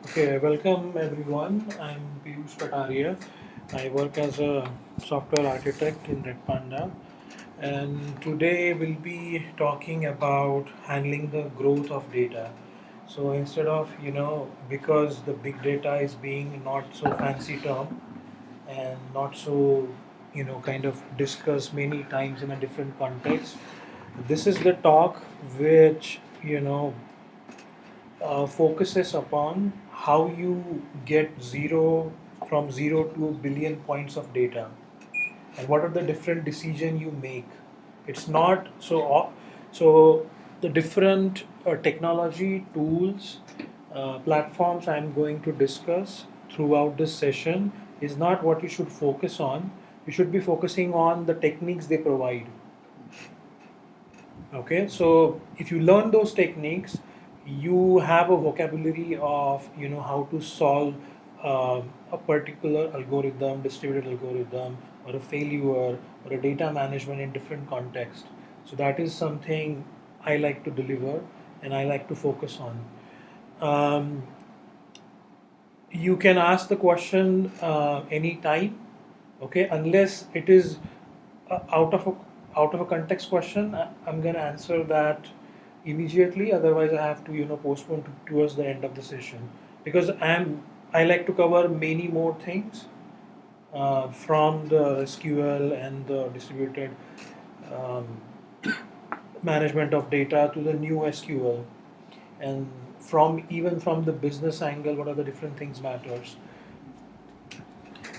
Okay, welcome everyone. I'm Piyush Kataria. I work as a software architect in Red Panda, and today we'll be talking about handling the growth of data. So instead of, because the big data is being not so fancy term and not so, kind of discussed many times in a different context, this is the talk which, focuses upon how you get zero to billion points of data and what are the different decisions you make. It's not so the different technology tools, platforms I'm going to discuss throughout this session is not what you should focus on. You should be focusing on the techniques they provide. Okay, so if you learn those techniques, you have a vocabulary of how to solve a particular algorithm, distributed algorithm, or a failure, or a data management in different context. So that is something I like to deliver and I like to focus on. Um, you can ask the question anytime, okay, unless it is out of a context question. I'm going to answer that immediately, otherwise I have to postpone towards the end of the session, because I like to cover many more things, from the SQL and the distributed um, management of data to the new SQL, and from the business angle, what are the different things matters.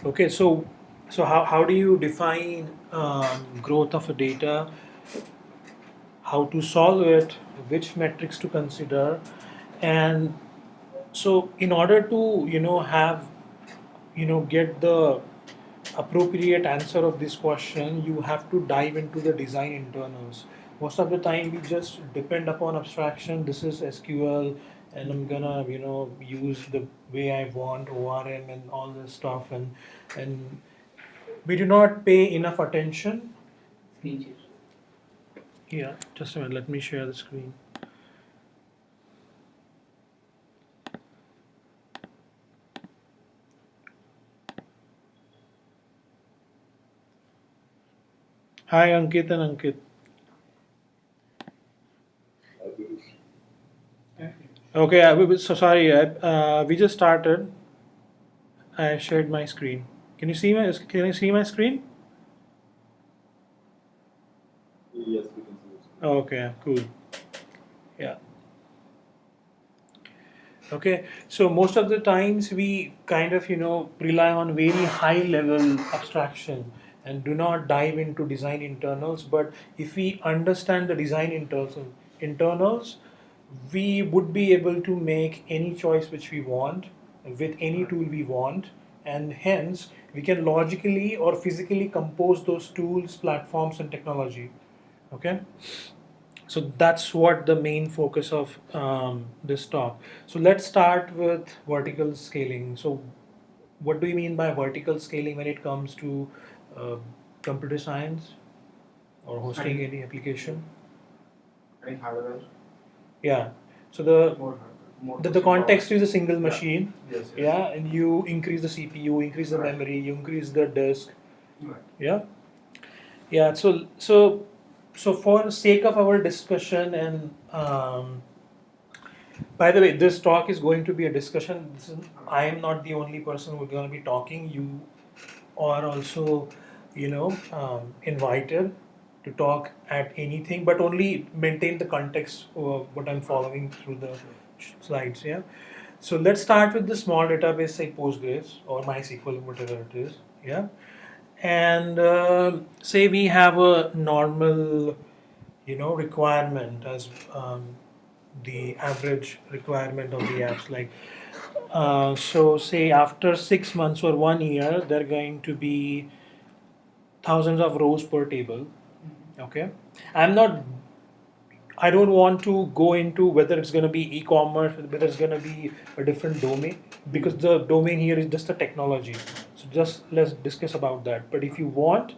Okay, so how do you define growth of a data, how to solve it, which metrics to consider, and so in order to have get the appropriate answer of this question, you have to dive into the design internals. Most of the time, we just depend upon abstraction. This is SQL, and I'm gonna use the way I want ORM and all this stuff, and we do not pay enough attention. Yeah, just a minute. Let me share the screen. Hi, Ankit and Ankit. Okay, so sorry. We just started. I shared my screen. Can you see my screen? Okay, cool. Yeah. Okay. So most of the times we kind of rely on very high level abstraction and do not dive into design internals. But if we understand the design internals, we would be able to make any choice which we want with any tool we want, and hence we can logically or physically compose those tools, platforms, and technology. Okay, so that's what the main focus of this talk. So let's start with vertical scaling. So what do you mean by vertical scaling when it comes to uh, computer science or hosting any application? Yeah. So the context is a single machine. Yeah, and you increase the CPU, increase the memory, you increase the disk. Yeah. Yeah. So for the sake of our discussion, and by the way, this talk is going to be a discussion. I am not the only person who's going to be talking. You are also, invited to talk at anything, but only maintain the context of what I'm following through the slides. Yeah. So let's start with the small database, say Postgres or MySQL, whatever it is. Yeah. And say we have a normal, requirement as the average requirement of the apps. Like, so say after 6 months or 1 year, there are going to be thousands of rows per table. Okay, I'm not. I don't want to go into whether it's going to be e-commerce, whether it's going to be a different domain, because the domain here is just a technology. So just let's discuss about that. But if you want,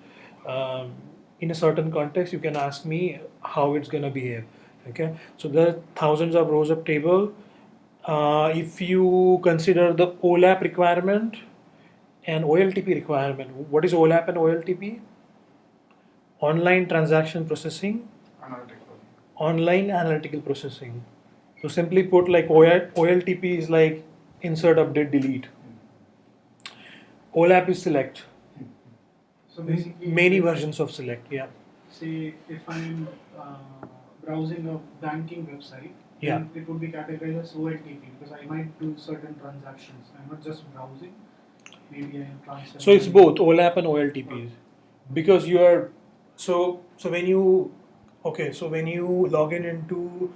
um, in a certain context, you can ask me how it's going to behave. Okay, so there are thousands of rows of table. If you consider the OLAP requirement and OLTP requirement, what is OLAP and OLTP? Online transaction processing, Analytical. online analytical processing. So simply put, like OLTP is like insert, update, delete. OLAP is select. So basically, Many versions of select, yeah. say if I'm browsing a banking website, Yeah. then it would be categorized as OLTP because I might do certain transactions. I'm not just browsing. Maybe I am transferring. So it's both OLAP and OLTPs, because you are so when you so when you log in into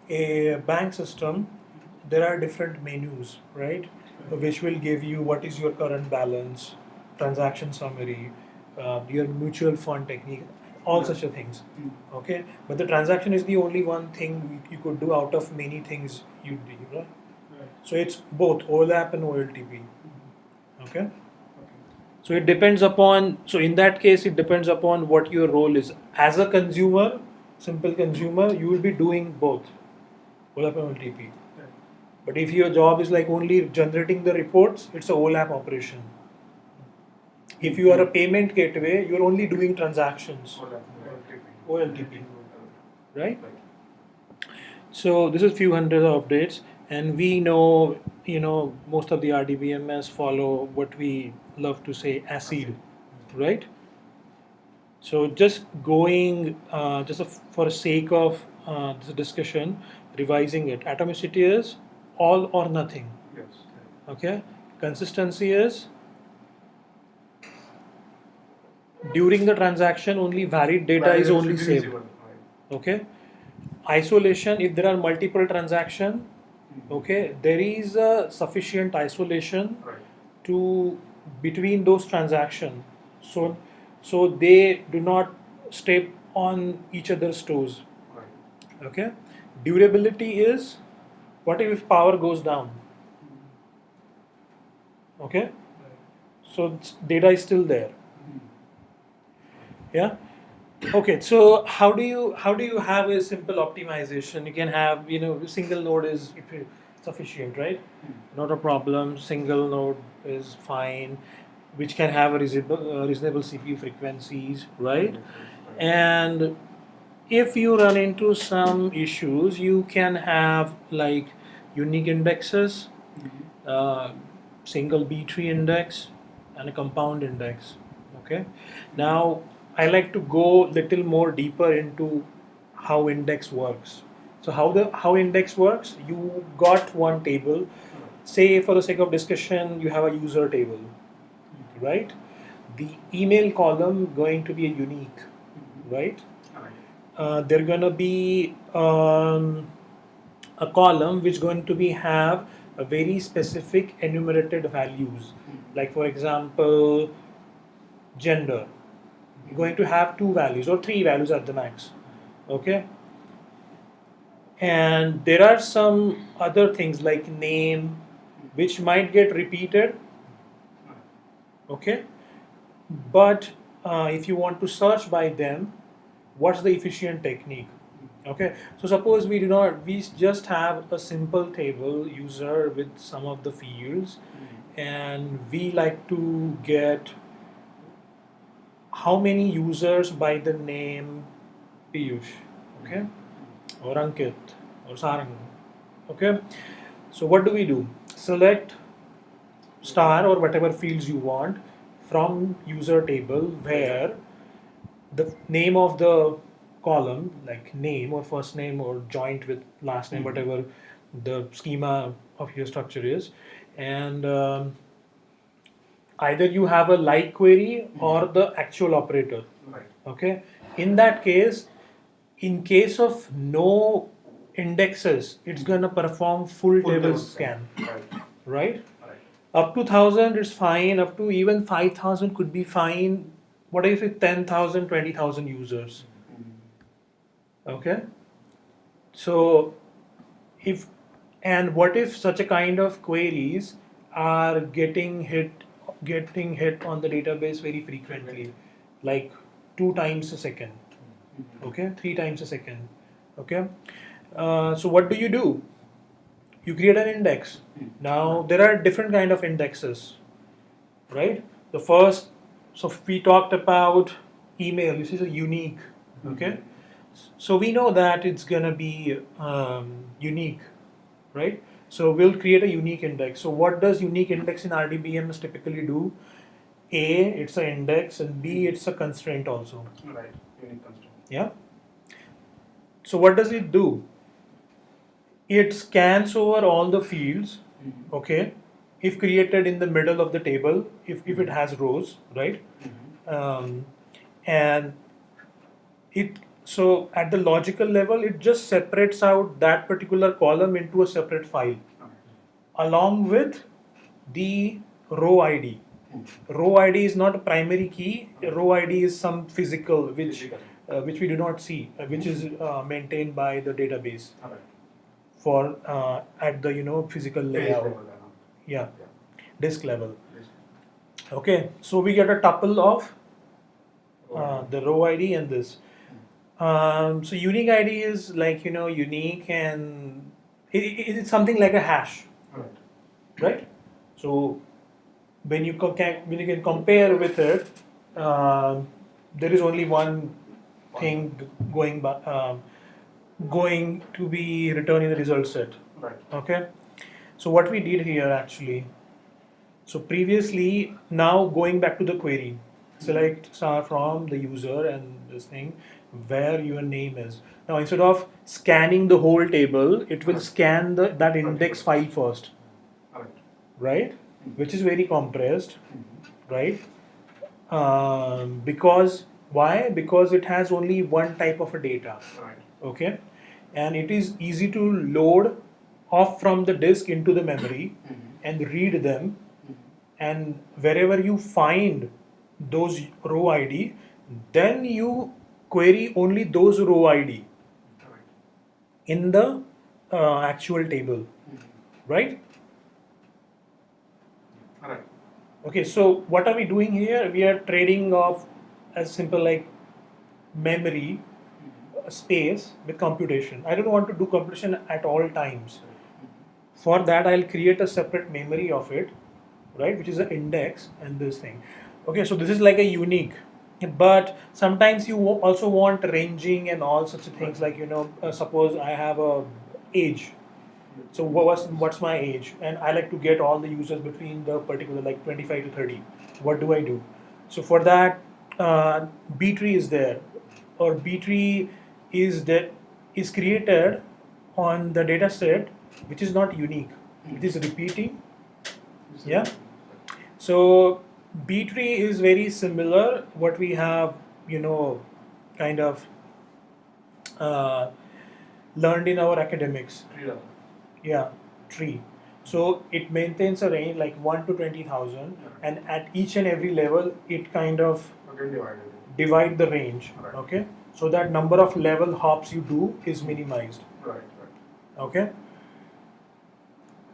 a bank system, there are different menus, right? Which will give you what is your current balance, transaction summary, your mutual fund technique, all such a things. Okay, but the transaction is the only one thing you could do out of many things you do, right? So it's both OLAP and OLTP. Okay. So it depends upon, so in that case, it depends upon what your role is. As a consumer, simple consumer, you will be doing both, OLAP and OLTP. But if your job is like only generating the reports, it's a OLAP operation. If you are a payment gateway, you're only doing transactions, OLTP, right? So this is few hundred updates, and we know, most of the RDBMS follow what we love to say ACID, right? So just going, for the sake of this discussion, revising it. Atomicity is all or nothing. Yes. Okay. Consistency is during the transaction only valid data is only saved. Okay. Isolation, if there are multiple transactions, okay, there is a sufficient isolation to between those transactions, so they do not step on each other's toes. Okay. Durability is what if power goes down? Okay. So data is still there. Yeah. Okay, so how do you have a simple optimization? You can have, single node is sufficient, right? Not a problem. Single node is fine, which can have a reasonable CPU frequencies, right? And if you run into some issues, you can have like unique indexes, single B tree index, and a compound index. Okay. Now I like to go little more deeper into how index works. So how index works? You got one table. Say for the sake of discussion, you have a user table, right? The email column going to be a unique, right? They're gonna be a column which going to be have a very specific enumerated values. Like for example, gender. You're going to have 2 values or 3 values at the max. Okay. And there are some other things like name, which might get repeated. Okay. But if you want to search by them, what's the efficient technique? Okay, so suppose we just have a simple table user with some of the fields, and we like to get how many users by the name Piyush, okay, or Ankit, or Sarang, okay. So what do? Select star or whatever fields you want from user table where the name of the column, like name or first name or joint with last name, whatever the schema of your structure is, and either you have a like query or the actual operator. Okay. In that case, in case of no indexes, it's gonna perform full table scan, right? Up to 1,000 is fine. Up to even 5,000 could be fine. What if it's 10,000, 20,000 users? Okay. So what if such a kind of queries are getting hit on the database very frequently, like 2 times a second, okay, 3 times a second, okay. So what do? you create an index. Now there are different kind of indexes, right? The first, so we talked about email. This is a unique, okay? So we know that it's gonna be unique, right? So we'll create a unique index. So what does unique index in RDBMS typically do? A, it's an index, and B, it's a constraint also. Right. Unique constraint. Yeah. So what does it do? It scans over all the fields, okay, if created in the middle of the table, if it has rows, right? Um, and it, so at the logical level, it just separates out that particular column into a separate file along with the row ID. Row ID is not a primary key. Row ID is some physical which we do not see, which is maintained by the database for at the physical layout. Yeah, disk level. Okay, so we get a tuple of the row ID and this. So unique ID is like unique, and it's something like a hash, right? So when when you can compare with it, there is only one thing going to be returned in the result set. Right. Okay. So what we did here actually. So previously, now going back to the query, select star from the user and this thing where your name is. Now instead of scanning the whole table, it will scan that index file first, right? Which is very compressed, right? Because why? Because it has only one type of a data, okay, and it is easy to load off from the disk into the memory and read them, and wherever you find those row ID, then you query only those row ID in the actual table, right? Okay, so what are we doing here? We are trading off as simple like memory space with computation. I don't want to do computation at all times. For that, I'll create a separate memory of it, right, which is an index and this thing. Okay, so this is like a unique, but sometimes you also want ranging and all such things, like suppose I have a age. So what's my age, and I like to get all the users between the particular like 25 to 30. What do I do? So for that, B tree is there, or B tree is created on the data set which is not unique. It is repeating. Yeah. So B tree is very similar what we have, kind of uh, learned in our academics. Yeah, tree. So it maintains a range like 1 to 20,000, and at each and every level, it kind of divide the range. Okay, so that number of level hops you do is minimized. Okay.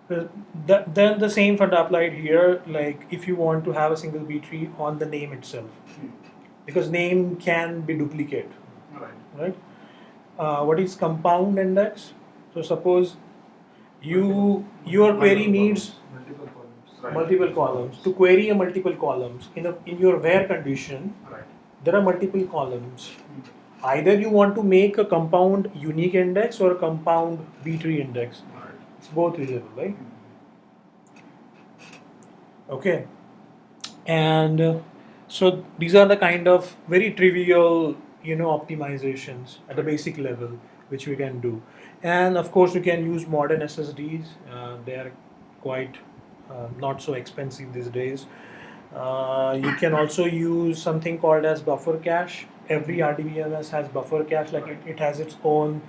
Then the same fund applied here, like if you want to have a single B tree on the name itself, because name can be duplicate, right? What is compound index? So suppose your query needs multiple columns. To query a multiple columns in your where condition, there are multiple columns. Either you want to make a compound unique index or a compound B tree index. It's both reasonable, right? Okay, and so these are the kind of very trivial, optimizations at a basic level which we can do, and of course we can use modern SSDs. They are quite not so expensive these days. You can also use something called as buffer cache. Every RDBMS has buffer cache, like it has its own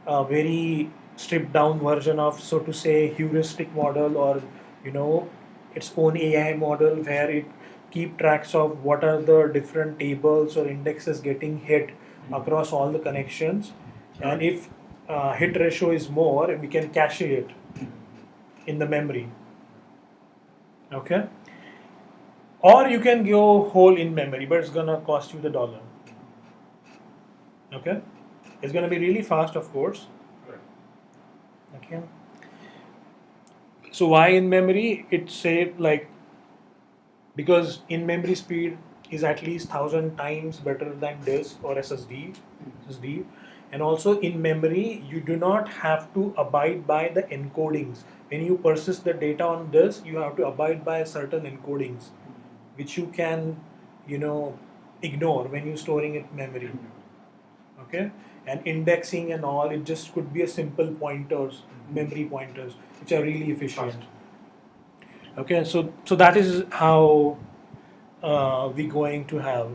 very stripped down version of, so to say, heuristic model, or you know its own AI model, where it keep tracks of what are the different tables or indexes getting hit across all the connections, and if hit ratio is more, we can cache it in the memory. Okay, or you can go whole in memory, but it's gonna cost you the dollar. Okay, it's gonna be really fast, of course. Okay. So why in memory? It's say like because in memory speed is at least 1,000 times better than disk or SSD, and also in memory you do not have to abide by the encodings. When you persist the data on disk, you have to abide by certain encodings, which you can, you know, ignore when you're storing it in memory. Okay, and indexing and all, it just could be a simple pointers, memory pointers, which are really efficient. Okay, so that is how we going to have.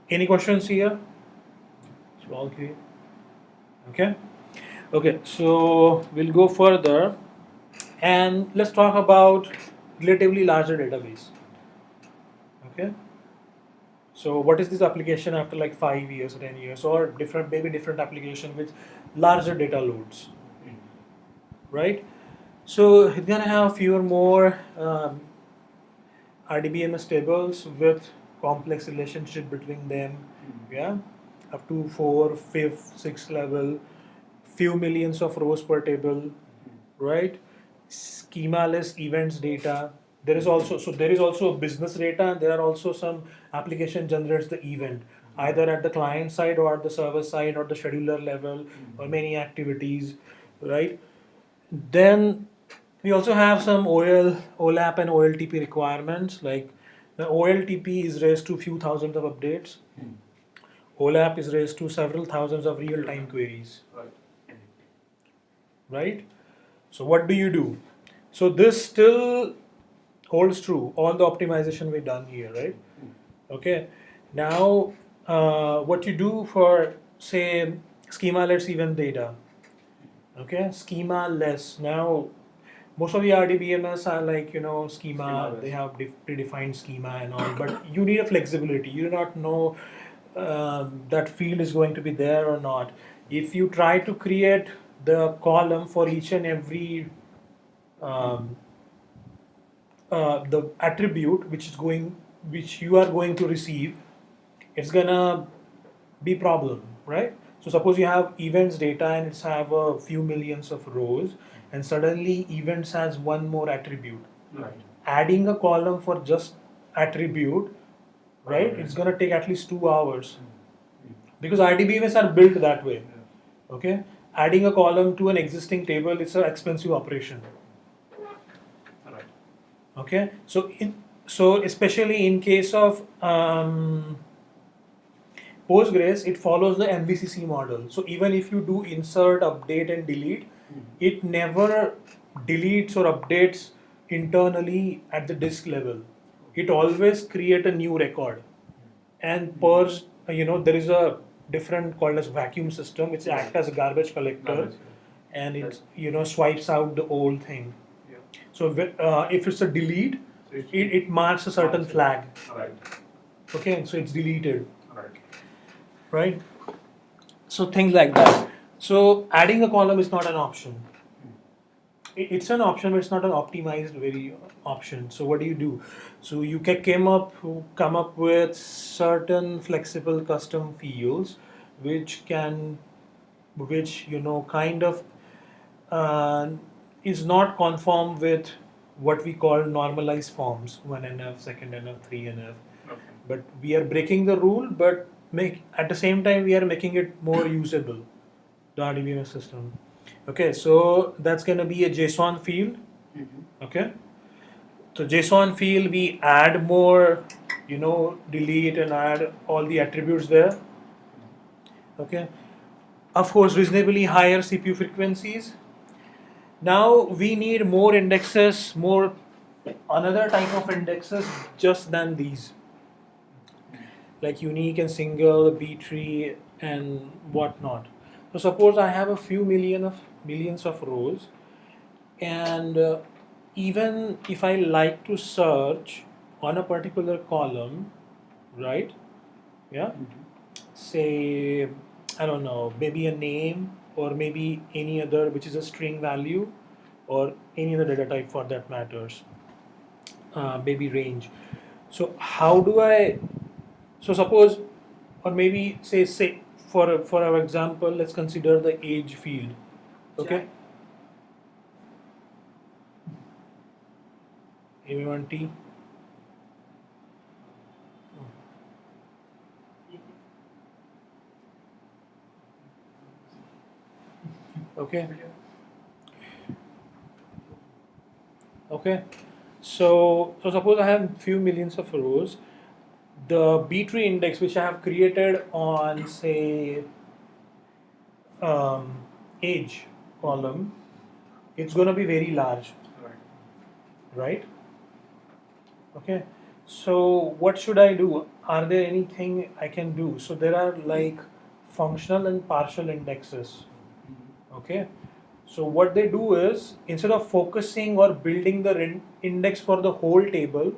Any questions here? So all clear. Okay. Okay. So we'll go further, and let's talk about relatively larger database. Okay. So what is this application after like 5 years, 10 years, or different maybe different application with larger data loads, right? So it's gonna have fewer more RDBMS tables with complex relationship between them, yeah, up to 4, 5th, 6th level, few millions of rows per table, right? Schema-less events data. There is also business data, and there are also some application generates the event either at the client side or at the server side or the scheduler level or many activities, right? Then we also have some OLAP and OLTP requirements. Like the OLTP is raised to few thousands of updates. OLAP is raised to several thousands of real-time queries. Right? So what do you do? So this still holds true. All the optimization we've done here, right? Okay. Now, what you do for say schema-less event data. Okay, schema-less. Now most of the RDBMS are like, schema, they have predefined schema and all, but you need a flexibility. You do not know that field is going to be there or not. If you try to create the column for each and every um, the attribute which you are going to receive, it's gonna be problem, right? So suppose you have events data and it's have a few millions of rows, and suddenly events has one more attribute. Right. Adding a column for just attribute, right? It's gonna take at least 2 hours because RDBMS are built that way. Okay, adding a column to an existing table is an expensive operation. Right. Okay, so especially in case of Postgres, it follows the MVCC model. So even if you do insert, update, and delete, it never deletes or updates internally at the disk level. It always create a new record and purge. There is a different called as vacuum system, which acts as a garbage collector, and it swipes out the old thing. Yeah. So if it's a delete, So it marks a certain flag. Right. Okay, so it's deleted, Right. right? So things like that. So adding a column is not an option. It's an option, but it's not an optimized very option. So what do you do? So you come up with certain flexible custom fields, which can, which kind of uh, is not conform with what we call normalized forms, 1NF, second NF, 3NF. Okay. But we are breaking the rule, but make at the same time we are making it more usable, the RDBMS system. Okay, so that's gonna be a JSON field. Okay, so JSON field we add more, delete and add all the attributes there. Okay, of course reasonably higher CPU frequencies. Now we need more indexes, more another type of indexes just than these, like unique and single, B tree, and whatnot. So suppose I have a few millions of rows, and even if I like to search on a particular column, right? Yeah. Say I don't know, maybe a name or maybe any other which is a string value or any other data type for that matters. Maybe range. So how do I? So suppose, or maybe say for our example, let's consider the age field. Okay. AV1T. Okay. Okay. So suppose I have few millions of rows. The B tree index which I have created on say um, age column, it's going to be very large, right? Okay. So what should I do? Are there anything I can do? So there are like functional and partial indexes. Okay. So what they do is instead of focusing or building the index for the whole table,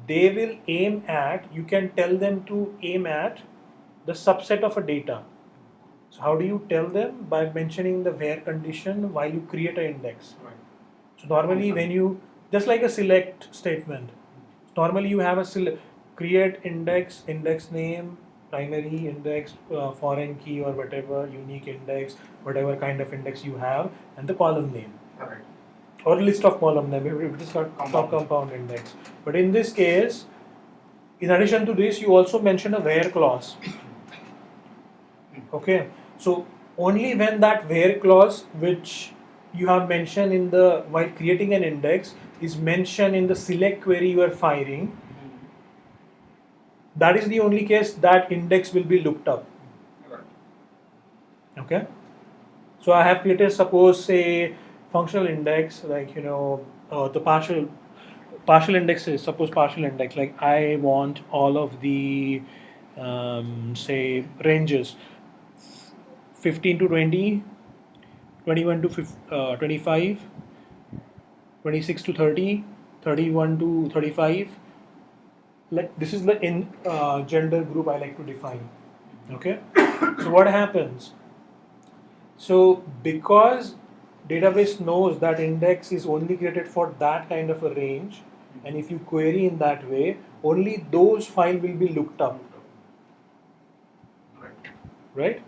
they will aim at, you can tell them to aim at the subset of a data. So how do you tell them? By mentioning the where condition while you create an index. So normally when you, just like a select statement, normally you have a create index, index name, primary index, foreign key or whatever, unique index, whatever kind of index you have, and the column name. Correct. Or list of column name, it is called compound index. But in this case, in addition to this, you also mention a where clause. Okay, so only when that where clause which you have mentioned in the while creating an index is mentioned in the select query you are firing, that is the only case that index will be looked up. Okay, so I have created suppose say functional index like the partial indexes, suppose partial index like I want all of the say ranges 15 to 20, 21 to 25, 26 to 30, 31 to 35. Like this is the in gender group I like to define. Okay, so what happens? So because database knows that index is only created for that kind of a range, and if you query in that way, only those files will be looked up, right?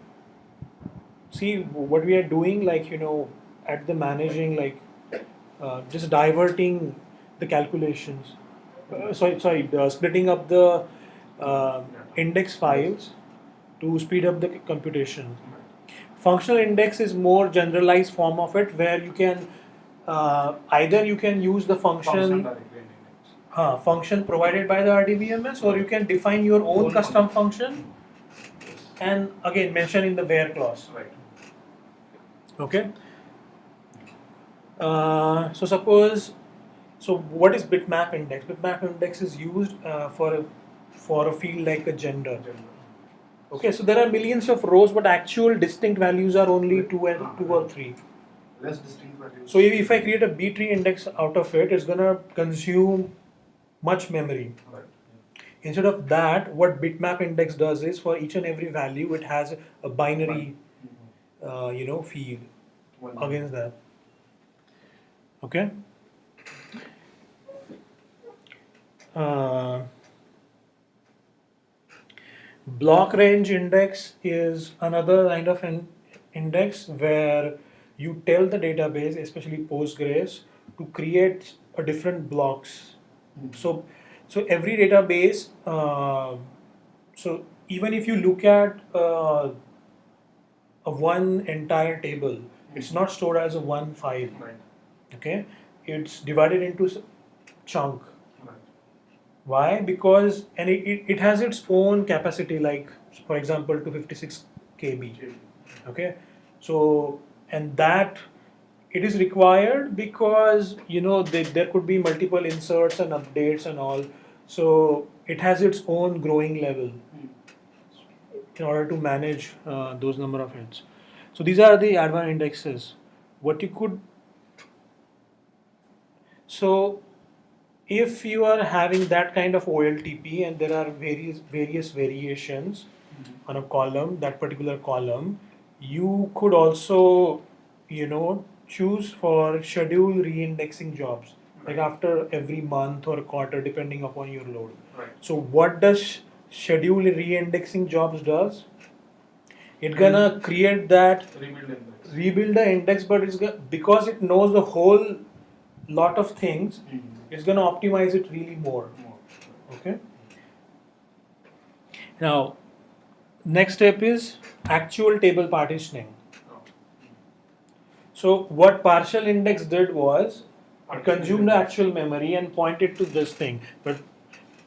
See what we are doing, like at the managing, like just diverting the calculations. Splitting up the index files to speed up the computation. Functional index is more generalized form of it, where you can either you can use the function provided by the RDBMS, or you can define your own custom function and again mention in the where clause. Okay. So what is bitmap index? Bitmap index is used for a field like a gender. Okay, so there are millions of rows, but actual distinct values are only two or three. Less distinct values. So if I create a B tree index out of it, it's gonna consume much memory. Instead of that, what bitmap index does is for each and every value, it has a binary, field against that. Okay. Uh, block range index is another kind of an index where you tell the database, especially Postgres, to create a different blocks. So, so every database. So even if you look at a one entire table, it's not stored as a one file. Okay, it's divided into chunk. Why? Because it has its own capacity, like for example 256 KB. Okay, so and that it is required because there could be multiple inserts and updates and all, so it has its own growing level in order to manage those number of hits. So these are the advanced indexes. What you could, so if you are having that kind of OLTP and there are various variations on a column, that particular column, you could also choose for schedule reindexing jobs, like after every month or quarter, depending upon your load. So what does schedule reindexing jobs does? It's gonna create that rebuild the index, but because it knows the whole lot of things, it's going to optimize it really more. Okay. Now, next step is actual table partitioning. So what partial index did was it consumed the actual memory and pointed to this thing. But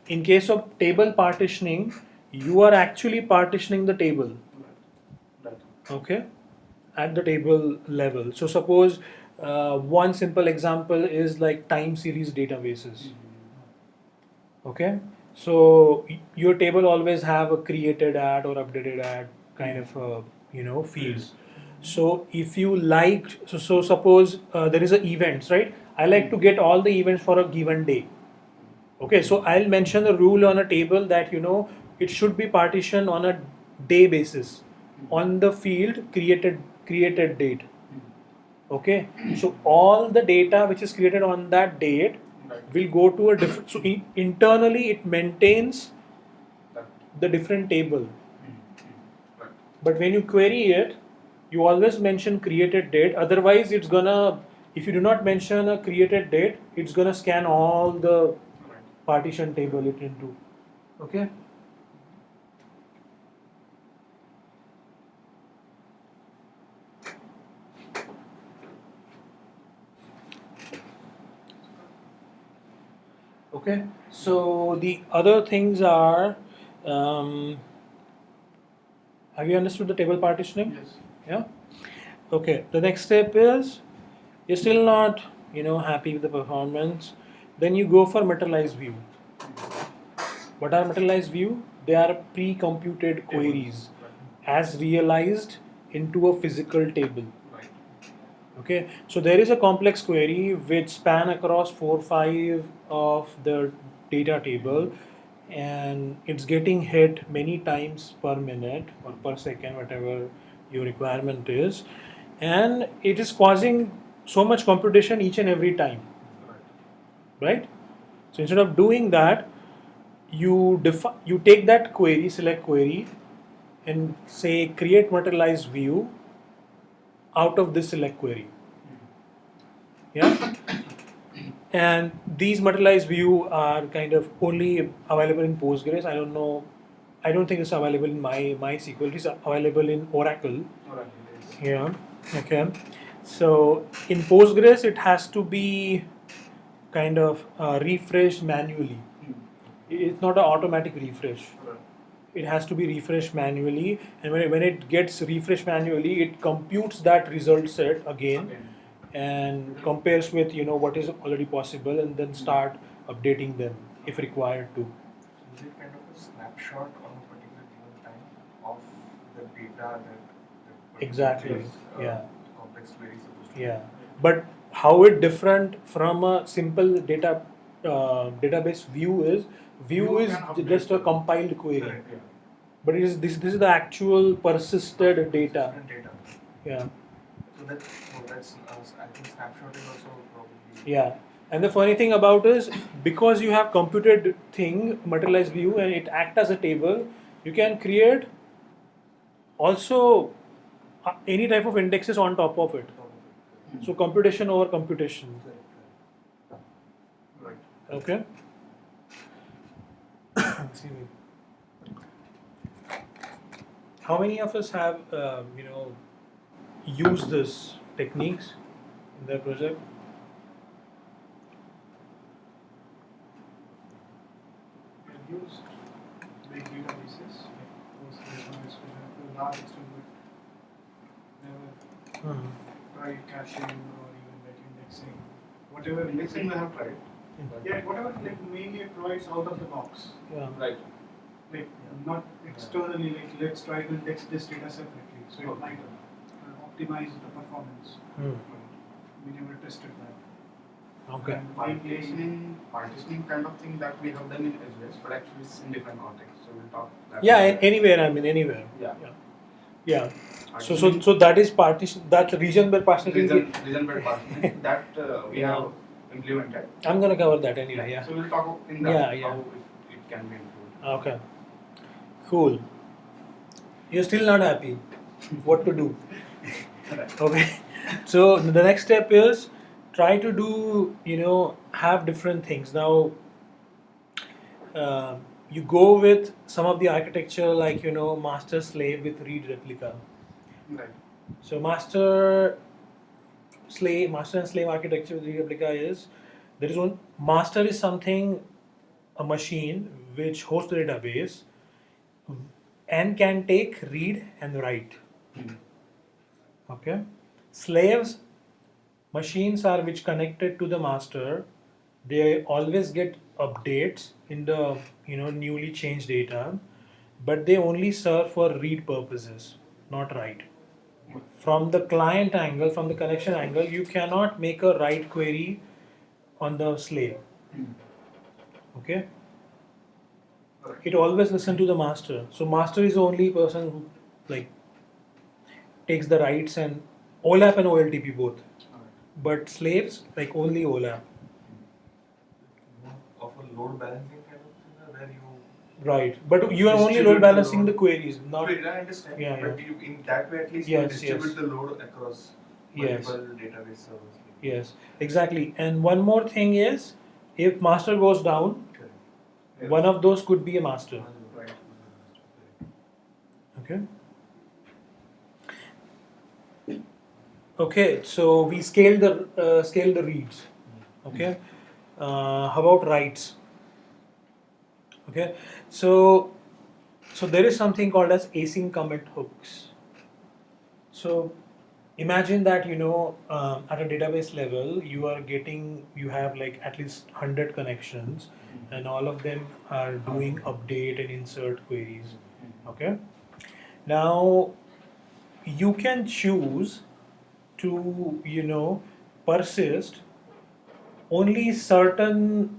in case of table partitioning, you are actually partitioning the table. Okay, at the table level. So suppose one simple example is like time series databases. Okay, so your table always have a created at or updated at kind of fields. So if you like, so suppose there is a events, right? I like to get all the events for a given day. Okay, so I'll mention the rule on a table that it should be partitioned on a day basis on the field created date. Okay, so all the data which is created on that date will go to a different. So internally it maintains the different table. But when you query it, you always mention created date. Otherwise, it's gonna, if you do not mention a created date, it's gonna scan all the partition table it into. Okay. Okay. So the other things are, have you understood the table partitioning? Yes. Yeah. Okay. The next step is you're still not happy with the performance. Then you go for materialized view. What are materialized view? They are pre-computed queries as realized into a physical table. Okay, so there is a complex query which span across 4-5 of the data table, and it's getting hit many times per minute or per second, whatever your requirement is, and it is causing so much computation each and every time, right? So instead of doing that, you take that query, select query, and say create materialized view out of this select query. Yeah. And these materialized view are kind of only available in Postgres. I don't know. I don't think it's available in my MySQL. It is available in Oracle. Yeah. Okay. So in Postgres, it has to be kind of refreshed manually. It's not an automatic refresh. It has to be refreshed manually, and when it gets refreshed manually, it computes that result set again and compares with what is already possible, and then start updating them if required to. Is it kind of a snapshot on a particular given time of the data that Exactly. Yeah. complex query is supposed to Yeah. But how it different from a simple database view is just a compiled query. Correct, yeah. But this is the actual persisted data. Different data. Yeah. So that's I think snapshot is also probably. Yeah. And the funny thing about is because you have computed thing, materialized view, and it act as a table, you can create also any type of indexes on top of it. So computation over computation. Right. Okay. How many of us have used this techniques in their project? We've used big databases, Postgres, MySQL, to a large extent, but never tried caching or even like indexing. Whatever Indexing we have tried. Yeah, whatever like mainly it provides out of the box. Yeah. Right. Like not externally, like let's try to index this data separately. So it might optimize the performance. We never tested that. Okay. And Partitioning kind of thing that we have done in SVS, but actually it's in different context. So we'll talk that. Yeah, anywhere. I mean, anywhere. Yeah. Yeah. So that is partition. That region by partitioning. Region by partitioning that we have implemented. I'm gonna cover that anyway. Yeah. So we'll talk in that Yeah. how it can be improved. Okay. Cool. You're still not happy. What to do? Okay. So the next step is try to do, have different things. Now, uh, you go with some of the architecture like, master slave with read replica. Right. So master and slave architecture with read replica is, there is one master is something, a machine which hosts the database and can take read and write. Okay. Slaves, machines are which connected to the master. They always get updates in the newly changed data, but they only serve for read purposes, not write. From the client angle, from the connection angle, you cannot make a write query on the slave. Okay. Right. It always listen to the master. So master is the only person who like takes the writes and OLAP and OLTP both. But slaves like only OLAP. More of a load balancing kind of thing, where you Right. But you are only distribute load balancing the load. queries, not. Wait, I understand. Yeah, But yeah. you, in that way, at least Yes, you distribute yes. the load across Yes. multiple database servers. Yes, exactly. And one more thing is, if master goes down, Correct. Yeah. one of those could be a master. Right. Okay. Okay. So we scale the reads. Okay. How about writes? Okay. So there is something called as async commit hooks. So imagine that at a database level you have like at least 100 connections, and all of them are doing update and insert queries. Okay. Now you can choose to persist only certain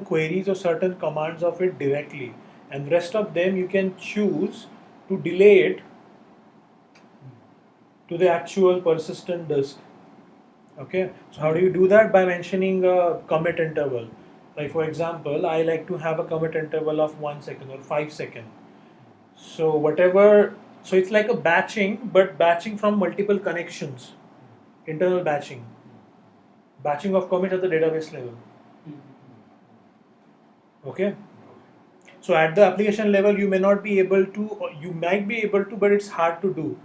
queries or certain commands of it directly, and rest of them you can choose to delay it to the actual persistent disk. Okay, so how do you do that? By mentioning a commit interval. Like for example, I like to have a commit interval of 1 second or 5 second. So whatever, so it's like a batching, but batching from multiple connections, internal batching of commits at the database level. Okay. So at the application level, you may not be able to, or you might be able to, but it's hard to do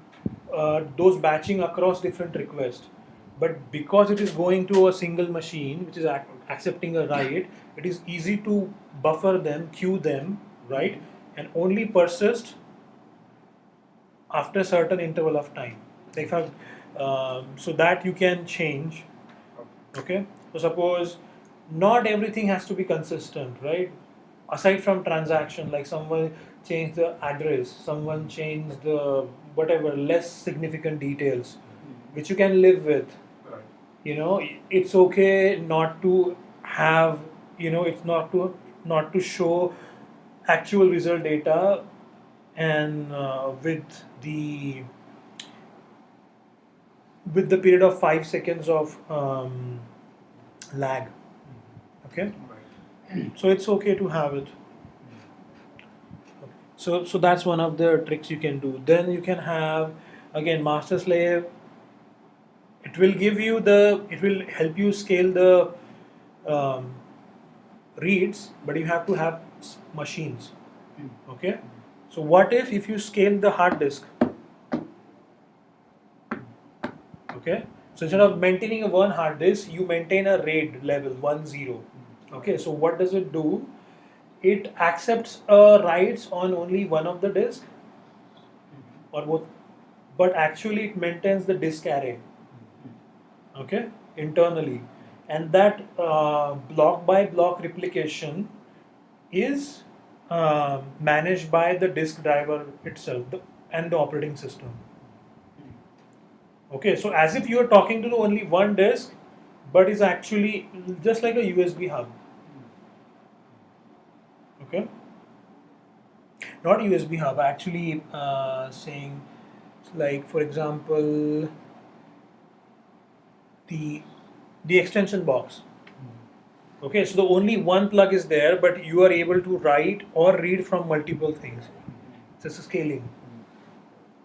those batching across different requests. But because it is going to a single machine, which is accepting a write, it is easy to buffer them, queue them, right, and only persist after a certain interval of time. Like so that you can change. Okay. So suppose not everything has to be consistent, right? Aside from transaction, like someone changed the address, someone changed the whatever less significant details, which you can live with. Right. It's okay not to have, it's not to show actual result data, and with the period of 5 seconds of lag. Okay. Right. So it's okay to have it. So that's one of the tricks you can do. Then you can have, again, master slave. It will help you scale the um, reads, but you have to have machines. Okay. So what if you scale the hard disk? Okay. So instead of maintaining a one hard disk, you maintain a RAID level 1 0. Okay. So what does it do? It accepts writes on only one of the disk or both, but actually it maintains the disk array. Okay, internally, and that block by block replication is managed by the disk driver itself and the operating system. Okay, so as if you are talking to the only one disk, but is actually just like a USB hub. Okay, not USB hub, actually saying, like for example, the the extension box. Okay, so the only one plug is there, but you are able to write or read from multiple things. So it's a scaling.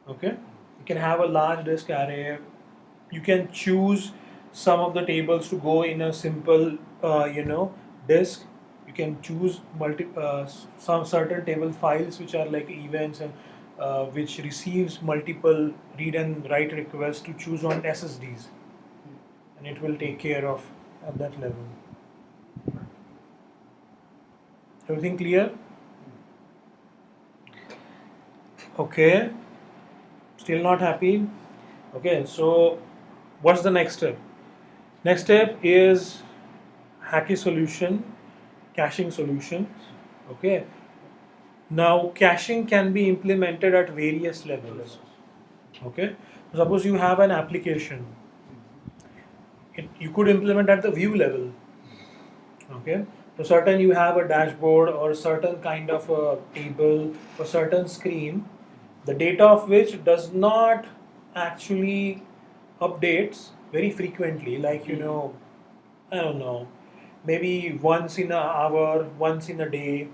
Okay, you can have a large disk array. You can choose some of the tables to go in a simple, disk. You can choose some certain table files which are like events and which receives multiple read and write requests to choose on SSDs, and it will take care of at that level. Everything clear? Okay. Still not happy? Okay, so what's the next step? Next step is hacky solution, caching solutions. Okay. Now caching can be implemented at various levels. Okay. Suppose you have an application. You could implement at the view level. Okay. So certain you have a dashboard or certain kind of a table or certain screen, the data of which does not actually updates very frequently, like I don't know, maybe once in an hour, once in a day,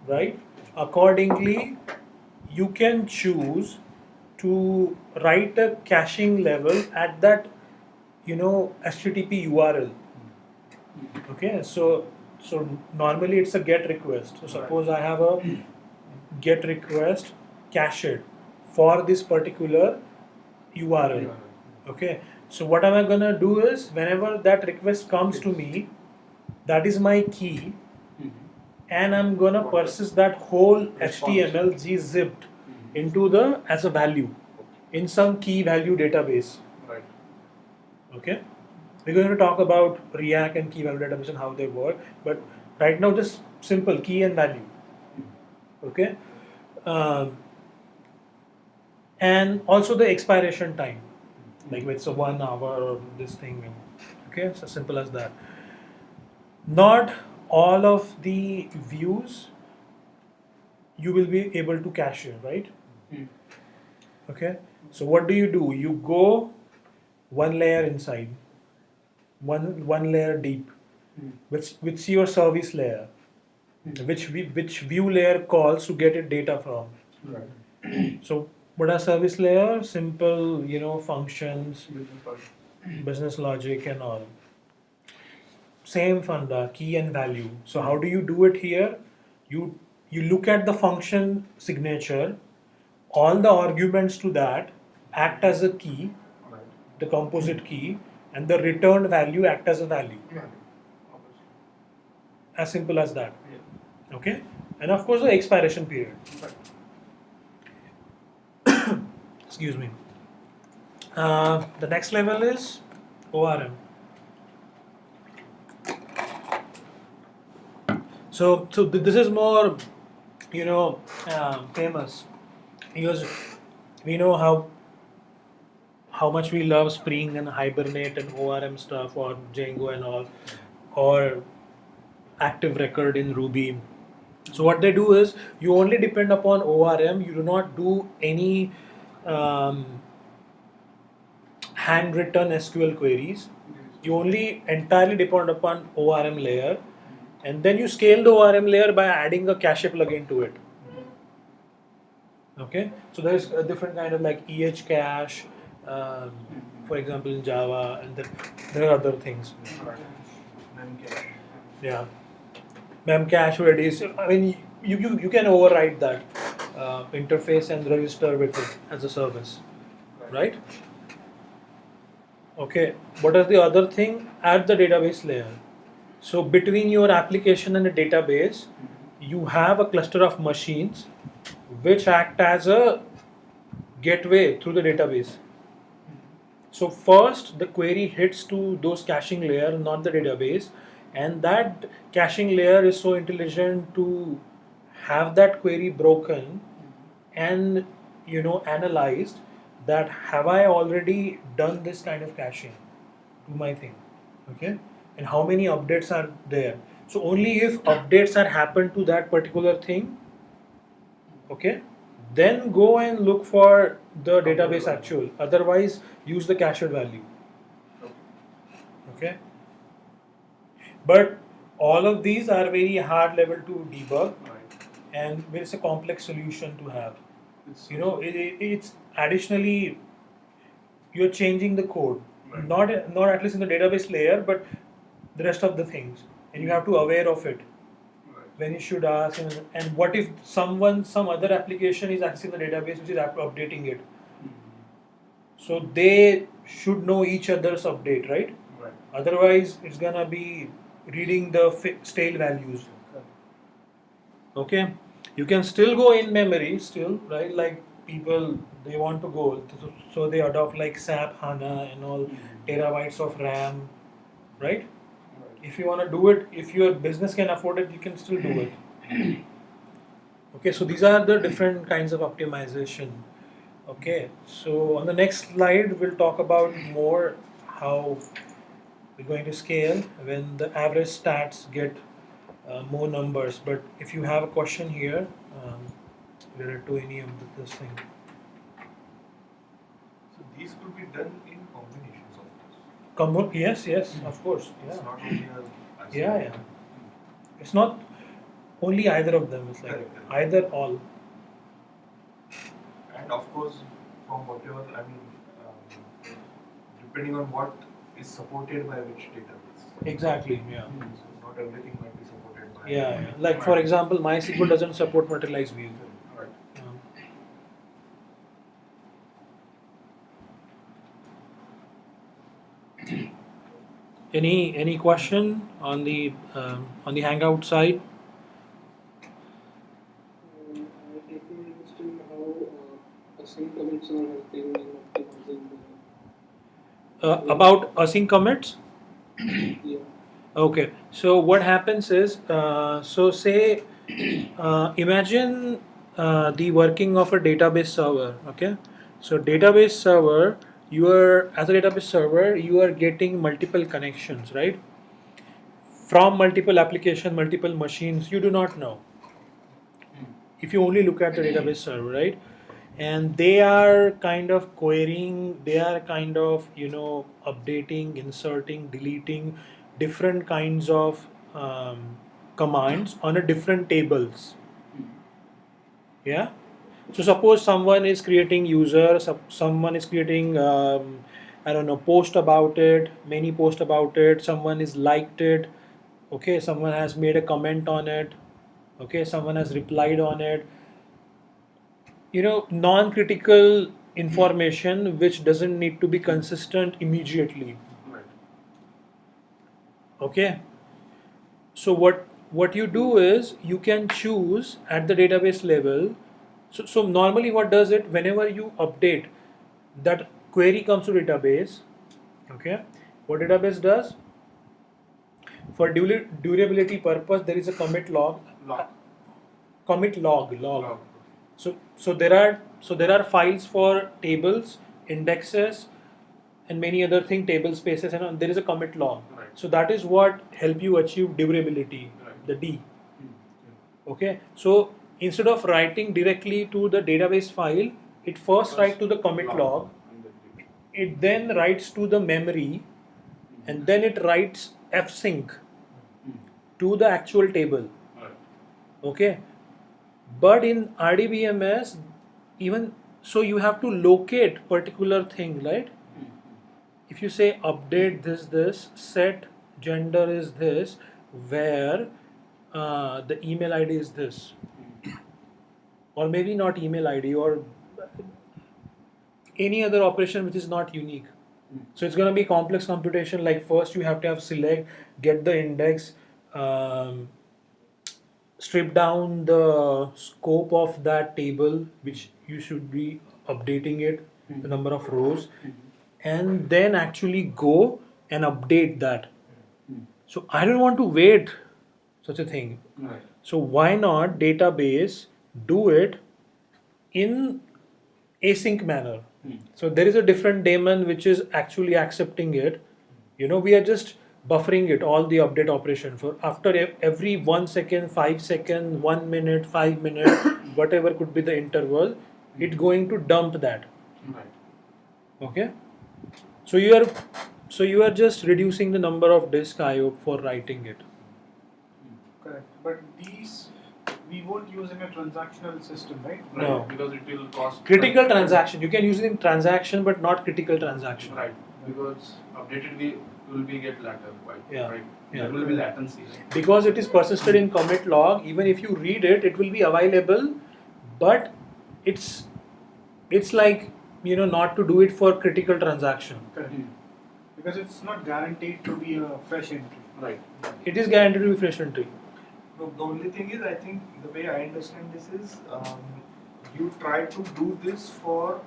right? Accordingly, you can choose to write a caching level at that HTTP URL. Okay, so normally it's a GET request. So suppose I have a GET request cached for this particular URL. Okay, so what am I gonna do is whenever that request comes to me, that is my key, and I'm gonna persist that whole HTML zipped into the as a value in some key value database. Right. Okay, we're going to talk about React and key value database and how they work, but right now just simple key and value. Okay, um, and also the expiration time, like it's a 1 hour or this thing. Okay, so simple as that. Not all of the views you will be able to cache in, right? Okay, so what do? You go one layer inside, one layer deep, which your service layer, which view layer calls to get it data from. Right. So what are service layer? Simple, functions, Business logic. business logic, and all. Same funda, key and value. So how do you do it here? You look at the function signature. All the arguments to that act as a key, Right. the composite key, and the returned value act as a value. Yeah. Obviously. As simple as that. Yeah. Okay, and of course the expiration period. Right. Excuse me. The next level is ORM. So this is more, famous because we know how much we love Spring and Hibernate and ORM stuff or Django and all, or active record in Ruby. So what they do is you only depend upon ORM. You do not do any um, handwritten SQL queries. You only entirely depend upon ORM layer, and then you scale the ORM layer by adding a cache plugin to it. Okay, so there's a different kind of like cache, um, for example in Java, and then there are other things. Right. Memcache. Yeah, memcache Redis. I mean, you can override that interface and register with it as a service, right? Okay, what is the other thing? At the database layer. So between your application and the database, you have a cluster of machines which act as a gateway through the database. So first the query hits to those caching layer, not the database, and that caching layer is so intelligent to have that query broken and analyzed that have I already done this kind of caching to my thing, okay, and how many updates are there. So only if updates are happened to that particular thing, okay, then go and look for the database actual, otherwise use the cached value, okay. But all of these are very hard level to debug, Right. and it's a complex solution to have. It's It's additionally you're changing the code. Right. not at least in the database layer, but the rest of the things, and you have to aware of it Right. when you should ask. And what if some other application is accessing the database which is updating it? So they should know each other's update, right? Right. Otherwise, it's gonna be reading the stale values. Okay, you can still go in memory, still, right? Like people, they want to go, so they adopt like SAP, HANA, and all terabytes of RAM, right? Right. If you want to do it, if your business can afford it, you can still do it. Okay, so these are the different kinds of optimization. Okay, so on the next slide, we'll talk about more how we're going to scale when the average stats get more numbers. But if you have a question here related to any of this thing. So these could be done in combinations of this. Yes, of course. It's Yeah. not only a Yeah. It's not only either of them, it's like Correct. either all. And of course, from whatever, depending on what is supported by which database. Exactly, yeah. So not everything might be supported by. Yeah. Like for example, MySQL doesn't support materialized view. Right. Any question on the Hangout side? I didn't understand how async commits are helping in optimizing About async commits? the yeah. Okay, so what happens is, so say, imagine the working of a database server. Okay, so database server, as a database server, you are getting multiple connections, right? From multiple application, multiple machines, you do not know. If you only look at the database server, right? And they are kind of querying, they are kind of updating, inserting, deleting different kinds of commands on a different tables. Yeah. So suppose someone is creating user, someone is creating I don't know, post about it, many post about it, someone is liked it, okay, someone has made a comment on it, okay, someone has replied on it, non-critical information which doesn't need to be consistent immediately. Right. Okay, so what you do is you can choose at the database level. So normally what does it, whenever you update, that query comes to database. Okay, what database does, for durability purpose, there is a commit log. Commit log. So there are files for tables, indexes, and many other things, table spaces, and there is a commit log. Right. So that is what help you achieve durability, Right. the D. Okay, so instead of writing directly to the database file, it first writes to the commit log. It then writes to the memory, and then it writes fsync to the actual table. Okay, but in RDBMS, even so, you have to locate particular thing, right? If you say update this, set gender is this, where the email ID is this, or maybe not email ID, or any other operation which is not unique. So it's going to be complex computation. Like first you have to have select, get the index, strip down the scope of that table, which you should be updating it, the number of rows, and then actually go and update that. So I don't want to wait such a thing. Right. So why not database do it in async manner? So there is a different daemon which is actually accepting it. We are just buffering it, all the update operation for after every 1 second, 5 second, 1 minute, 5 minutes, whatever could be the interval, it's going to dump that. Right. Okay. So you are just reducing the number of disk IO for writing it. Correct. But these we won't use in a transactional system, right? No. Because it will cost. Critical transaction, you can use it in transaction, but not critical transaction. Right. because updated will be get later, right? Yeah. Right. Yeah. There will be latency. Right? Because it is persisted in commit log, even if you read it, it will be available, but it's like not to do it for critical transaction. Correct. Because it's not guaranteed to be a fresh entry. Right. It is guaranteed to be fresh entry. No, the only thing is, I think the way I understand this is, you try to do this for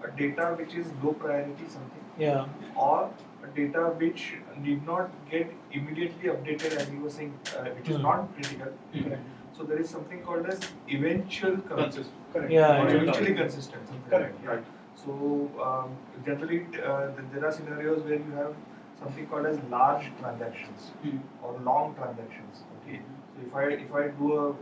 a data which is low priority something, Yeah. or a data which need not get immediately updated, as you were saying, which is not critical. Correct. So there is something called as eventual Consistent. Correct. Yeah, or yeah. eventually consistent. Something Correct. like that. Right. So generally, there are scenarios where you have something called as large transactions or long transactions. Okay. So if I do a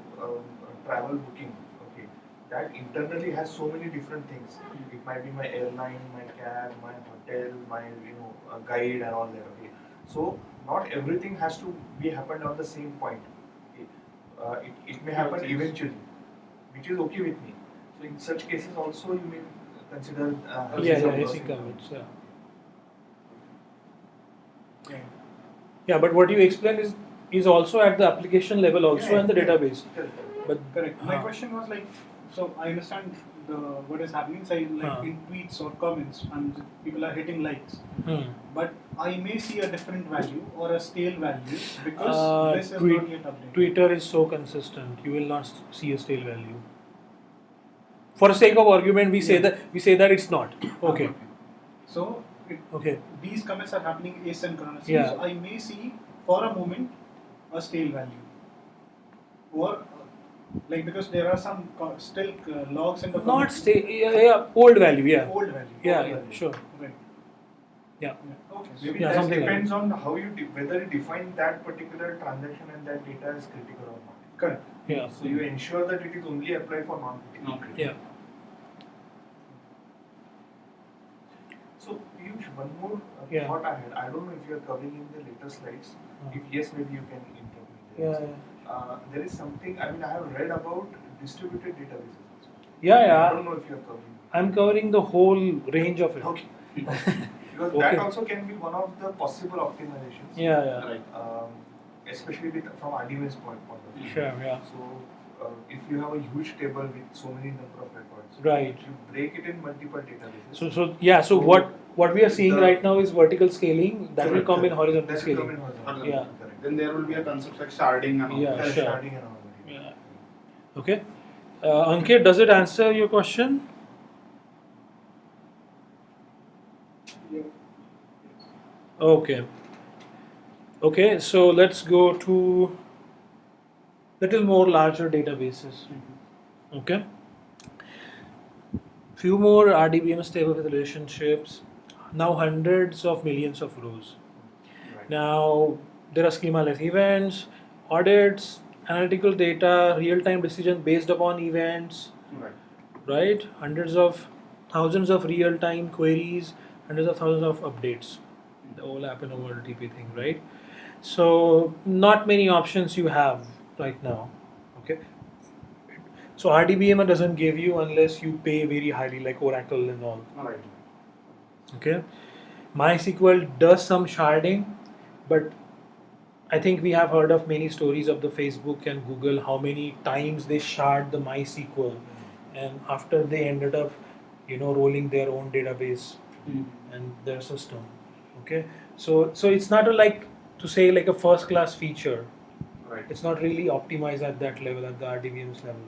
travel booking, okay, that internally has so many different things. It might be my airline, my cab, my hotel, my a guide and all that. Okay. So not everything has to be happened on the same point. Okay. It may happen eventually, which is okay with me. So in such cases also you may consider Async commits. Yeah. Yeah. Yeah, but what you explained is also at the application level also Yeah, and the yeah. database. But Correct. My question was like, so I understand what is happening, say like in tweets or comments, and people are hitting likes, but I may see a different value or a stale value because this is not yet updated. Twitter is so consistent, you will not see a stale value. For the sake of argument, we say that it's not. Okay. So these commits are happening asynchronously. Yeah. So I may see for a moment a stale value, or like because there are some still logs in the Not commit. stale. Yeah. Old value. Yeah. Old value. Yeah. Old Yeah. value. Sure. Right. Yeah. Okay. Maybe Yeah, that something like depends on how you whether you define that particular transaction and that data is critical or not. Correct. Yeah. So you ensure that it is only applied for non-critical. Okay. Yeah. So Piyush, one more Yeah. thought I had. I don't know if you are covering in the later slides. If yes, maybe you can intervene there. Yeah. There is something. I mean, I have read about distributed databases also. Yeah. I Yeah. don't know if you are covering. I'm covering the whole range of it. Okay. Because Okay. that also can be one of the possible optimizations. Yeah. Yeah. Right. Especially from RDBMS point of view. Sure. Yeah. So if you have a huge table with so many number of records, Right. you break it in multiple databases. So what we are seeing right now is vertical scaling. That will Correct, come in correct. horizontal That will come scaling. in horizontal. Yeah. Correct. Then there will be a concept like sharding and all. Yeah, that. sure. Sharding and all that. Yeah. Okay. Ankit, does it answer your question? Yeah. Okay. Okay, so let's go to little more larger databases. Okay. Few more RDBMS table with relationships. Now hundreds of millions of rows. Right. Now there are schema-less events, audits, analytical data, real-time decision based upon events, Right. right? Thousands of real-time queries, hundreds of thousands of updates. They all happen over LTP thing, right? So not many options you have right now. Okay. So RDBMS doesn't give you unless you pay very highly, like Oracle and all. All right. Okay. MySQL does some sharding, but I think we have heard of many stories of the Facebook and Google how many times they shard the MySQL, and after they ended up, rolling their own database and their system. Okay. So it's not like to say like a first class feature. Right. It's not really optimized at that level, at the RDBMS level.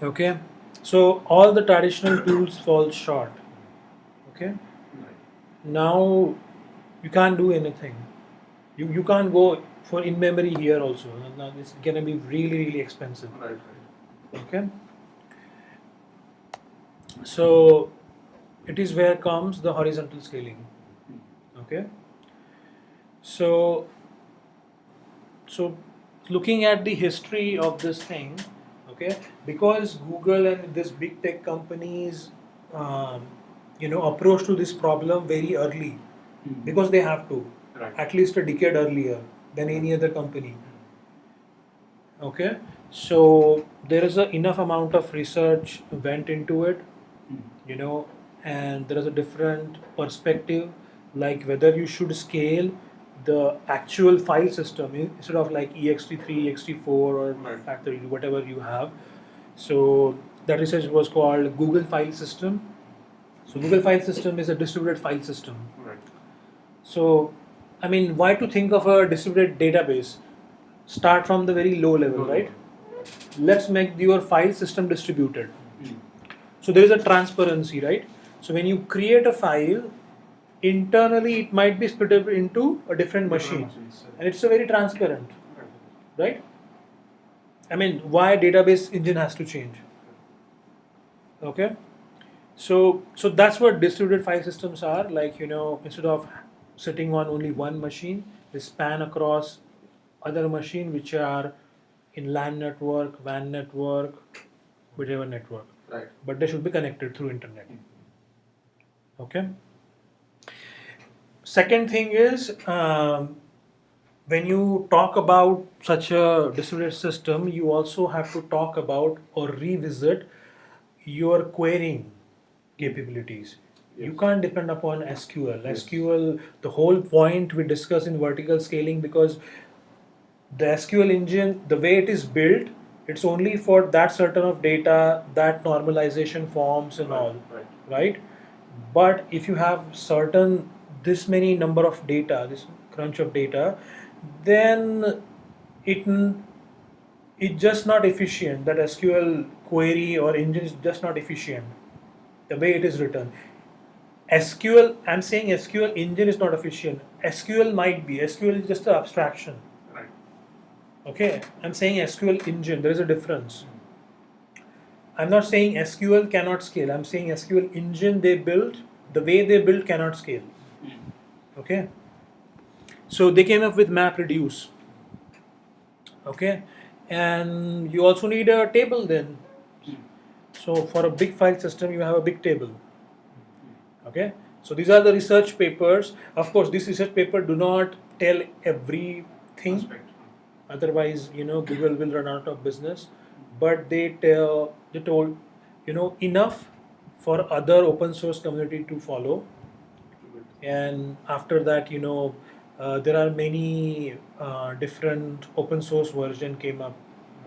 Okay. So all the traditional tools fall short. Okay. Right. Now you can't do anything. You can't go for in memory here also. Now it's gonna be really expensive. Right. Okay. So it is where comes the horizontal scaling. Okay. So looking at the history of this thing, okay, because Google and this big tech companies, approach to this problem very early, because they have to, Right. at least a decade earlier than any other company. Okay, so there is enough amount of research went into it, and there is a different perspective, like whether you should scale the actual file system instead of like ext3, ext4, or Right. FAT32, whatever you have. So that research was called Google File System. So Google File System is a distributed file system. Right. So, I mean, why to think of a distributed database? Start from the very low level, Low right? level. Let's make your file system distributed. Hmm. So there is a transparency, right? So when you create a file, internally it might be split up into a different machine, machines. and it's a very transparent, Right. right? I mean, why database engine has to change? Okay, so that's what distributed file systems are like. Instead of sitting on only one machine, they span across other machine which are in LAN network, WAN network, whatever network, Right. but they should be connected through internet. Okay. Second thing is, when you talk about such a distributed system, you also have to talk about or revisit your querying capabilities. You Yes. can't depend upon SQL. Yes. SQL, the whole point we discuss in vertical scaling, because the SQL engine, the way it is built, it's only for that certain of data, that normalization forms and all, Right. right? But if you have certain this many number of data, this crunch of data, then it it's just not efficient. That SQL query or engine is just not efficient the way it is written. SQL, I'm saying SQL engine is not efficient. SQL might be. SQL is just an abstraction. Right. Okay, I'm saying SQL engine. There is a difference. I'm not saying SQL cannot scale. I'm saying SQL engine they built, the way they built cannot scale. Okay, so they came up with MapReduce. Okay, and you also need a table then. So for a big file system, you have a big table. Okay, so these are the research papers. Of course, this research paper do not tell everything. Aspect. Otherwise, Google will run out of business. But they told, enough for other open source community to follow. And after that, there are many different open source version came up,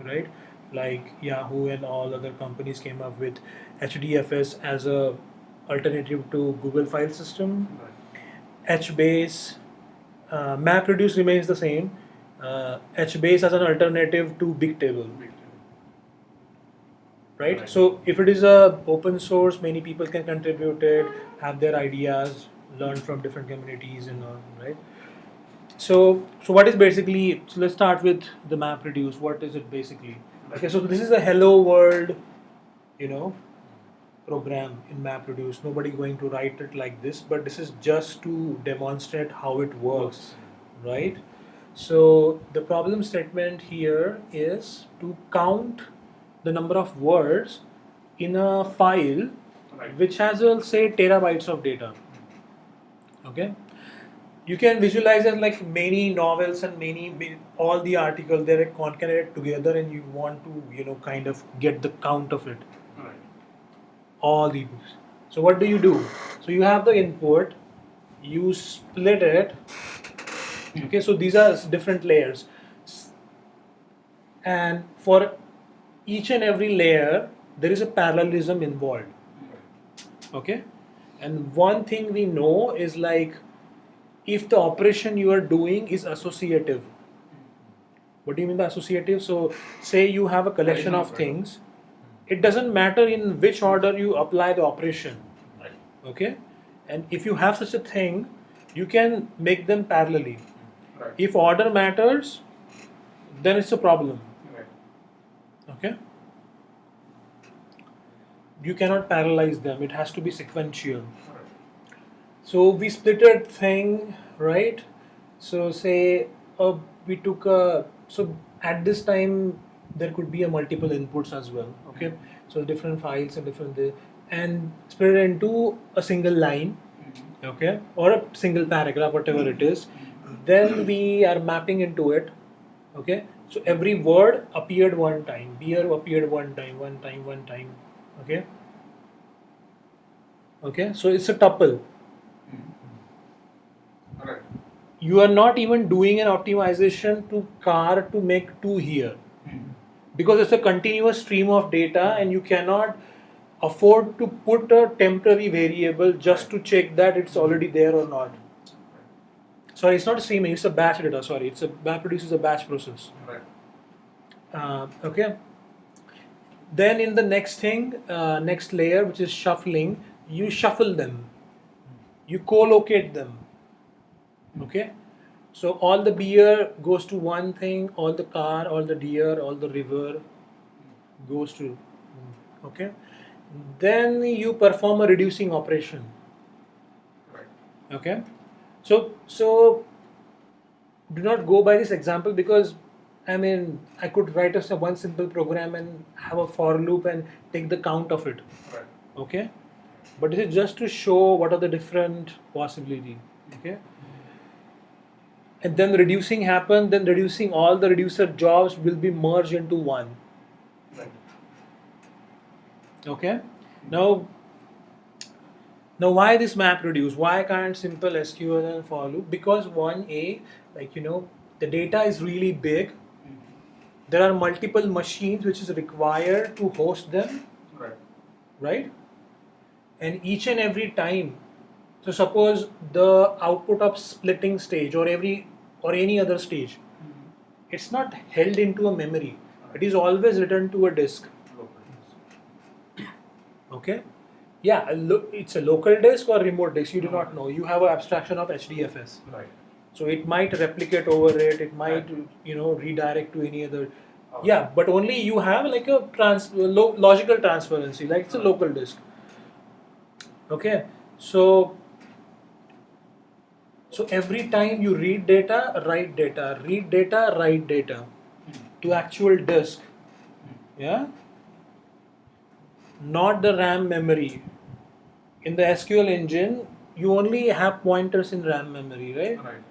right? Like Yahoo and all other companies came up with HDFS as a alternative to Google file system. Right. HBase, MapReduce remains the same. HBase as an alternative to Bigtable, Big deal. right? Right. So if it is a open source, many people can contribute it, have their ideas, learn from different communities and all, right? So what is basically, so let's start with the MapReduce. What is it basically? Okay, so this is a hello world, you know, program in MapReduce. Nobody going to write it like this, but this is just to demonstrate how it works, right? So the problem statement here is to count the number of words in a file Right. which has, say, terabytes of data. Okay, you can visualize as like many novels and all the articles they're concatenated together, and you want to kind of get the count of it, Right. all the books. So what do? So you have the input, you split it. Okay, so these are different layers, and for each and every layer there is a parallelism involved. Okay, and one thing we know is like, if the operation you are doing is associative. What do you mean by associative? So say you have a collection of things, it doesn't matter in which order you apply the operation. Right. Okay, and if you have such a thing, you can make them parallelly. Right. If order matters, then it's a problem. Right. Okay, you cannot parallelize them, it has to be sequential. Right. So we splitted thing, right? So say we took a, so at this time there could be a multiple inputs as well. Okay, so different files and and split it into a single line. Okay, or a single paragraph, whatever it is. Then we are mapping into it. Okay, so every word appeared one time. Beer appeared one time. Okay. Okay, so it's a tuple. Right. You are not even doing an optimization to car to make two here, because it's a continuous stream of data and you cannot afford to put a temporary variable just to check that it's already there or not. Sorry, it's not streaming, it's a batch data. Sorry, it's a batch produces a batch process. Right. Okay. Then in the next thing, next layer, which is shuffling, you shuffle them, you co-locate them. Okay. So all the beer goes to one thing, all the car, all the deer, all the river goes to. Okay. Then you perform a reducing operation. Right. Okay. So do not go by this example, because I mean I could write one simple program and have a for loop and take the count of it. Right. Okay. But this is just to show what are the different possibilities. Okay. And then reducing happen, then reducing all the reducer jobs will be merged into one. Right. Okay. Now why this map reduce? Why can't simple SQL and for loop? Because the data is really big. There are multiple machines which is required to host them, Right. right? And each and every time, so suppose the output of splitting stage or any other stage, it's not held into a memory. It is always returned to a disk. Local. Okay. Yeah, it's a local disk or remote disk. You do not know. You have an abstraction of HDFS. Right. So it might replicate over it. It might redirect to any other. Yeah, but only you have like a logical transparency. Like it's a local disk. Okay. So every time you read data, write data, read data, write data to actual disk. Yeah. Not the RAM memory. In the SQL engine, you only have pointers in RAM memory, right? Right.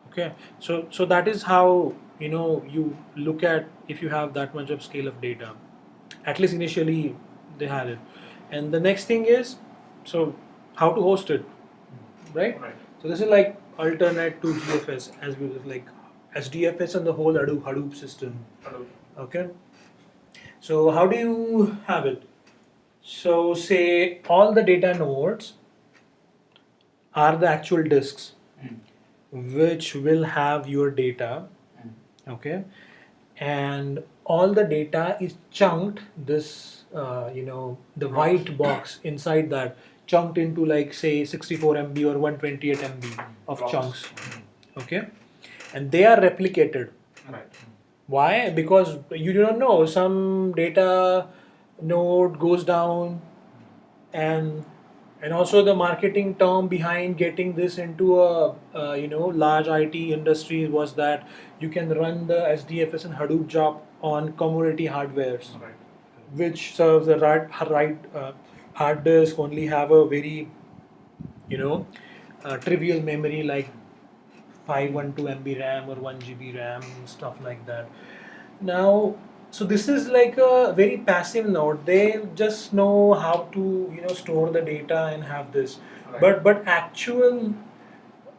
Okay. So that is how you look at if you have that much of scale of data. At least initially they had it. And the next thing is, so how to host it, right? Right. So this is like alternate to GFS, as we like SDFS and the whole Hadoop system. Hello. Okay. So how do you have it? So say all the data nodes are the actual disks which will have your data. Okay. And all the data is chunked, this the white box inside that chunked into like say 64 MB or 128 MB of Blocks. chunks. Okay. And they are replicated. Right. Why? Because you do not know, some data node goes down, and also the marketing term behind getting this into a large IT industry was that you can run the SDFS and Hadoop job on commodity hardwares, Right. which serves the hard disk only have a very trivial memory like 512 MB RAM or 1 GB RAM, stuff like that. Now, so this is like a very passive node. They just know how to store the data and have this. Right. But actual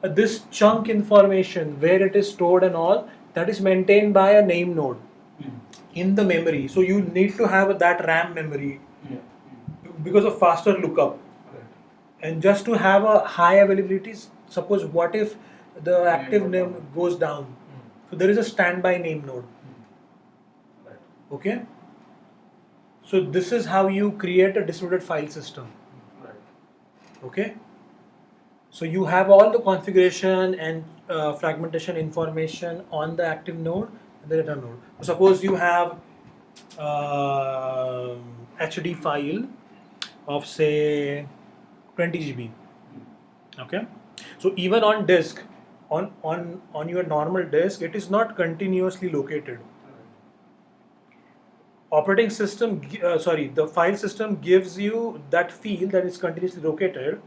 this chunk information where it is stored and all, that is maintained by a name node in the memory. So you need to have that RAM memory Yeah. because of faster lookup. Right. And just to have a high availability, suppose what if the active name goes down? So there is a standby name node. Right. Okay. So this is how you create a distributed file system. Right. Okay. So you have all the configuration and fragmentation information on the active node and the data node. So suppose you have HD file of say 20 GB. Okay. So even on disk, on your normal disk, it is not continuously located. Operating system, the file system gives you that feel that it's continuously located,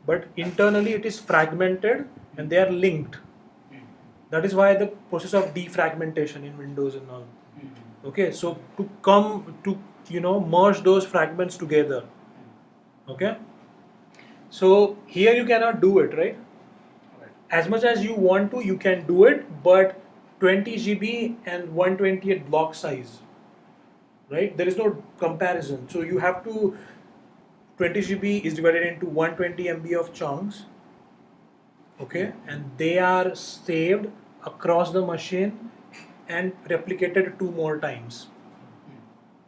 but internally it is fragmented and they are linked. That is why the process of defragmentation in Windows and all. Okay, so to merge those fragments together. Okay, so here you cannot do it, right? Right. As much as you want to, you can do it, but 20 GB and 128 block size, right? There is no comparison. So you have to 20 GB is divided into 120 MB of chunks, okay, and they are saved across the machine and replicated 2 more times.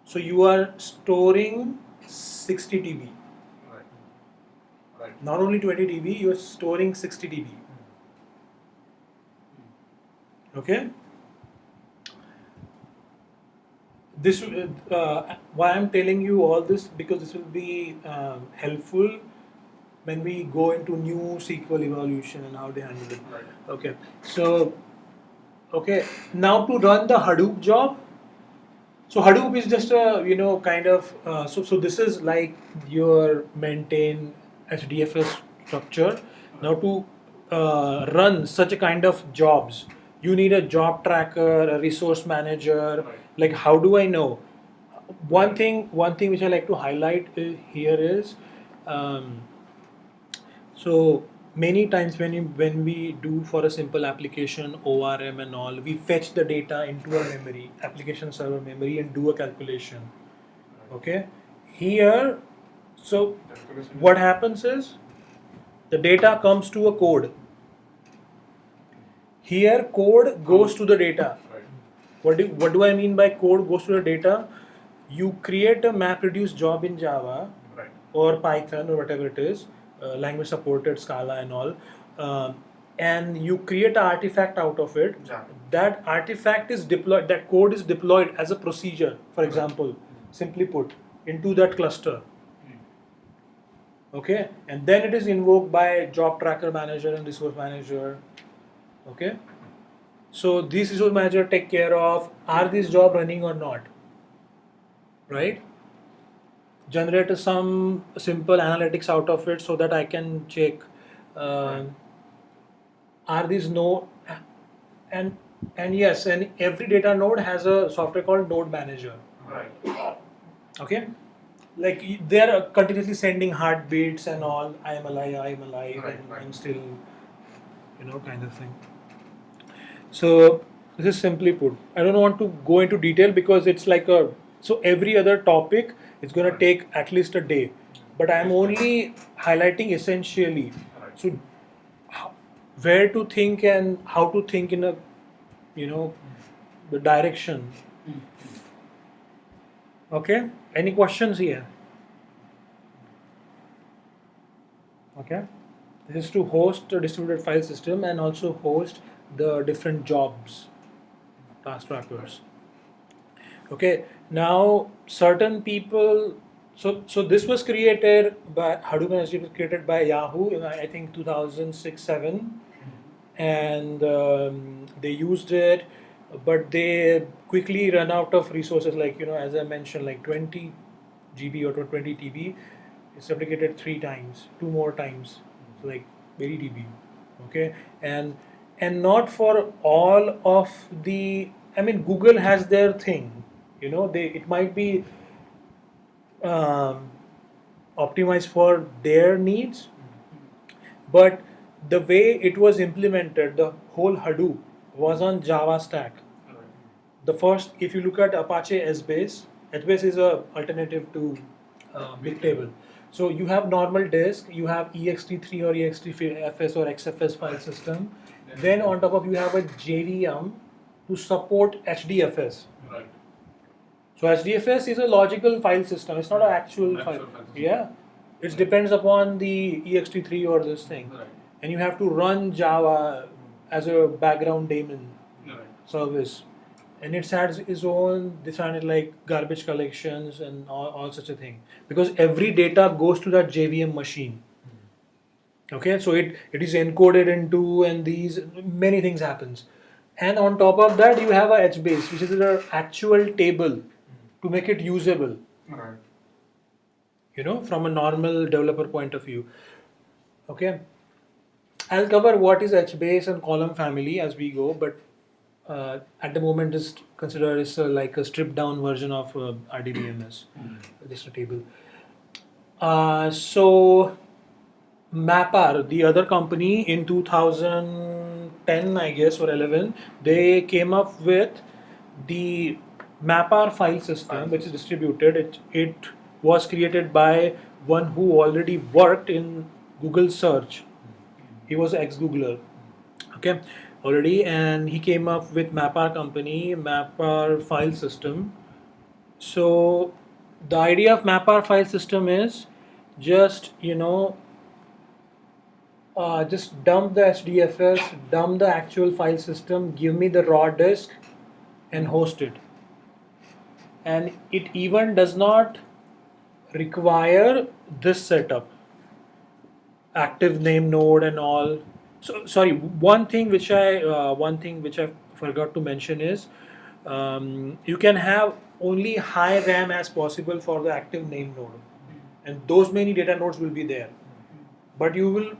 So you are storing 60 TB. Right. Right. Not only 20 TB, you are storing 60 TB. Okay. This why I'm telling you all this, because this will be helpful when we go into new SQL evaluation and how they handle it. Right. Okay. So okay, now to run the Hadoop job. So Hadoop is just a kind of so this is like your maintain HDFS structure. Now to run such a kind of jobs, you need a job tracker, a resource manager. Right. Like, how do I know? One thing which I like to highlight here is, um, so many times when we do for a simple application ORM and all, we fetch the data into a memory, application server memory, and do a calculation. Okay, here, so Calculation. what happens is the data comes to a code. Here, code goes to the data. Right. What do I mean by code goes to the data? You create a MapReduce job in Java Right. or Python or whatever it is, language supported, Scala and all, and you create an artifact out of it. Java. That artifact is deployed, that code is deployed as a procedure, for example, simply put, into that cluster. Okay, and then it is invoked by job tracker manager and resource manager. Okay, so these resource manager take care of, are these job running or not, right? Generate some simple analytics out of it so that I can check, uh, are these node, and yes, and every data node has a software called node manager. Right. Okay, like they are continuously sending heartbeats and all, I am alive, Right, and right. I'm still, kind of thing. So this is simply put. I don't want to go into detail because it's like a, so every other topic is going to Right. take at least a day, but I'm only highlighting essentially. Right. So where to think and how to think in a, the direction. Okay. Any questions here? Okay. This is to host a distributed file system and also host the different jobs, task trackers. Okay. Now, certain people. So this was created by Hadoop and SDK was created by Yahoo in, I think, 2006-7, and they used it, but they quickly run out of resources. Like, as I mentioned, like 20 GB or 20 TB, it's replicated 3 times, 2 more times, so like very TB. Okay, and not for all of the. I mean, Google has their thing. It might be um, optimized for their needs, but the way it was implemented, the whole Hadoop was on Java stack. The first, if you look at Apache SBase, SBase is a alternative to Bigtable. So you have normal disk, you have ext3 or ext3fs or xfs file system. Then on top of you have a JVM to support HDFS. Right. So HDFS is a logical file system. It's not an actual file. File system. Yeah, it depends upon the ext3 or this thing, Right. and you have to run Java as a background daemon Right. service, and it has its own defined like garbage collections and all such a thing, because every data goes to that JVM machine. Okay, so it is encoded into, and these many things happens, and on top of that you have a HBase, which is an actual table to make it usable. Right. From a normal developer point of view. Okay, I'll cover what is HBase and column family as we go, but at the moment just consider it's like a stripped down version of RDBMS, just a table. So Mapr, the other company in 2010, I guess, or 11, they came up with the Mapr file system, which is distributed. It was created by one who already worked in Google search. He was ex-Googler, okay, already, and he came up with Mapr company, Mapr file system. So the idea of Mapr file system is just just dump the HDFS, dump the actual file system, give me the raw disk, and host it. And it even does not require this setup, active name node and all. So sorry, one thing which I forgot to mention is you can have only high RAM as possible for the active name node, and those many data nodes will be there. But the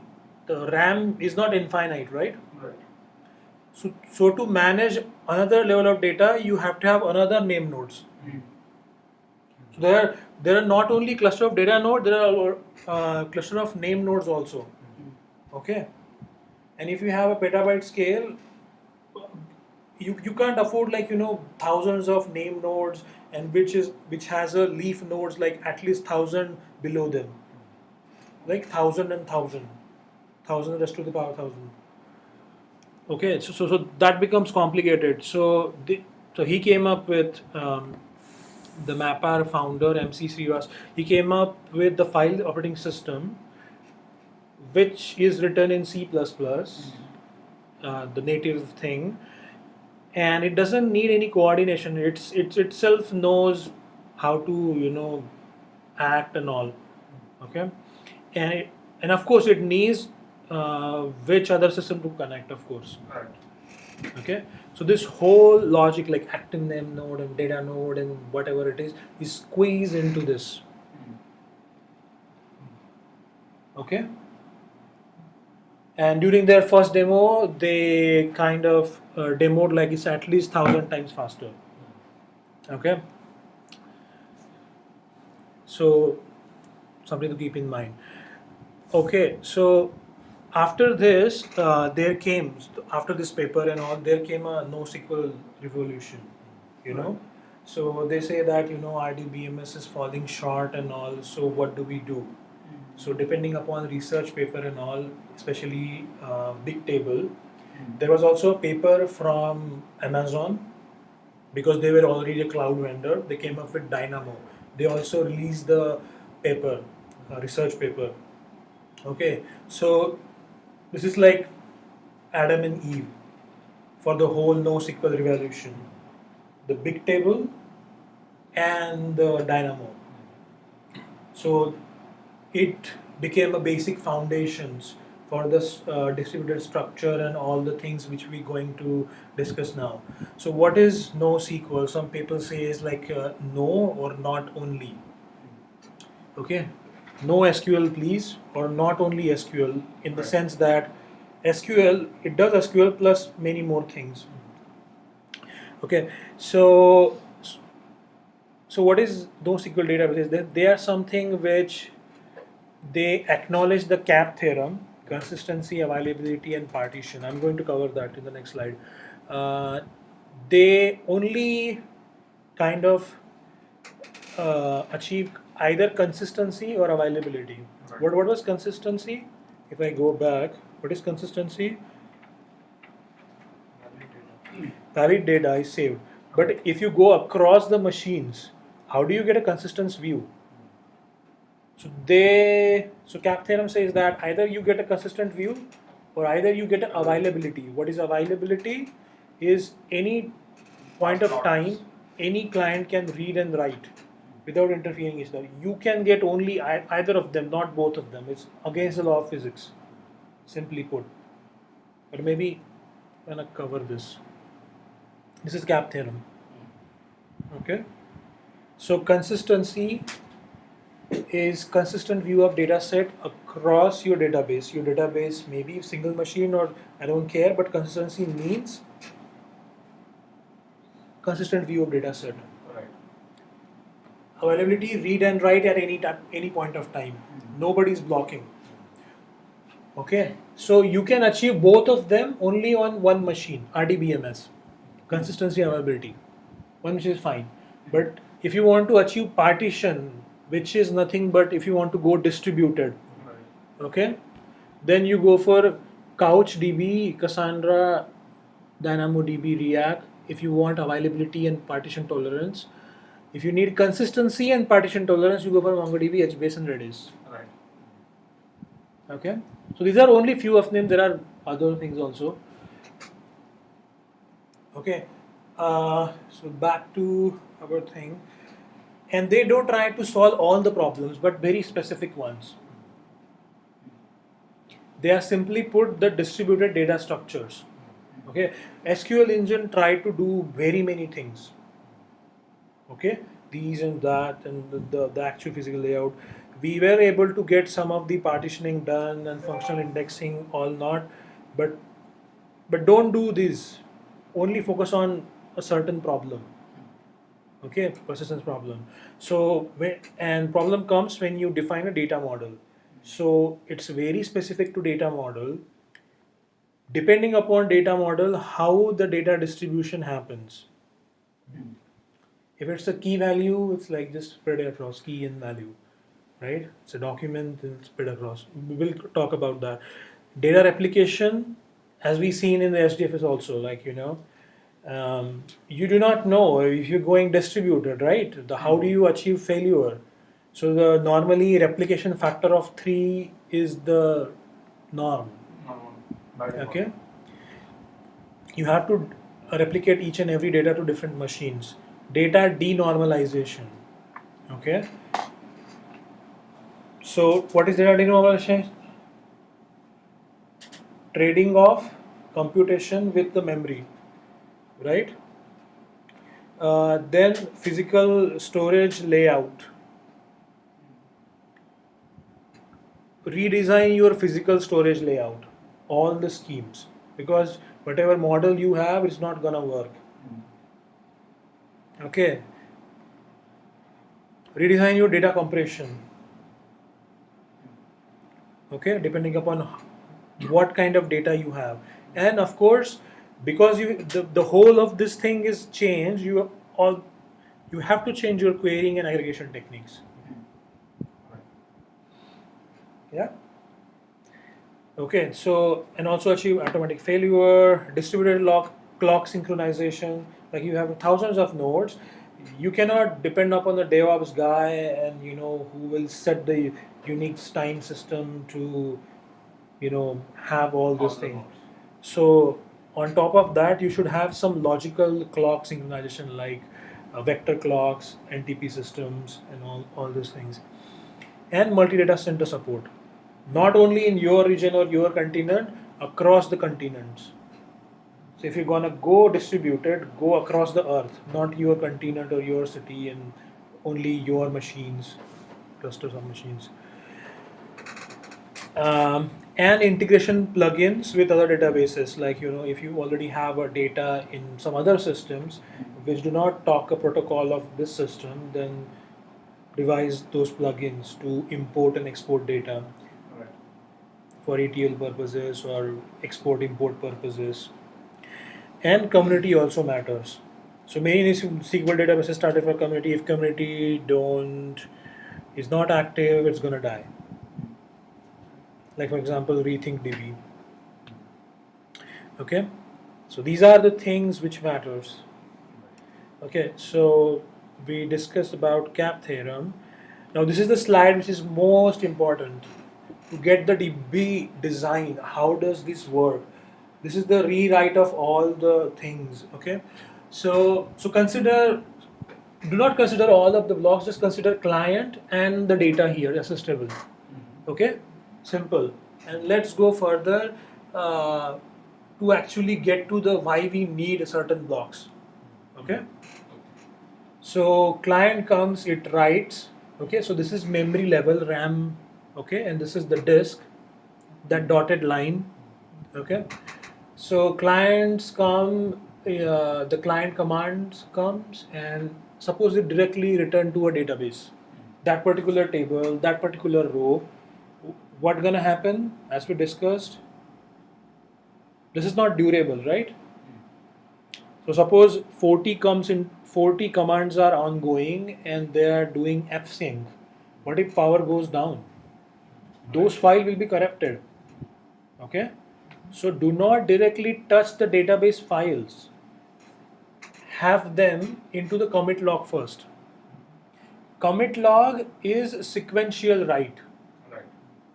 RAM is not infinite, right? Right. So to manage another level of data, you have to have another name nodes. So there are not only cluster of data node, there are cluster of name nodes also. Okay, and if you have a petabyte scale, you can't afford thousands of name nodes, and which has a leaf nodes like at least 1,000 below them, like 1,000 and 1,000, 1,000 raised to the power 1,000. Okay, so that becomes complicated. So he came up with the Mapr founder MC Srivas. He came up with the file operating system, which is written in C++, the native thing, and it doesn't need any coordination. It itself knows how to act and all. Okay, and of course it needs which other system to connect, of course. Right. Okay, so this whole logic like active name node and data node and whatever it is squeezed into this. Okay, and during their first demo they kind of demoed like it's at least 1,000 times faster. Okay, so something to keep in mind. Okay, so after this, after this paper and all, there came a NoSQL revolution. You know, so they say that RDBMS is falling short and all. So what do we do? So depending upon research paper and all, especially big table, there was also a paper from Amazon because they were already a cloud vendor. They came up with Dynamo. They also released the paper, research paper. Okay, so this is like Adam and Eve for the whole NoSQL revolution. The big table and the Dynamo. So it became a basic foundations for this distributed structure and all the things which we're going to discuss now. So what is NoSQL? Some people say is like no or not only. Okay, no SQL please, or not only SQL, in the sense that SQL, it does SQL plus many more things. Okay, so what is NoSQL databases? They are something which they acknowledge the CAP theorem, consistency, availability, and partition. I'm going to cover that in the next slide. They only kind of achieve either consistency or availability. Right. What was consistency? If I go back, what is consistency? Valid data is saved. But if you go across the machines, how do you get a consistent view? So CAP theorem says that either you get a consistent view or either you get availability. What is availability? Is any point of time any client can read and write without interfering each other. You can get only either of them, not both of them. It's against the law of physics, simply put. But maybe I'm gonna cover this. This is CAP theorem. Okay. So consistency is consistent view of data set across your database. Your database may be single machine or I don't care, but consistency means consistent view of data set. Right. availability, read and write at any point of time. Nobody's blocking. Okay, so you can achieve both of them only on one machine, RDBMS, consistency and availability. One machine is fine. But if you want to achieve partition, which is nothing but if you want to go distributed, okay, then you go for CouchDB, Cassandra, DynamoDB, React. If you want availability and partition tolerance, if you need consistency and partition tolerance, you go for MongoDB, HBase, and Redis. Right. Okay, so these are only few of them. There are other things also. Okay, so back to our thing, and they don't try to solve all the problems, but very specific ones. They are simply put the distributed data structures. Okay, SQL engine tried to do very many things. Okay, these and that and the actual physical layout. We were able to get some of the partitioning done and functional indexing all not, but don't do this. Only focus on a certain problem. Okay, persistence problem. So and problem comes when you define a data model. So it's very specific to data model. Depending upon data model, how the data distribution happens. If it's a key value, it's like just spread across key and value, right? It's a document and spread across. We will talk about that. Data replication, as we seen in the SDFS also, like you do not know if you're going distributed, right? How do you achieve failure? So the normally replication factor of 3 is the norm. Okay, you have to replicate each and every data to different machines. Data denormalization. Okay, so what is data denormalization? Trading off computation with the memory, right? Then physical storage layout. Redesign your physical storage layout, all the schemes, because whatever model you have, it's not gonna work. Okay. Redesign your data compression. Okay, depending upon what kind of data you have, and of course, because the whole of this thing is changed, you have to change your querying and aggregation techniques. Yeah. Okay, so and also achieve automatic failure, distributed clock synchronization. Like you have thousands of nodes, you cannot depend upon the DevOps guy and who will set the Unix time system to have all this thing. So on top of that, you should have some logical clock synchronization like vector clocks, NTP systems, and all these things, and multi-data center support. Not only in your region or your continent, across the continents. So if you're gonna go distributed, go across the earth, not your continent or your city and only your machines, clusters of machines. And integration plugins with other databases, like if you already have a data in some other systems which do not talk a protocol of this system, then devise those plugins to import and export data for ETL purposes or export import purposes. And community also matters. So many SQL databases started for community. If community is not active, it's gonna die. Like for example, Rethink DB. Okay, so these are the things which matters. Okay, so we discussed about CAP theorem. Now this is the slide which is most important to get the DB design. How does this work? This is the rewrite of all the things. Okay, so do not consider all of the blocks. Just consider client and the data here assistable. Okay, simple. And let's go further to actually get to the why we need certain blocks. Okay. So client comes, it writes. Okay, so this is memory level RAM. Okay, and this is the disk, that dotted line. Okay, so clients come, the client commands comes and suppose it directly return to a database, that particular table, that particular row, what gonna happen? As we discussed, this is not durable, right? So suppose 40 commands are ongoing and they are doing fsync. What if power goes down? Those files will be corrupted. Okay? So do not directly touch the database files. Have them into the commit log first. Commit log is sequential write. Right.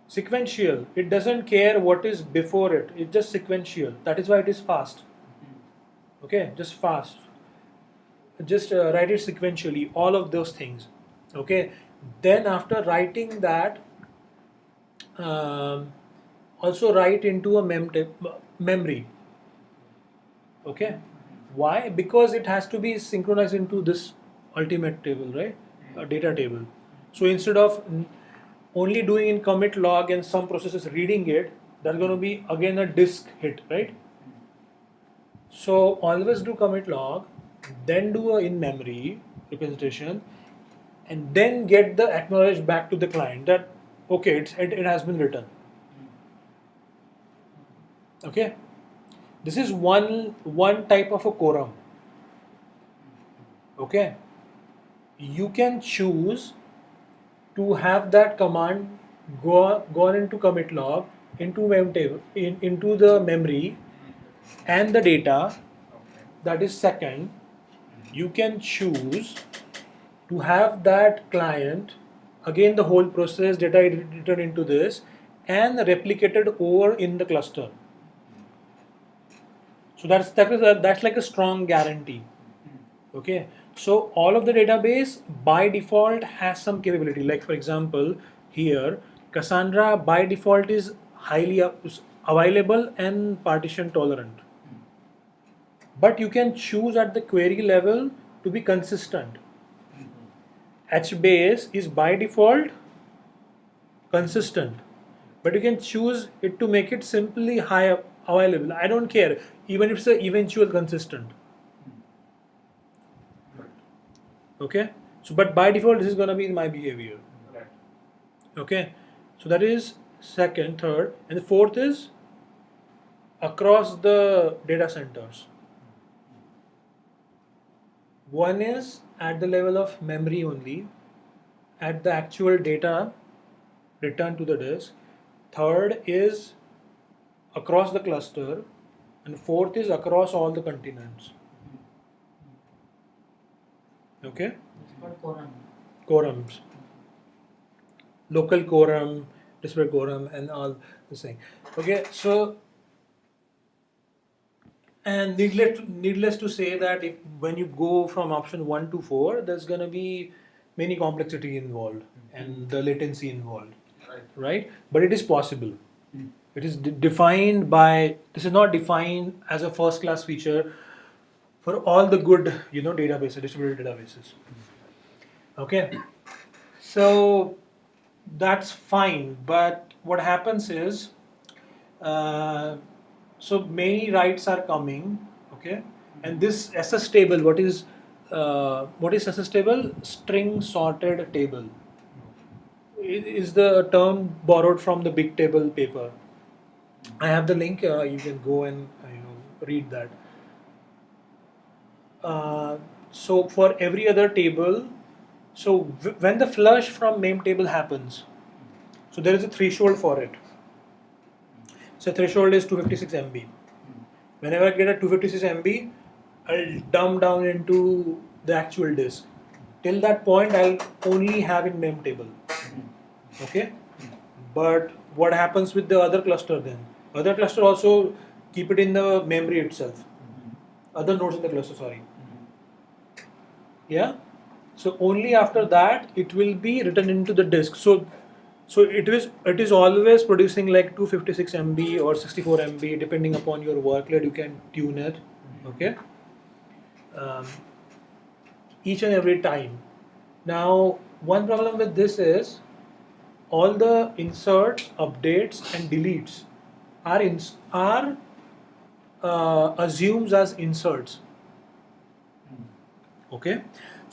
Sequential. It doesn't care what is before it. It's just sequential. That is why it is fast. Okay, just fast. Just write it sequentially. All of those things. Okay. Then after writing that, also write into a memory. Okay. Why? Because it has to be synchronized into this ultimate table, right? A data table. So instead of only doing in commit log and some processes reading it, that's going to be again a disk hit, right? So always do commit log, then do a in memory representation, and then get the acknowledge back to the client that okay, it has been written. Okay, this is one type of a quorum. Okay, you can choose to have that command gone into commit log into mem table into the memory and the data. That is second. You can choose to have that client again the whole process data returned into this and replicated over in the cluster. So that's like a strong guarantee. Okay, so all of the database by default has some capability. Like for example, here Cassandra by default is highly available and partition tolerant. But you can choose at the query level to be consistent. HBase is by default consistent, but you can choose it to make it simply high available. I don't care, even if it's an eventual consistent. Okay, so but by default this is going to be my behavior. Right. Okay, so that is second, third, and the fourth is across the data centers. One is at the level of memory only, at the actual data returned to the disk. Third is across the cluster, and fourth is across all the continents. Okay, It's called quorum. quorums, local quorum, disparate quorum, and all this thing. Okay, so and needless to say that if when you go from option 1 to 4, there's gonna be many complexity involved and the latency involved, Right. right? But it is possible. It is defined by, this is not defined as a first class feature for all the good, databases, distributed databases. Okay, so that's fine. But what happens is, so many writes are coming. Okay, and this SS table, what is SS table? String sorted table. Is the term borrowed from the big table paper. I have the link. You can go and read that. So for every other table, so when the flush from mem table happens, so there is a threshold for it. So threshold is 256 MB. Whenever I get a 256 MB, I'll dump down into the actual disk. Till that point, I'll only have in mem table. Okay, but what happens with the other cluster then? Other cluster also keep it in the memory itself. Other nodes in the cluster, sorry. Yeah. So only after that it will be written into the disk. So it is always producing like 256 MB or 64 MB depending upon your workload. You can tune it. Okay. Each and every time. Now one problem with this is all the inserts, updates, and deletes are assumes as inserts. Okay,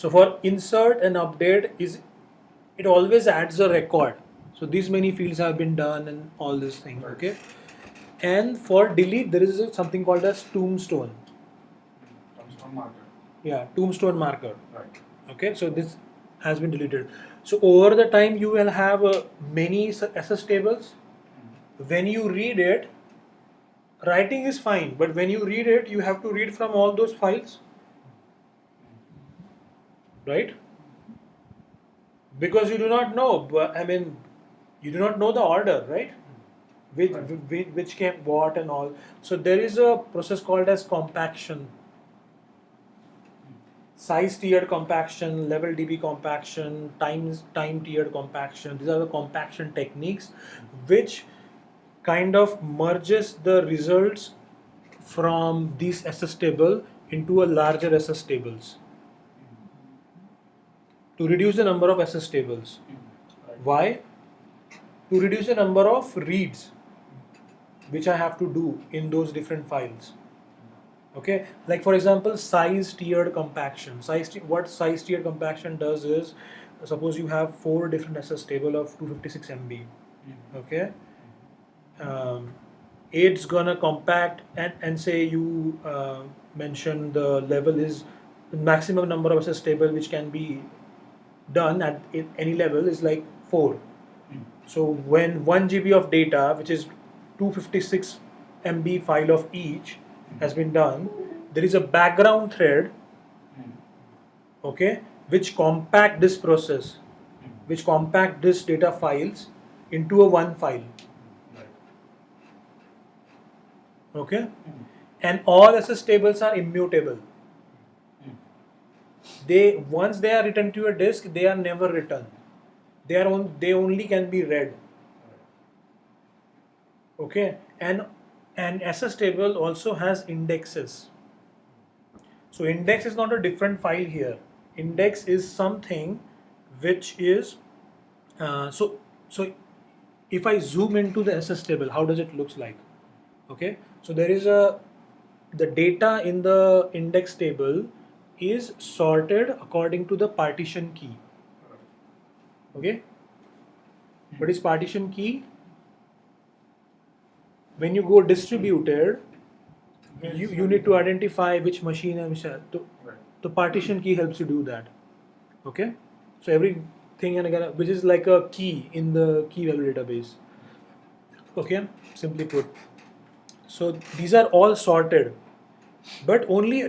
So for insert and update it always adds a record. So these many fields have been done and all this thing. Right. Okay. And for delete there is something called as tombstone. Comes from marker. Yeah, tombstone marker. Right. Okay, so this has been deleted. So over the time you will have many SS tables. When you read it, writing is fine, but when you read it, you have to read from all those files, right? Because you do not know, but I mean, you do not know the order, right? Which, which came what and all. So there is a process called as compaction. Size tiered compaction, level DB compaction, time tiered compaction. These are the compaction techniques which kind of merges the results from these SS table into a larger SS tables to reduce the number of SS tables. Why? To reduce the number of reads which I have to do in those different files. Okay, like for example, size tiered compaction. What size tiered compaction does is, suppose you have 4 different SS table of 256 MB. Okay, it's gonna compact and say you mention the level is the maximum number of SS table which can be done at any level is like 4. So when 1 GB of data, which is 256 MB file of each, has been done, there is a background thread, okay, which compact this process, which compact this data files into a one file. Okay, and all SS tables are immutable. They once they are written to a disk, they are never written. They only can be read. Okay, and SS table also has indexes. So index is not a different file here. Index is something which is so if I zoom into the SS table, how does it looks like? Okay, so there is the data in the index table is sorted according to the partition key. Okay, what is partition key? When you go distributed, you need to identify which machine and which the partition key helps you do that. Okay, so everything and again which is like a key in the key value database. Okay, simply put. So these are all sorted, but only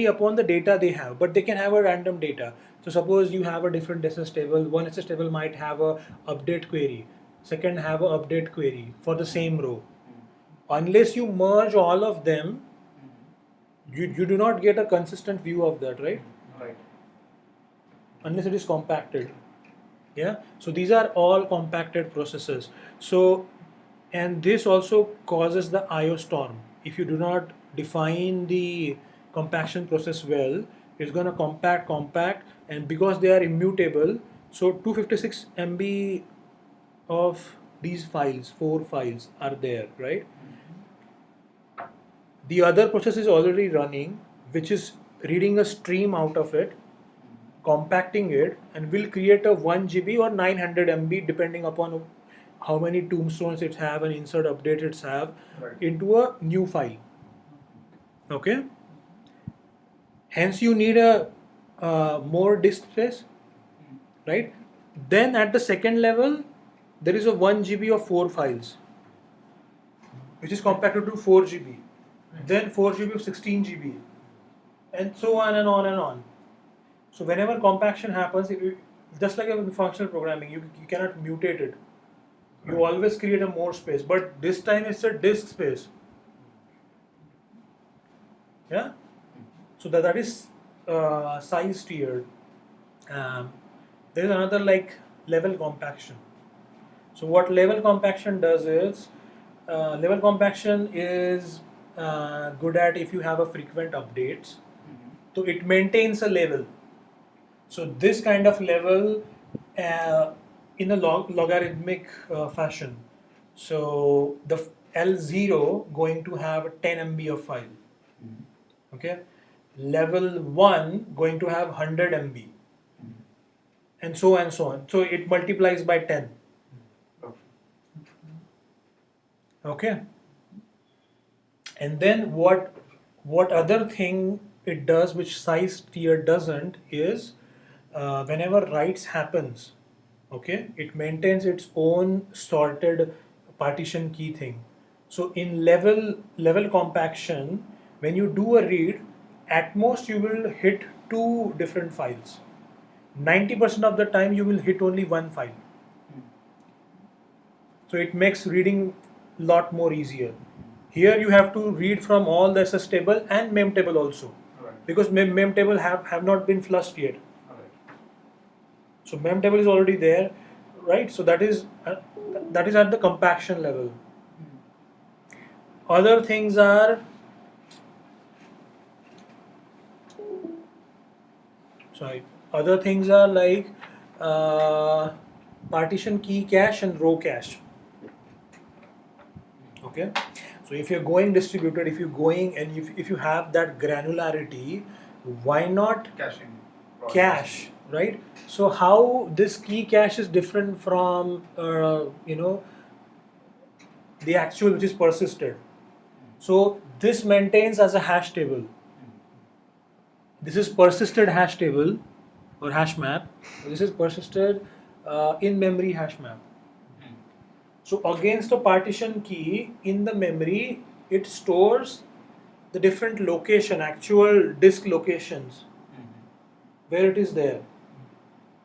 upon the data they have. But they can have a random data. So suppose you have a different SS table. One SS table might have a update query. Second have a update query for the same row. Unless you merge all of them, you do not get a consistent view of that, right? Right. Unless it is compacted. Yeah, so these are all compacted processes. So and this also causes the IO storm. If you do not define the compaction process well, it's going to compact, and because they are immutable, so 256 MB of these files, 4 files are there, right? The other process is already running, which is reading a stream out of it, compacting it, and will create a 1 GB or 900 MB depending upon how many tombstones it have and insert update it's have into a new file. Okay. Hence you need a more disk space, right? Then at the second level, there is a 1 GB of 4 files, which is compacted to 4 GB. Then 4 GB of 16 GB, and so on and on and on. So whenever compaction happens, just like in functional programming, you cannot mutate it. You always create a more space, but this time it's a disk space. Yeah. So that is size tiered. There is another like level compaction. So what level compaction does is level compaction is good at if you have a frequent updates. So it maintains a level. So this kind of level in a logarithmic fashion. So the L0 going to have 10 MB of file. Okay. level 1 going to have 100 MB, and so on and so on. So it multiplies by 10. Okay. And then what other thing it does, which size tier doesn't, is whenever writes happens, okay, it maintains its own sorted partition key thing. So in level compaction, when you do a read, at most you will hit two different files. 90% of the time you will hit only one file. So it makes reading a lot more easier. Here you have to read from all the SS table and mem table also, because mem table have not been flushed yet. So mem table is already there, right? So that is at the compaction level. Other things are, like partition key cache and row cache. Okay, so if you're going distributed, if you're going and if you have that granularity, why not Caching. cache, right? So how this key cache is different from the actual which is persisted. So this maintains as a hash table. This is persisted hash table or hash map. This is persisted in memory hash map. So against a partition key in the memory, it stores the different location, actual disk locations, where it is there.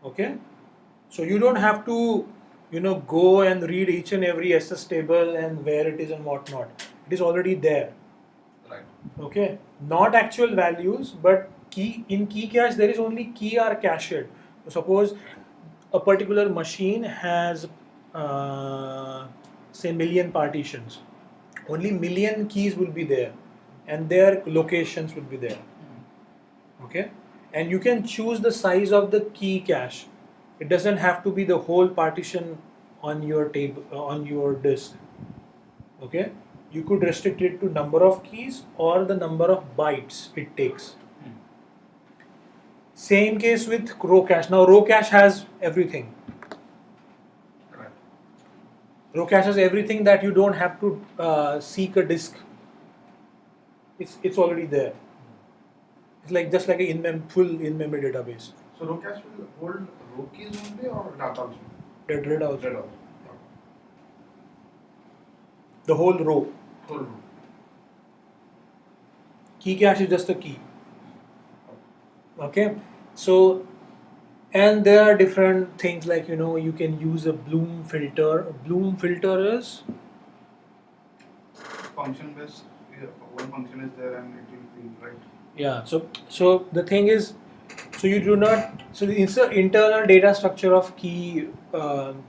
Okay, so you don't have to go and read each and every SS table and where it is and whatnot. It is already there. Right. Okay, not actual values, but key cache there is only key are cached. So suppose a particular machine has say million partitions, only million keys will be there and their locations will be there. Okay, and you can choose the size of the key cache. It doesn't have to be the whole partition on your table on your disk. Okay, you could restrict it to number of keys or the number of bytes it takes. Same case with row cache. Now row cache has everything. Right. Row cache has everything that you don't have to seek a disk. It's already there. It's like just like a full in-memory database. So row cache will hold row keys only or data also? Read also. Data also. The whole row. Whole row. Key cache is just a key. Okay, so and there are different things like you can use a Bloom filter. A Bloom filter is Function based. One function is there and it will fill, right? yeah. So the thing is, so you do not. So it's the internal data structure of key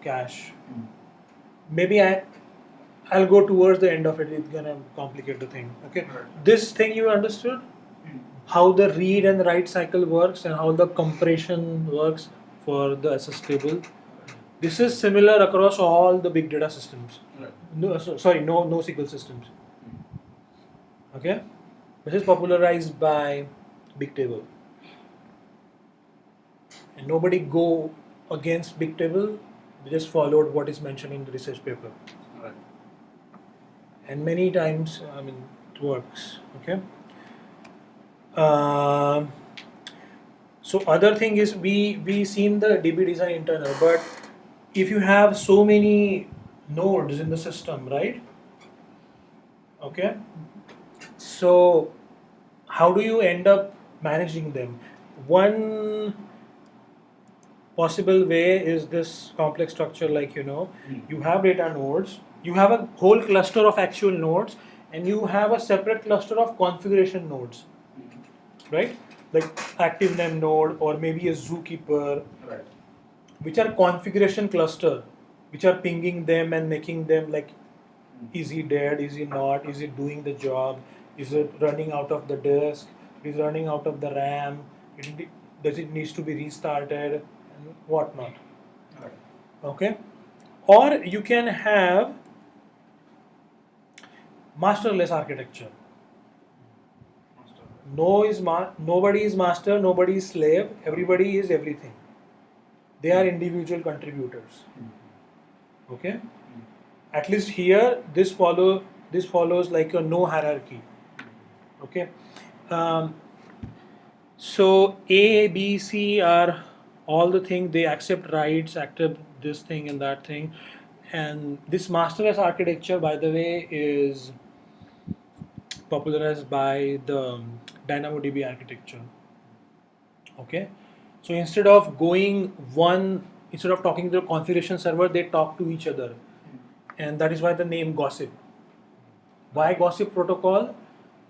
cache. Maybe I'll go towards the end of it. It's gonna complicate the thing. Okay, Right. this thing you understood. How the read and write cycle works and how the compression works for the SS table. This is similar across all the big data systems. Right. No NoSQL systems. Okay, this is popularized by Bigtable, and nobody go against Bigtable. They just followed what is mentioned in the research paper, Right. and many times it works. Okay. So other thing is we seen the DB design internal, but if you have so many nodes in the system, right? Okay, so how do you end up managing them? One possible way is this complex structure, like you have data nodes, you have a whole cluster of actual nodes, and you have a separate cluster of configuration nodes, right? Like ActiveName node or maybe a Zookeeper, Right. which are configuration cluster, which are pinging them and making them like, is he dead, is he not, is it doing the job, is it running out of the disk, is running out of the RAM, does it needs to be restarted and whatnot. Right. Okay, or you can have masterless architecture. Master. Nobody is master, nobody is slave, everybody is everything. They are individual contributors. Okay? At least here this follows like a no hierarchy. Okay? Um, so A, B, C are all the things they accept rights, accept this thing and that thing. And this masterless architecture, by the way, is popularized by the DynamoDB architecture. Okay, so instead of talking to the configuration server, they talk to each other, and that is why the name gossip. Why gossip protocol?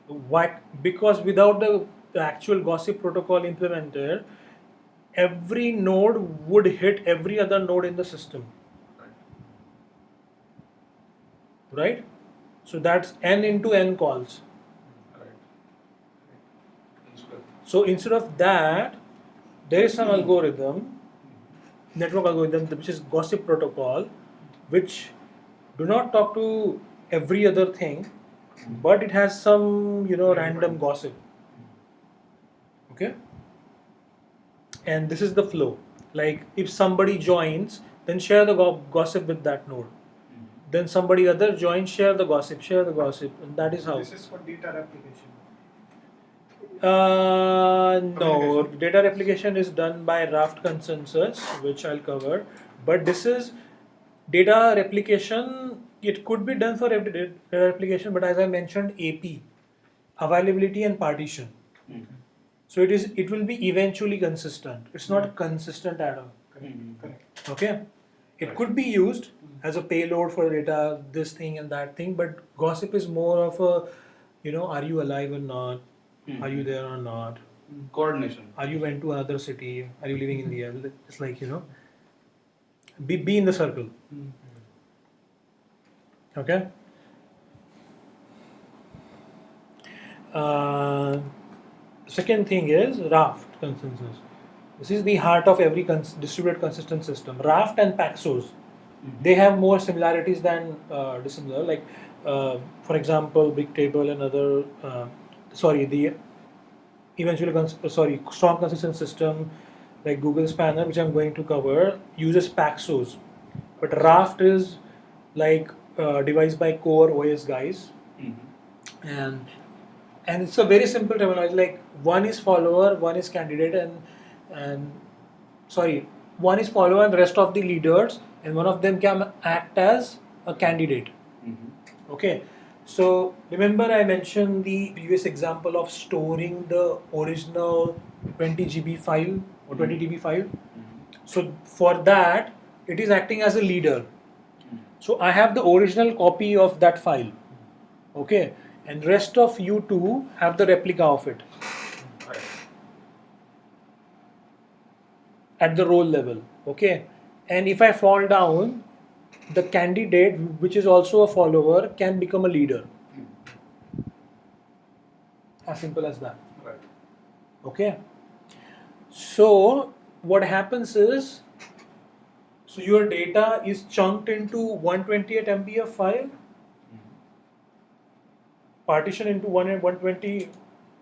Why? Because without the actual gossip protocol implemented, every node would hit every other node in the system, right? So that's n into n calls. So instead of that, there is some algorithm, network algorithm, which is gossip protocol, which do not talk to every other thing, but it has some random gossip. Okay, and this is the flow. Like if somebody joins, then share the gossip with that node. Then somebody other joins, share the gossip, and that is how. This is for data replication. No, data replication is done by Raft consensus, which I'll cover. But this is data replication. It could be done for every data replication, but as I mentioned, AP, availability and partition. So it will be eventually consistent. It's not consistent at all. Correct. Okay, it could be used as a payload for data, this thing and that thing, but gossip is more of a, are you alive or not? Are you there or not? Coordination. Are you went to another city? Are you living in the end? It's like be in the circle. Okay. Second thing is Raft consensus. This is the heart of every distributed consistent system. Raft and Paxos, they have more similarities than dissimilar. Like, for example, Bigtable and other. The strong consistent system like Google Spanner, which I'm going to cover, uses Paxos, but Raft is like device by core OS guys, and it's a very simple terminology. Like one is follower, one is candidate, and sorry, one is follower and the rest of the leaders, and one of them can act as a candidate. Okay, so remember I mentioned the previous example of storing the original 20 GB file or 20 TB file. So for that, it is acting as a leader. So I have the original copy of that file. Okay, and rest of you two have the replica of it at the role level. Okay, and if I fall down, the candidate, which is also a follower, can become a leader. As simple as that. Right. Okay. So what happens is, so your data is chunked into 128 MB of file, partition into 120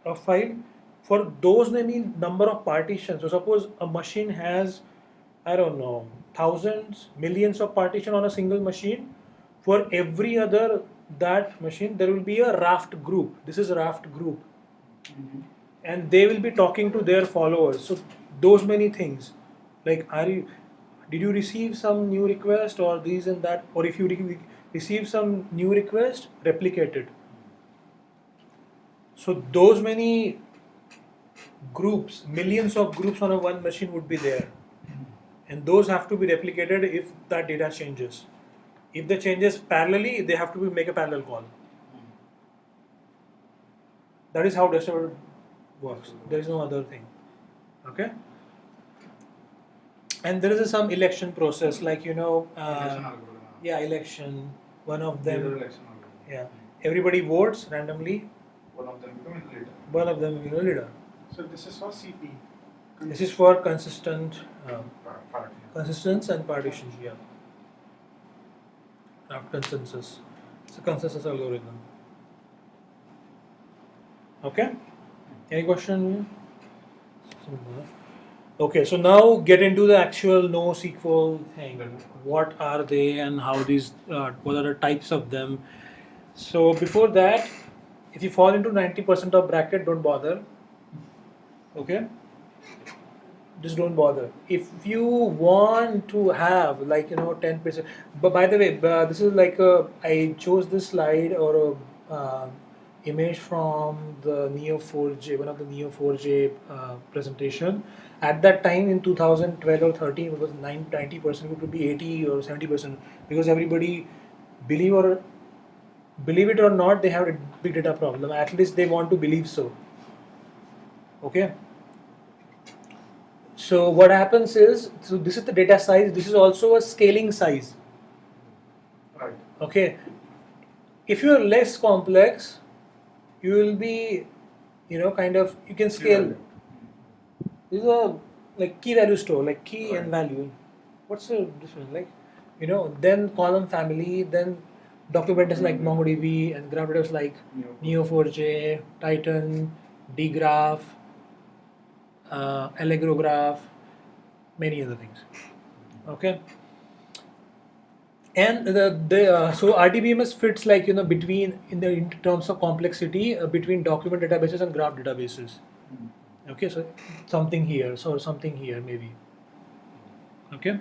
of file. For those many number of partitions, so suppose a machine has, I don't know, thousands, millions of partition on a single machine. For every other that machine, there will be a Raft group. This is a Raft group, and they will be talking to their followers. So those many things, like did you receive some new request or these and that, or if you receive some new request, replicate it. So those many groups, millions of groups on a one machine would be there, and those have to be replicated if that data changes. If they changes parallelly, they have to make a parallel call. That is how distributed works. There is no other thing. Okay. And there is some election process, like election. One of them, everybody votes randomly. One of them become a leader. One of them leader. So this is for CP. This is for consistent, Part. consistence and partition. Yeah. Not consensus. It's a consensus algorithm. Okay. Any question? Okay, so now get into the actual NoSQL thing. What are they and how these, what are the types of them? So before that, if you fall into 90% of bracket, don't bother. Okay, just don't bother. If you want to have like 10%, but by the way, this is like I chose this slide or a image from the Neo 4J, one of the Neo 4J presentation. At that time in 2012 or 13, it was 90%. It would be 80 or 70% because everybody believe or believe it or not, they have a big data problem. At least they want to believe so. Okay. So what happens is, so this is the data size. This is also a scaling size. Right. Okay. If you are less complex, you will be, kind of you can scale. This is a like key value store, like key and value. What's the difference? Like, then column family, then document is like MongoDB, and graph data is like Neo4j, Titan, dgraph, Allegro graph, many other things. Okay. And so RDBMS fits like between in terms of complexity between document databases and graph databases. Okay, so something here, so something here maybe. Okay.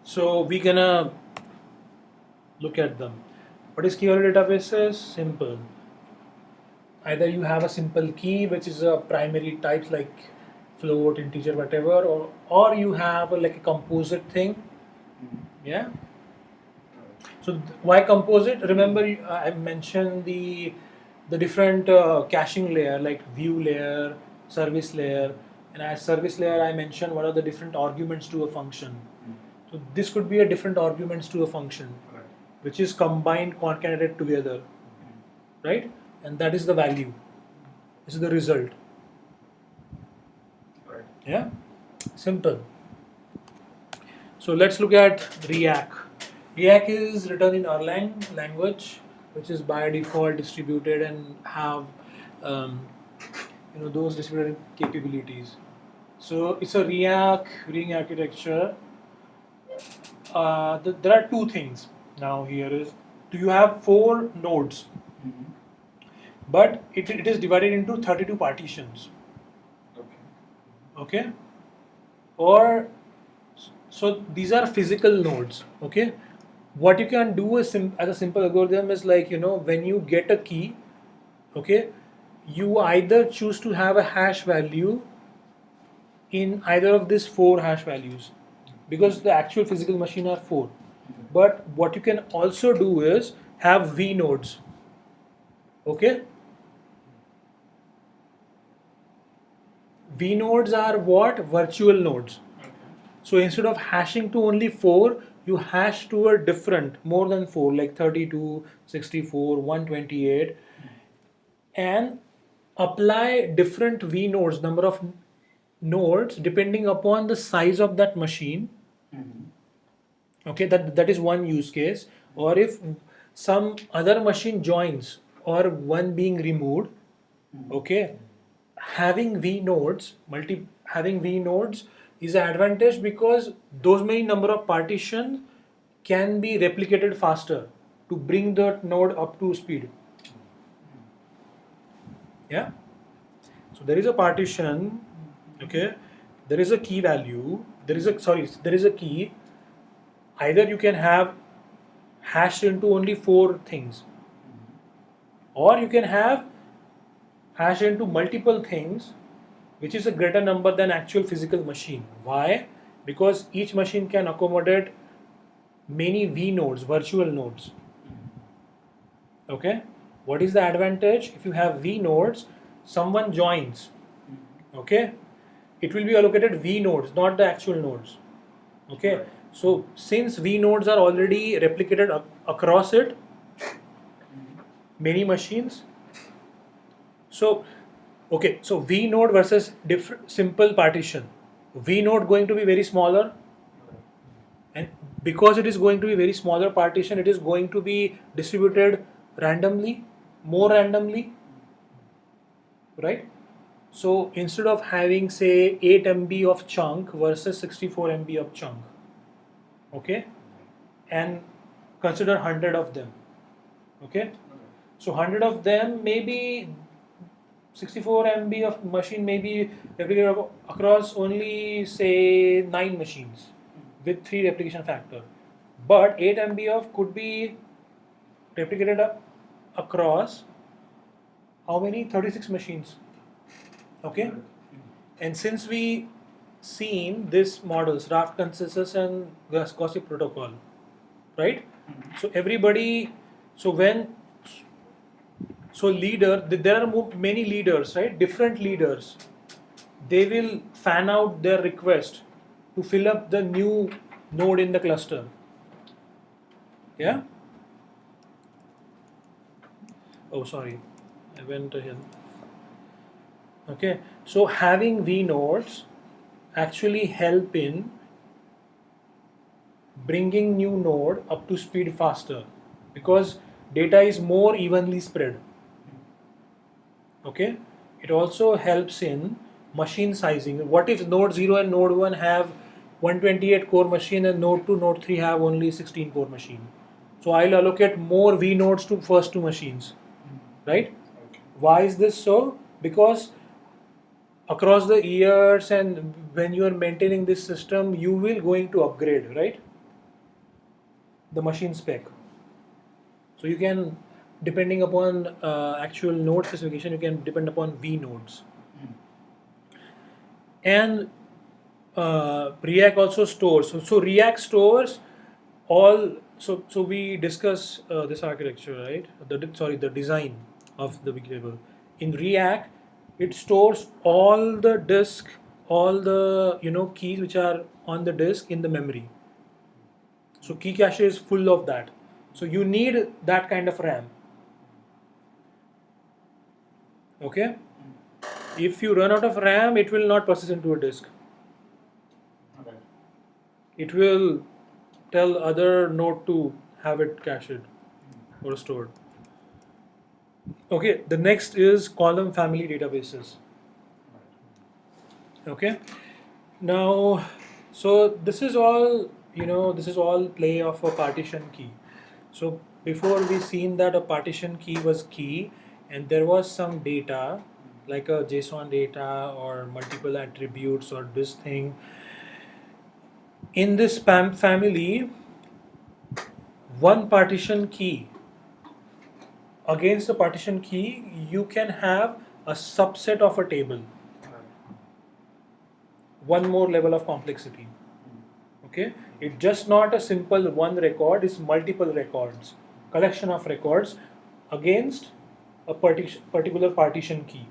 So we're gonna look at them. What is key value databases? Simple. Either you have a simple key, which is a primary types like float, integer, whatever, or you have like a composite thing. Yeah. So why composite? Remember, I mentioned the different caching layer like view layer, service layer, and as service layer I mentioned what are the different arguments to a function. So this could be a different arguments to a function, which is combined, concatenated together, right? And that is the value. This is the result. Right. Yeah, simple. So let's look at React. React is written in Erlang language, which is by default distributed and have those distributed capabilities. So it's a React ring architecture. There are two things now. Here is, do you have 4 nodes, but it is divided into 32 partitions. Okay, or so these are physical nodes. Okay, what you can do is as a simple algorithm is like when you get a key, okay, you either choose to have a hash value in either of these 4 hash values, because the actual physical machine are 4. But what you can also do is have v nodes. Okay, v nodes are what? Virtual nodes. So instead of hashing to only 4, you hash to a different, more than 4, like 32, 64, 128, and apply different V nodes, number of nodes, depending upon the size of that machine. Okay, that is one use case. Or if some other machine joins or one being removed, okay, having V nodes, having V nodes is an advantage because those many number of partitions can be replicated faster to bring that node up to speed. Yeah. So there is a partition. Okay. There is a key value. There is a key. Either you can have hashed into only 4 things, or you can have hashed into multiple things, which is a greater number than actual physical machine. Why? Because each machine can accommodate many V nodes, virtual nodes. Okay. What is the advantage? If you have V nodes, someone joins. Okay. It will be allocated V nodes, not the actual nodes. Okay. So since V nodes are already replicated across it, many machines. So, okay. So V node versus simple partition. V node going to be very smaller, and because it is going to be very smaller partition, it is going to be distributed randomly, more randomly. right? So instead of having say 8 MB of chunk versus 64 MB of chunk, okay, and consider 100 of them, okay. So 100 of them, maybe 64 MB of machine may be replicated across only say 9 machines with 3 replication factor, but 8 MB of could be replicated across how many? 36 machines, okay. And since we seen this models raft consensus and gossip protocol, right? So everybody, so when, so leader, there are many leaders, right? Different leaders, they will fan out their request to fill up the new node in the cluster. Yeah. Oh, sorry, I went ahead. Okay, so having V nodes actually help in bringing new node up to speed faster because data is more evenly spread. Okay, it also helps in machine sizing. What if node 0 and node 1 have 128 core machine and node 2 node 3 have only 16 core machine? So I'll allocate more V nodes to first two machines, right? Why is this so? Because across the years and when you are maintaining this system, you will going to upgrade, right? The machine spec. So you can, depending upon actual node specification, you can depend upon V nodes. And React also stores. So React stores all. So we discuss this architecture, right? The design of the big table. In React, it stores all the disk, all the keys which are on the disk in the memory. So key cache is full of that. So you need that kind of RAM. Okay. If you run out of RAM, it will not persist into a disk. It will tell other node to have it cached or stored. Okay, the next is column family databases. Okay, now, so this is all, this is all play of a partition key. So before we seen that a partition key was key and there was some data like a JSON data or multiple attributes or this thing. In this family, one partition key, against the partition key, you can have a subset of a table. One more level of complexity. Okay, it's just not a simple one record, it's multiple records, collection of records against a particular partition key.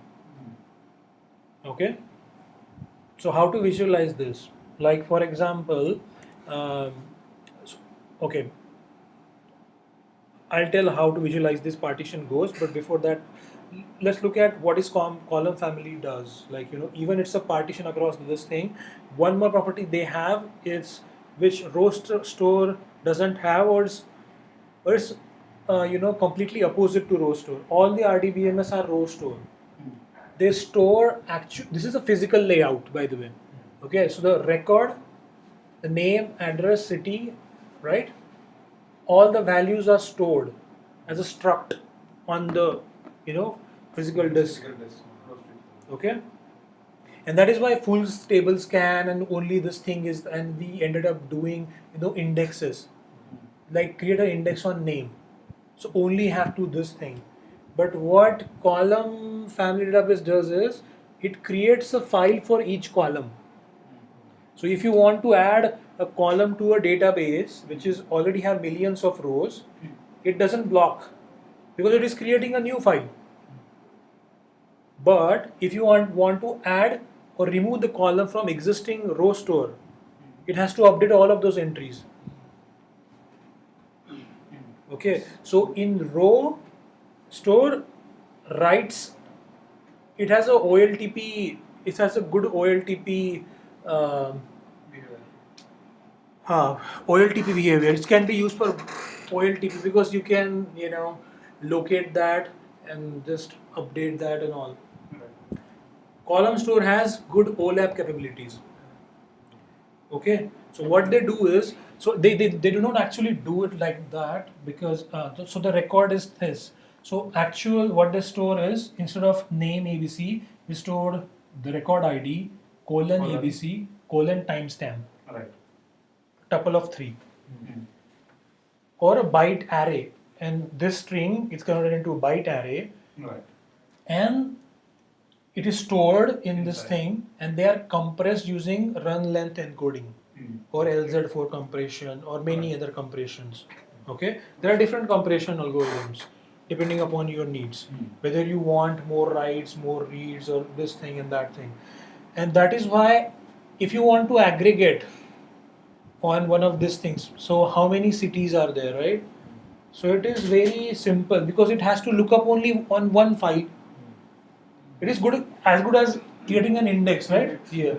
Okay, so how to visualize this? Like for example, okay, I'll tell how to visualize this partition goes, but before that, let's look at what is column family does. Like even it's a partition across this thing. One more property they have is which row store doesn't have, or it's completely opposite to row store. All the RDBMS are row store. They store actual. This is a physical layout, by the way. Okay, so the record, the name, address, city, right? All the values are stored as a struct on the physical disk. Okay, and that is why full table scan and only this thing is, and we ended up doing indexes, like create an index on name, so only have to this thing. But what column family database does is it creates a file for each column. So if you want to add a column to a database which is already have millions of rows, it doesn't block because it is creating a new file. But if you want to add or remove the column from existing row store, it has to update all of those entries. Okay, so in row store writes, it has a OLTP, it has a good OLTP OLTP behavior. It can be used for OLTP because you can locate that and just update that and all. Column store has good OLAP capabilities. Okay, so what they do is, so they do not actually do it like that, because so the record is this. So actual what they store is, instead of name ABC, we store the record ID colon ABC colon timestamp, Right. tuple of 3, or a byte array, and this string is converted into a byte array, Right. and it is stored in this Inside. thing, and they are compressed using run length encoding or LZ4 compression or many Right. other compressions. Okay, there are different compression algorithms depending upon your needs, whether you want more writes, more reads, or this thing and that thing. And that is why, if you want to aggregate on one of these things, so how many cities are there, right? So it is very simple, because it has to look up only on one file. It is good as getting an index, right? Here.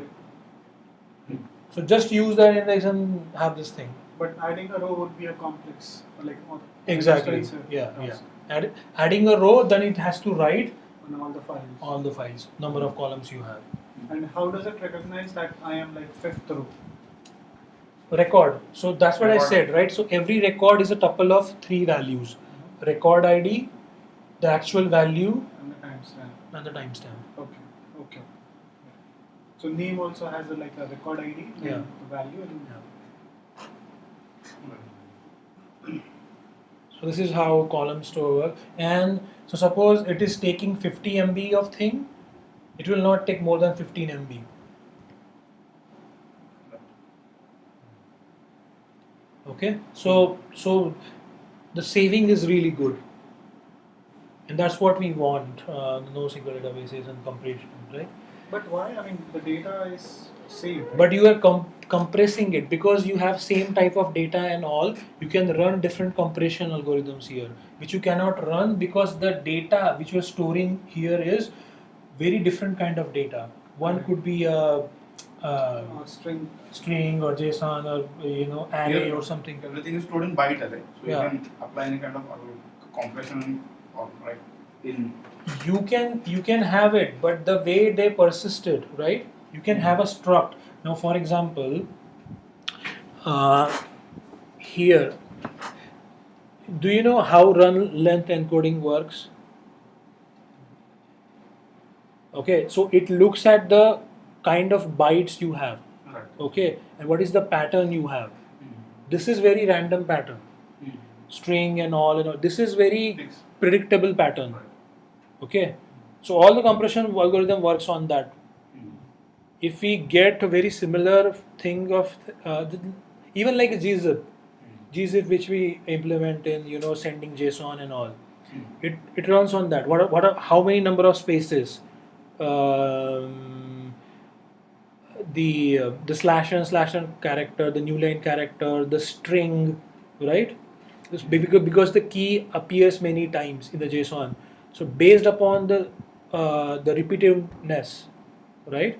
So just use that index and have this thing. But adding a row would be a complex, like more Exactly. expensive Yeah. task Adding a row, then it has to write on all the files. all the files, number of columns you have. And how does it recognize that I am like fifth row? Record. So that's what I Record. said, right? So every record is a tuple of 3 values: record ID, the actual value, And the timestamp. and the timestamp. Okay. Okay. So name also has like a record ID, then Yeah. the value, and So this is how column store work. And so suppose it is taking 50 MB of thing, it will not take more than 15 MB. Okay, so the saving is really good, and that's what we want. NoSQL databases and compression, right? but why? I mean, the data is saved. Right? But you are compressing it, because you have same type of data and all. You can run different compression algorithms here, which you cannot run because the data which you are storing here is very different kind of data. One Right. could be a String. string or JSON or array Here, or something. everything is stored in byte array, so Yeah. you can apply any kind of compression or right in. You can have it, but the way they persist it, right? You can have a struct. Now, for example, here, do you know how run length encoding works? Okay, so it looks at the kind of bytes you have. Right. Okay, and what is the pattern you have? This is very random pattern, string and all. This is very Fixed. predictable pattern. Okay, so all the compression algorithm works on that. If we get a very similar thing of even like a gzip which we implement in sending JSON and all, it runs on that. How many number of spaces? The slash and character, the new line character, the string, right? Because the key appears many times in the JSON. So based upon the repetitiveness, right?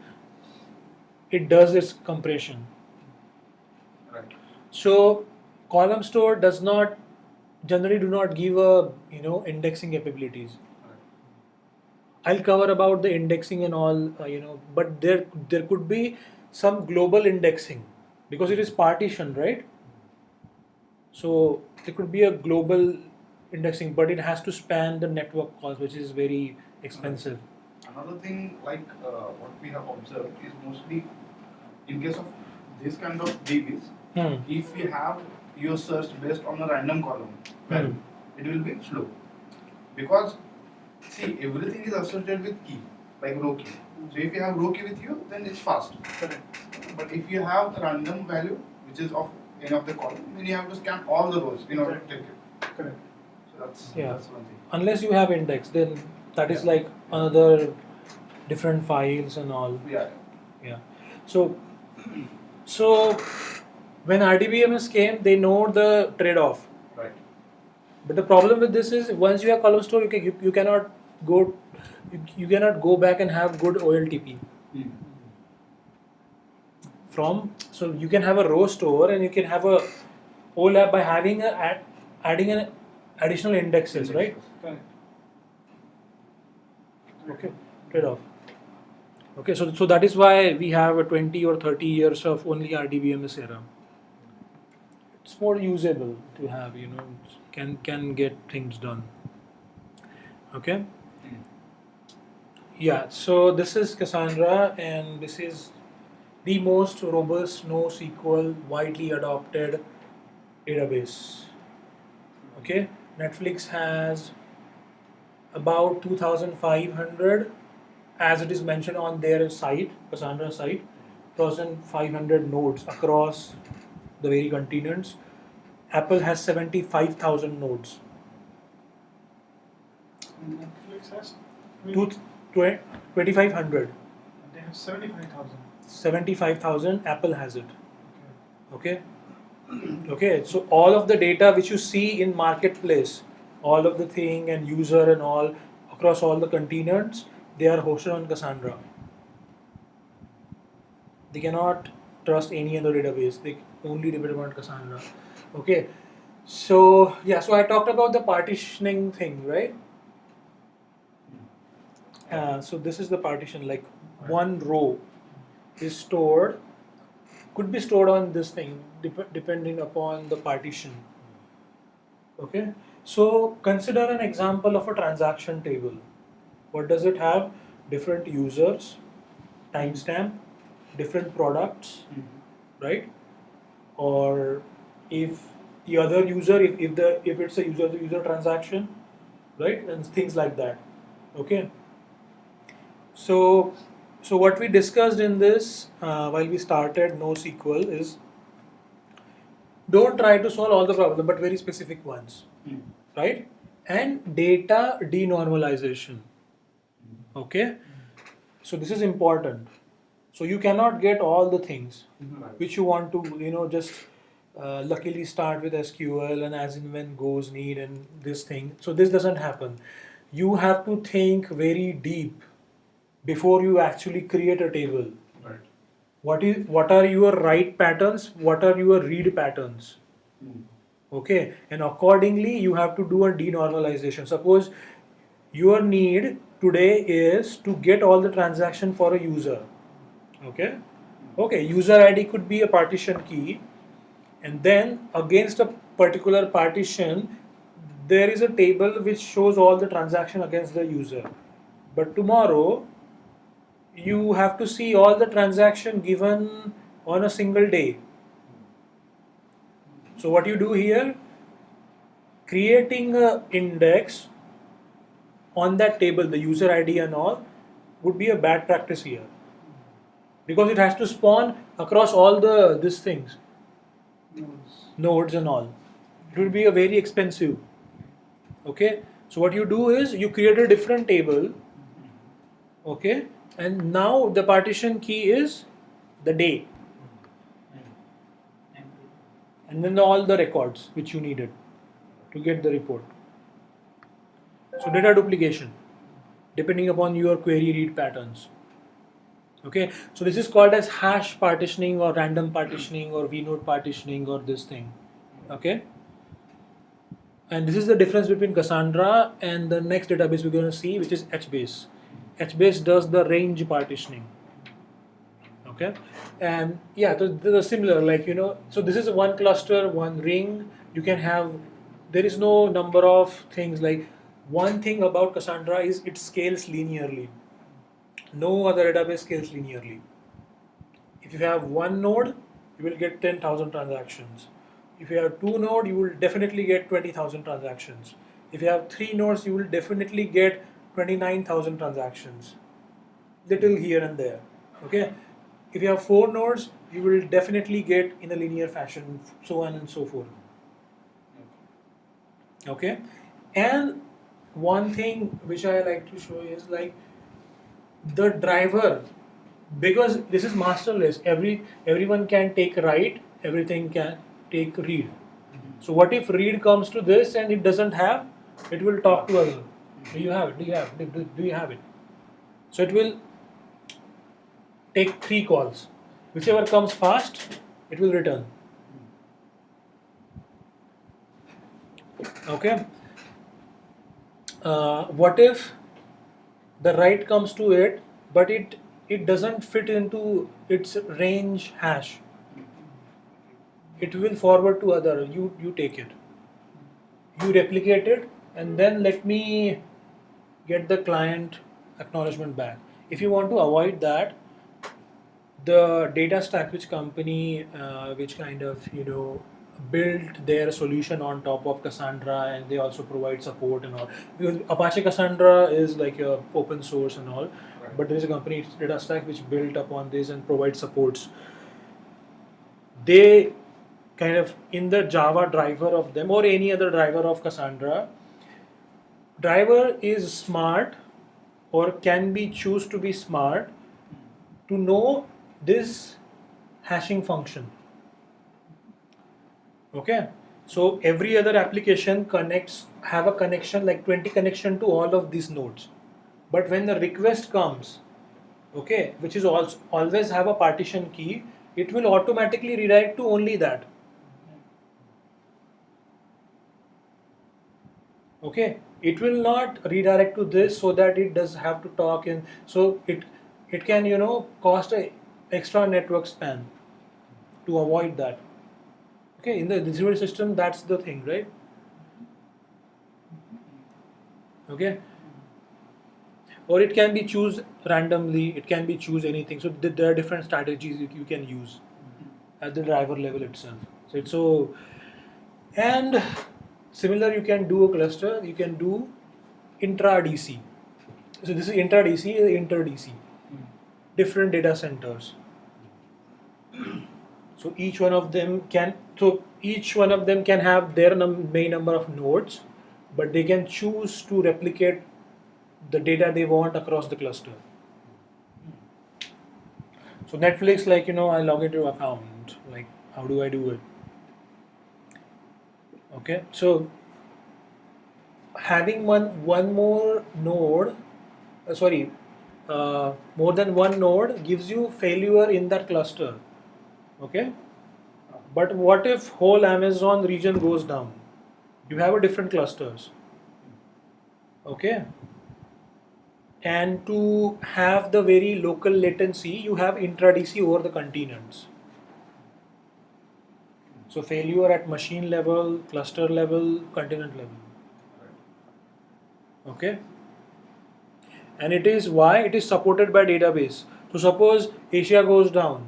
It does its compression. Right. So column store does not generally do not give a indexing capabilities. I'll cover about the indexing and all, but there could be some global indexing, because it is partition, right? So there could be a global indexing, but it has to span the network calls, which is very expensive. Another thing, like what we have observed, is mostly in case of this kind of DBs, if you have your search based on a random column value, it will be slow, because see, everything is associated with key, like row key. So if you have row key with you, then it's fast. Correct. But if you have a random value which is of any of the column, then you have to scan all the rows in order to take it. Correct. So that's Yeah. that's one thing. Unless you have index, then that is Yeah. like another different files and all. Yeah. Yeah. So when RDBMS came, they know the trade-off. Right. But the problem with this is, once you have column store, you cannot go back and have good OLTP so you can have a row store, and you can have a OLAP by adding an additional indexes, right? Correct. Okay, trade-off. Okay, so that is why we have a 20 or 30 years of only RDBMS era. It's more usable to have, can get things done. Okay. Yeah, so this is Cassandra, and this is the most robust NoSQL widely adopted database. Okay, Netflix has about 2,500, as it is mentioned on their site, Cassandra site, 2,500 nodes across the very continents. Apple has 75,000 nodes. And Netflix has Two, 2,500. they have 75,000. 75,000, Apple has it. Okay. Okay. Okay, so all of the data which you see in marketplace, all of the thing and user and all across all the continents, they are hosted on Cassandra. They cannot trust any other database. They only depend on Cassandra. Okay, so yeah, so I talked about the partitioning thing, right? So this is the partition, like one row is stored, could be stored on this thing depending upon the partition. Okay, so consider an example of a transaction table. What does it have? Different users, timestamp, different products, right? Or if the other user, if it's a user to user transaction, right, and things like that. Okay, so what we discussed in this while we started NoSQL is, don't try to solve all the problems, but very specific ones, right? And data denormalization. Okay, so this is important. So you cannot get all the things which you want to, just luckily start with SQL and as and when goes need and this thing. So this doesn't happen. You have to think very deep before you actually create a table. Right. What are your write patterns? What are your read patterns? Okay, and accordingly you have to do a denormalization. Suppose your need today is to get all the transaction for a user. Okay, user ID could be a partition key, and then against a particular partition there is a table which shows all the transaction against the user. But tomorrow you have to see all the transaction given on a single day. So what you do here, creating a index on that table, the user ID and all, would be a bad practice here, because it has to spawn across all the these things, nodes and all. It will be a very expensive. Okay, so what you do is you create a different table. Okay, and now the partition key is the day, and then all the records which you needed to get the report. So data duplication, depending upon your query read patterns. Okay, so this is called as hash partitioning or random partitioning or vnode partitioning or this thing. Okay, and this is the difference between Cassandra and the next database we're going to see, which is HBase. HBase does the range partitioning. Okay, and yeah, so they're similar, like, so this is one cluster, one ring. You can have, there is no number of things. Like, one thing about Cassandra is it scales linearly. No other database scales linearly. If you have one node, you will get 10,000 transactions. If you have two nodes, you will definitely get 20,000 transactions. If you have three nodes, you will definitely get 29,000 transactions. Little here and there. Okay. If you have four nodes, you will definitely get in a linear fashion, so on and so forth. Okay. And one thing which I like to show is, like, the driver, because this is masterless. Everyone can take write, everything can take read. So what if read comes to this and it doesn't have? It will talk to other. Do you have it? Do you have it? So it will take three calls. Whichever comes fast, it will return. Okay. What if the write comes to it, but it doesn't fit into its range hash. It will forward to other. You take it. You replicate it, and then let me get the client acknowledgement back. If you want to avoid that, the data stack which company which kind of built their solution on top of Cassandra, and they also provide support and all, because Apache Cassandra is like a open source and all, Right. but there is a company data stack which built upon this and provides supports. They kind of in the Java driver of them or any other driver of Cassandra, driver is smart or can be choose to be smart to know this hashing function. Okay, so every other application connects have a connection like 20 connection to all of these nodes, but when the request comes, okay, which is also always have a partition key, it will automatically redirect to only that. Okay, it will not redirect to this so that it does have to talk in, so it can cost a extra network span to avoid that. Okay, in the distributed system, that's the thing, right? Okay, or it can be choose randomly, it can be choose anything, so there are different strategies you can use at the driver level itself. So it's so, and similar you can do a cluster, you can do intra DC. So this is intra DC, inter DC, different data centers. So each one of them can have their main number of nodes, but they can choose to replicate the data they want across the cluster. So Netflix, like I log into account. Like, how do I do it? Okay, so having one more node, more than one node gives you failure in that cluster. Okay, but what if whole Amazon region goes down? You have a different clusters. Okay, and to have the very local latency, you have intra DC over the continents. So failure at machine level, cluster level, continent level. Okay, and it is why it is supported by database. So suppose Asia goes down,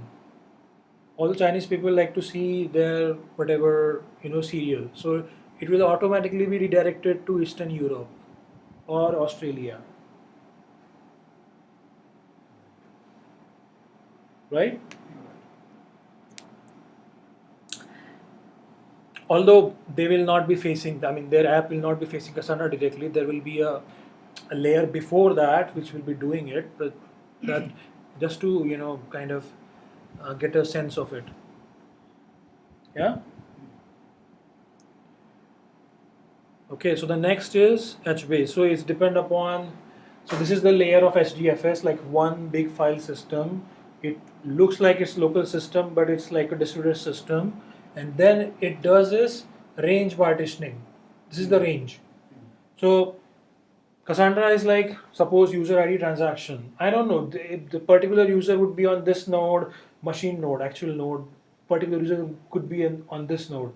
all the Chinese people like to see their whatever serial, so it will automatically be redirected to Eastern Europe or Australia, right? Although they will not be facing, I mean, their app will not be facing Cassandra directly. There will be a layer before that which will be doing it, but that just to kind of get a sense of it. Yeah. Okay. So the next is HBase. So it's depend upon. So this is the layer of HDFS, like one big file system. It looks like it's local system, but it's like a distributed system. And then it does is range partitioning. This is the range. So Cassandra is like, suppose user ID transaction. I don't know, the particular user would be on this node, machine node, actual node. Particular user could be on this node,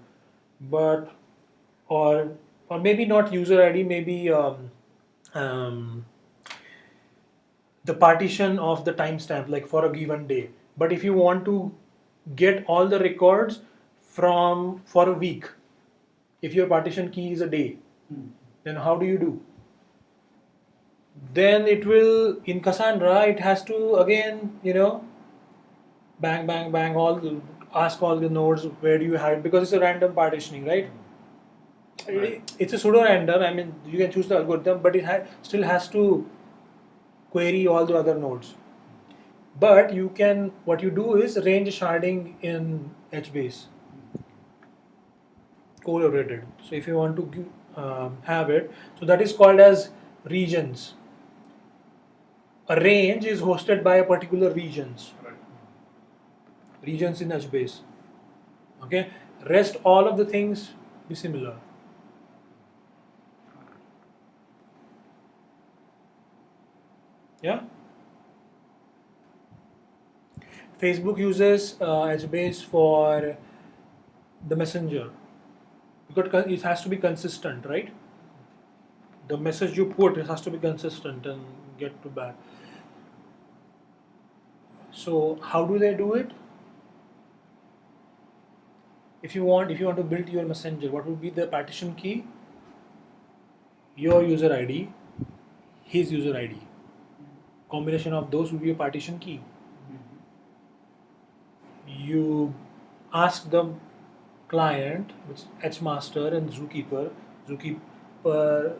but or or maybe not user ID, maybe um, the partition of the timestamp, like for a given day. But if you want to get all the records from for a week, if your partition key is a day, then how do you do? Then it will in Cassandra it has to again bang bang bang ask all the nodes where do you have it, because it's a random partitioning, right? It's a pseudo random. I mean, you can choose the algorithm, but it still has to query all the other nodes. But you can, what you do is range sharding in HBase, co-located. So if you want to have it, so that is called as regions. A range is hosted by a particular regions in HBase. Okay, rest all of the things be similar. Yeah. Facebook uses HBase for the messenger because it has to be consistent, right? The message you put, it has to be consistent and get to back. So how do they do it? If you want to build your messenger, what would be the partition key? Your user ID, his user ID. Combination of those would be a partition key. You ask the client, which HMaster and Zookeeper will,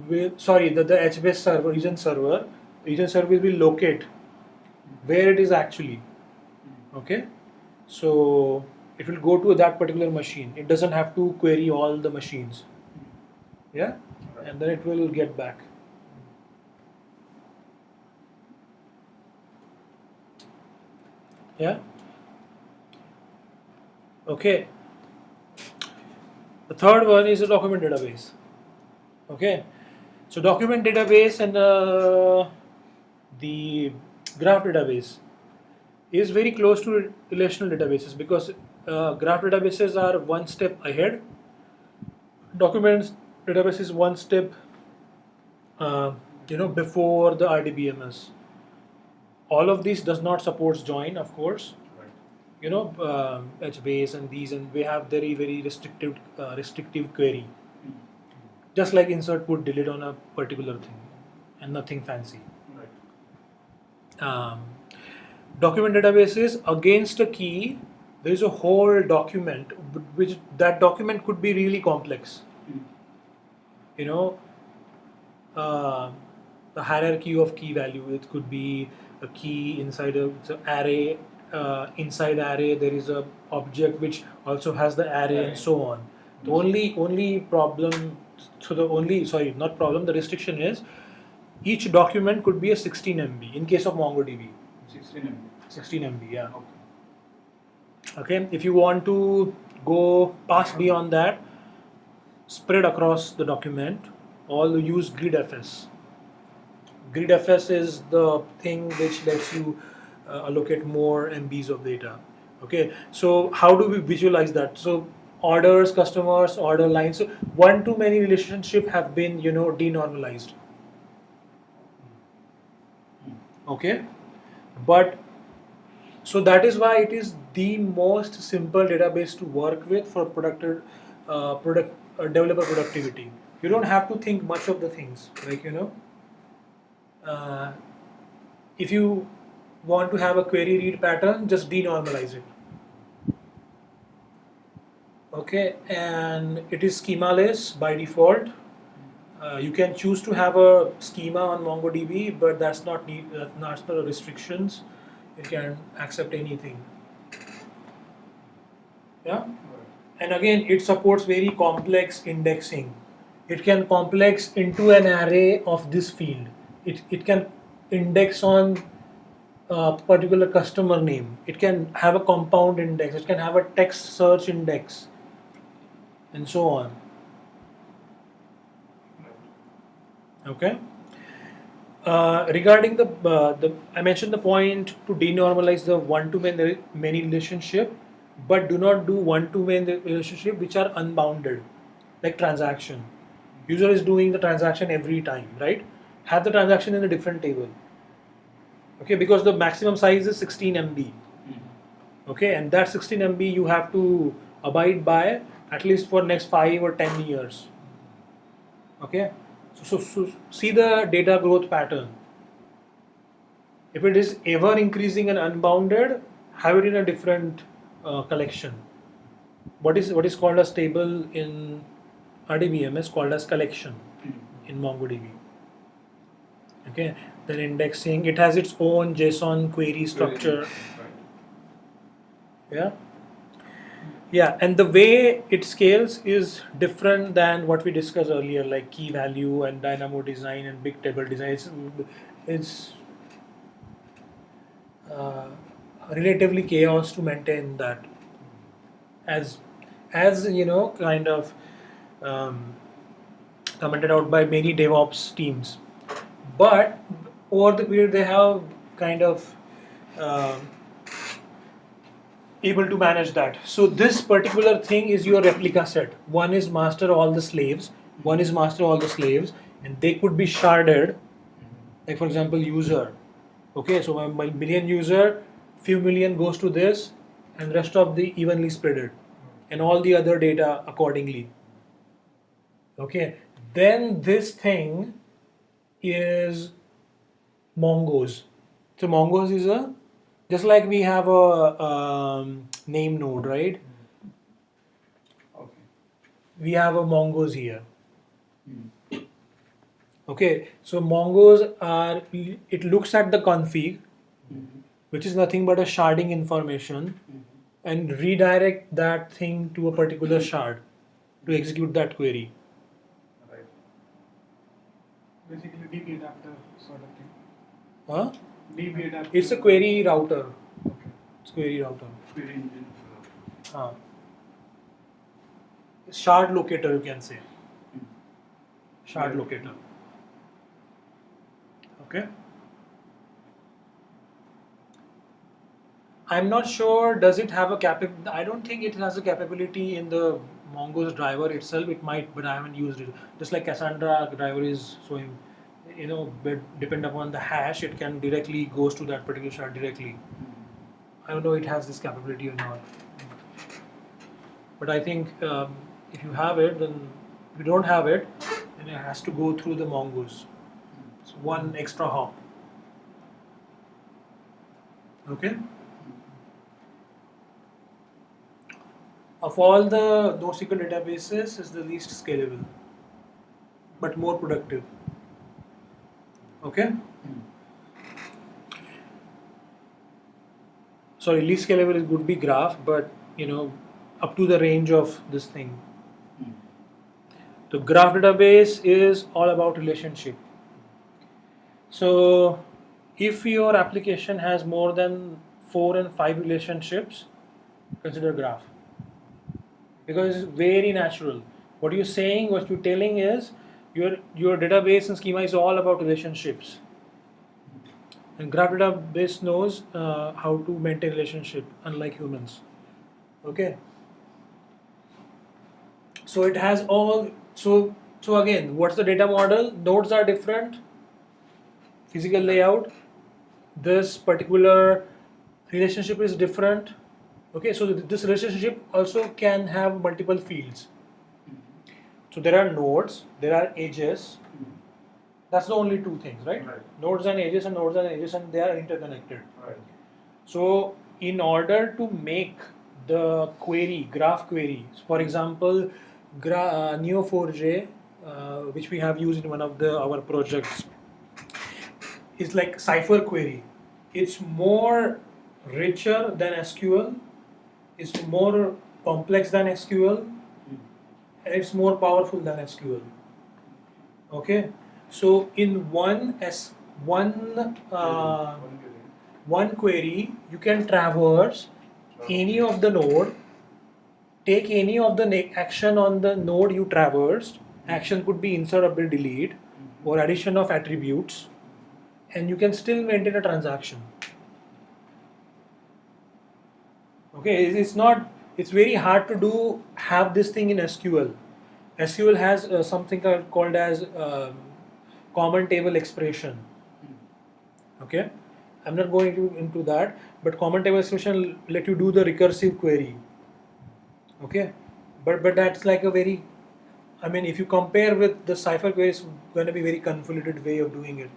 the HBase server, region server will locate where it is actually. Okay, so it will go to that particular machine. It doesn't have to query all the machines. Yeah, and then it will get back. Yeah. Okay. The third one is a document database. Okay, so document database and the graph database is very close to relational databases because graph databases are one step ahead. Documents database is one step, before the RDBMS. All of these does not support join, of course. HBase and these, and we have very very restrictive query, just like insert put delete on a particular thing, and nothing fancy. Document databases, against a key there is a whole document, which that document could be really complex. The hierarchy of key value, it could be a key inside it's an array. Inside array there is a object which also has the array and so on. The only problem, not problem, the restriction is each document could be a 16 MB in case of MongoDB. 16 MB, yeah. Okay, if you want to go past beyond that, spread across the document, or use GridFS. GridFS is the thing which lets you allocate more MBs of data. Okay, so how do we visualize that? So orders, customers, order lines. So one-to-many relationship have been denormalized. Okay, but so that is why it is the most simple database to work with for developer productivity. You don't have to think much of the things, like if you want to have a query read pattern, just denormalize it. Okay, and it is schemaless by default. You can choose to have a schema on MongoDB, but that's not the restrictions. You can accept anything. Yeah, and again, it supports very complex indexing. It can complex into an array of this field. It can index on a particular customer name. It can have a compound index. It can have a text search index, and so on. Okay. Regarding the I mentioned the point to denormalize the one-to-many relationship, but do not do one-to-many relationship which are unbounded, like transaction. User is doing the transaction every time, right? Have the transaction in a different table. Okay, because the maximum size is 16 MB. Okay, and that 16 MB you have to abide by at least for next 5 or 10 years. Okay, so see the data growth pattern. If it is ever increasing and unbounded, have it in a different collection. What is called as table in RDBMS is called as collection in MongoDB. Okay, then indexing, it has its own JSON query structure. Yeah, and the way it scales is different than what we discussed earlier, like key value and dynamo design and big table design. It's relatively chaos to maintain that, as kind of commented out by many DevOps teams. But over the period, they have kind of able to manage that. So this particular thing is your replica set. One is master all the slaves, one is master all the slaves, and they could be sharded. Like for example, user. Okay, so my million user, few million goes to this, and rest of the evenly spread it, and all the other data accordingly. Okay, then this thing is Mongoose. So Mongoose is a just like we have a name node, right? Okay. We have a Mongoose here. Hmm. Okay, so Mongoose are it looks at the config, Mhm. which is nothing but a sharding information, Mhm. and redirect that thing to a particular shard to execute that query. Right. Basically, DB adapter sort of thing. Huh? DB adapter. It's a query router. Okay. It's query router. Query engine. Shard locator, you can say. Hmm. Shard Right. locator. Okay. I'm not sure. Does it have a I don't think it has a capability in the Mongoose driver itself. It might, but I haven't used it. Just like Cassandra driver is showing, but depend upon the hash, it can directly goes to that particular shard directly. I don't know it has this capability or not. But I think if you have it, then if you don't have it, then it has to go through the Mongoose. It's one extra hop. Okay. Of all the NoSQL databases, is the least scalable, but more productive. Okay. Sorry, least scalable is would be graph, but up to the range of this thing. The graph database is all about relationship. So if your application has more than 4 and 5 relationships, consider graph. Because it's very natural. What you're saying, what you're telling is your database and schema is all about relationships. And graph database knows how to maintain relationship, unlike humans. Okay. So it has all. So again, what's the data model? Nodes are different. Physical layout. This particular relationship is different. Okay. So this relationship also can have multiple fields. So there are nodes, there are edges. That's the only two things, right? Right. Nodes and edges and nodes and edges, and they are interconnected. Right. So in order to make the query, graph query, for example, Neo4j, which we have used in one of our projects, is like cipher query. It's more richer than SQL. It's more complex than SQL, and it's more powerful than SQL. Okay, so in one query, you can traverse any of the node, take any of the action on the node you traversed. Action could be insert, update, delete, or addition of attributes, and you can still maintain a transaction. Okay, it's not. It's very hard to have this thing in SQL. SQL has something called as common table expression. Okay, I'm not going into that, but common table expression let you do the recursive query. Okay, but that's like a very, I mean, if you compare with the cipher query, it's going to be very convoluted way of doing it.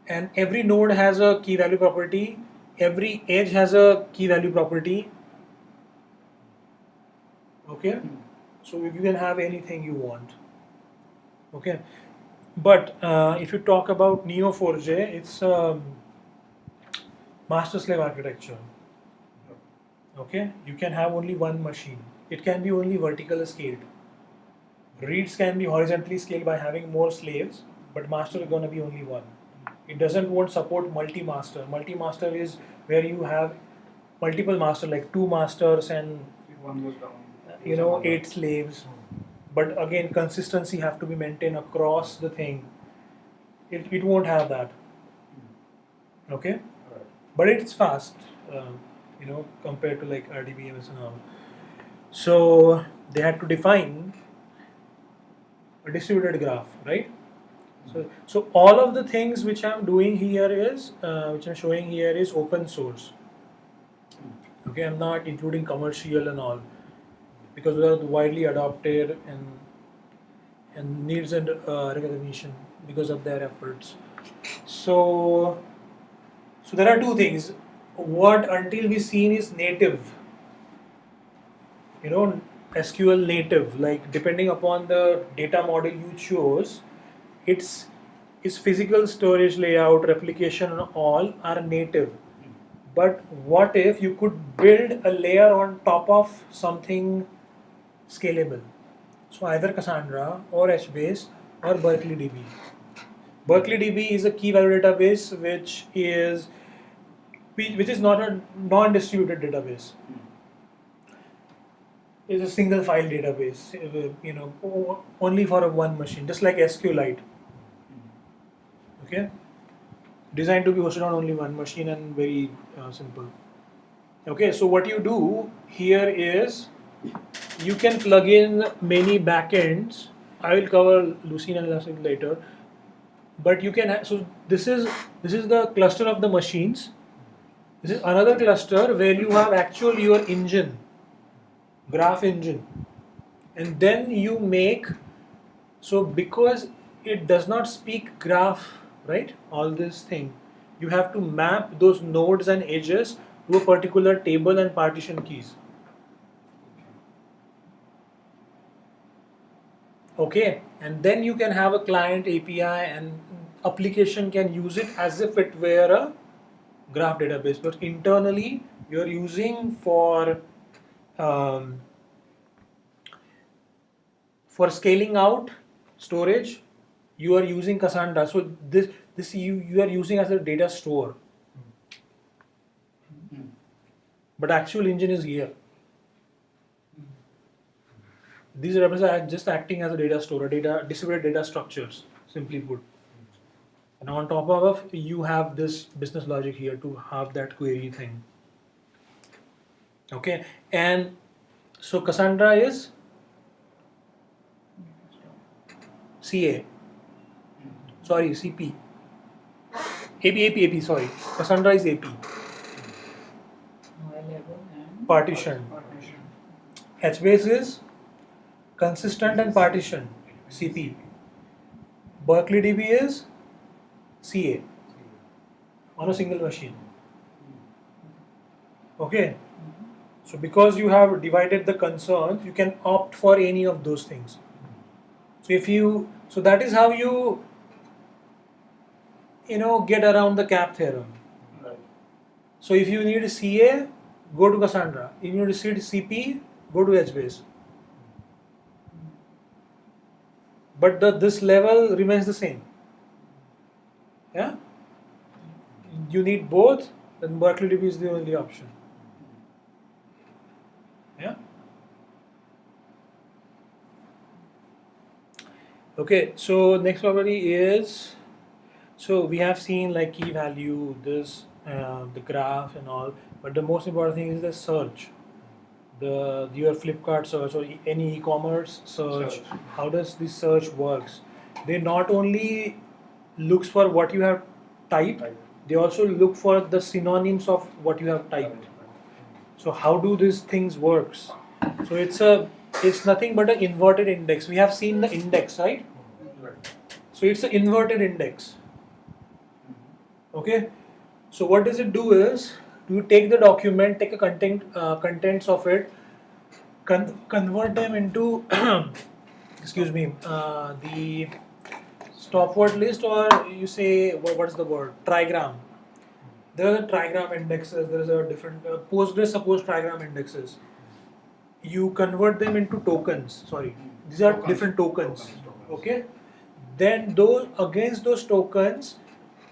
And every node has a key value property. Every edge has a key value property. Okay, so you can have anything you want. Okay, but if you talk about Neo4j, it's master slave architecture. Okay, you can have only one machine. It can be only vertically scaled. Reads can be horizontally scaled by having more slaves, but master is going to be only one. It doesn't want support multi-master. Multi-master is where you have multiple master, like 2 masters and If one goes down. 8 slaves. But again, consistency have to be maintained across the thing. It won't have that. Okay, Right. but it's fast. compared to like RDBMS and all. So they had to define a distributed graph, right? So all of the things which I'm doing here is, which I'm showing here is open source. Okay, I'm not including commercial and all because they are widely adopted and needs and recognition because of their efforts. So there are two things. What until we seen is native, SQL native. Like depending upon the data model you chose, its physical storage layout, replication, and all are native. But what if you could build a layer on top of something scalable? So either Cassandra or HBase or Berkeley DB. Berkeley DB is a key value database which is not a non-distributed database. It's a single file database, only for one machine, just like SQLite. Okay, designed to be hosted on only one machine and very simple. Okay, so what you do here is you can plug in many backends. I will cover Lucene and Elastic later, but you can. So this is the cluster of the machines. This is another cluster where you have actual your engine, graph engine, and then you make. So because it does not speak graph, right? All this thing, you have to map those nodes and edges to a particular table and partition keys. Okay, and then you can have a client API and application can use it as if it were a graph database, but internally you're using um, for scaling out storage, you are using Cassandra. So this you are using as a data store, but actual engine is here. These represents are just acting as a data store, distributed data structures, simply put. And on top of you have this business logic here to have that query thing. Okay, and so Cassandra is CA. Sorry, CP. AP. Sorry, Cassandra is AP. Partition. HBase is consistent and partition. CP. Berkeley DB is CA on a single machine. Okay. So because you have divided the concerns, you can opt for any of those things. So that is how you get around the cap theorem. Right. So if you need CA, go to Cassandra. If you need CP, go to HBase. But this level remains the same. Yeah. You need both, then Berkeley DB is the only option. Yeah. Okay. So next property is, so we have seen like key value, this, the graph and all, but the most important thing is the search. Your Flipkart search or any e-commerce search. How does this search works? They not only looks for what you have typed, they also look for the synonyms of what you have typed. So how do these things works? So it's nothing but an inverted index. We have seen the index, right? So it's an inverted index. Okay. So what does it do is, you take the document, take a contents of it, convert them into excuse me, the stopword list, or you say what's the word, trigram. There are trigram indexes. There is a different Postgres suppose trigram indexes. You convert them into tokens. Sorry, these are different tokens. Okay. Then those against those tokens,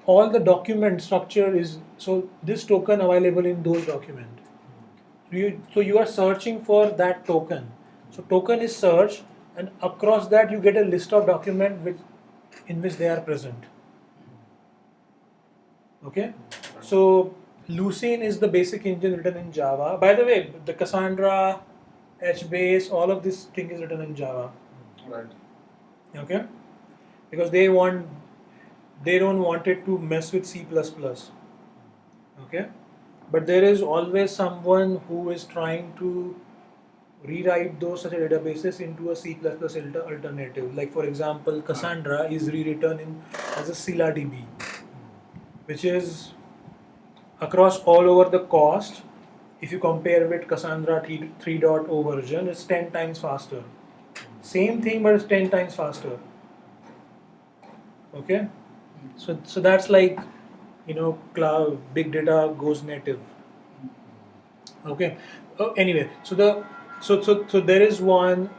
all the document structure is, so this token available in those documents. So you are searching for that token. So token is searched, and across that you get a list of documents in which they are present. Okay. So Lucene is the basic engine written in Java. By the way, the Cassandra, HBase, all of this thing is written in Java. Right. Okay, because they don't want it to mess with C++. Okay, but there is always someone who is trying to rewrite those such databases into a C++ alternative. Like for example, Cassandra is rewritten in as a ScyllaDB, which is across all over the cost. If you compare with Cassandra 3.0 version, it's 10 times faster. Same thing, but it's 10 times faster. Okay, so that's like, cloud big data goes native. Okay. Anyway, so there is one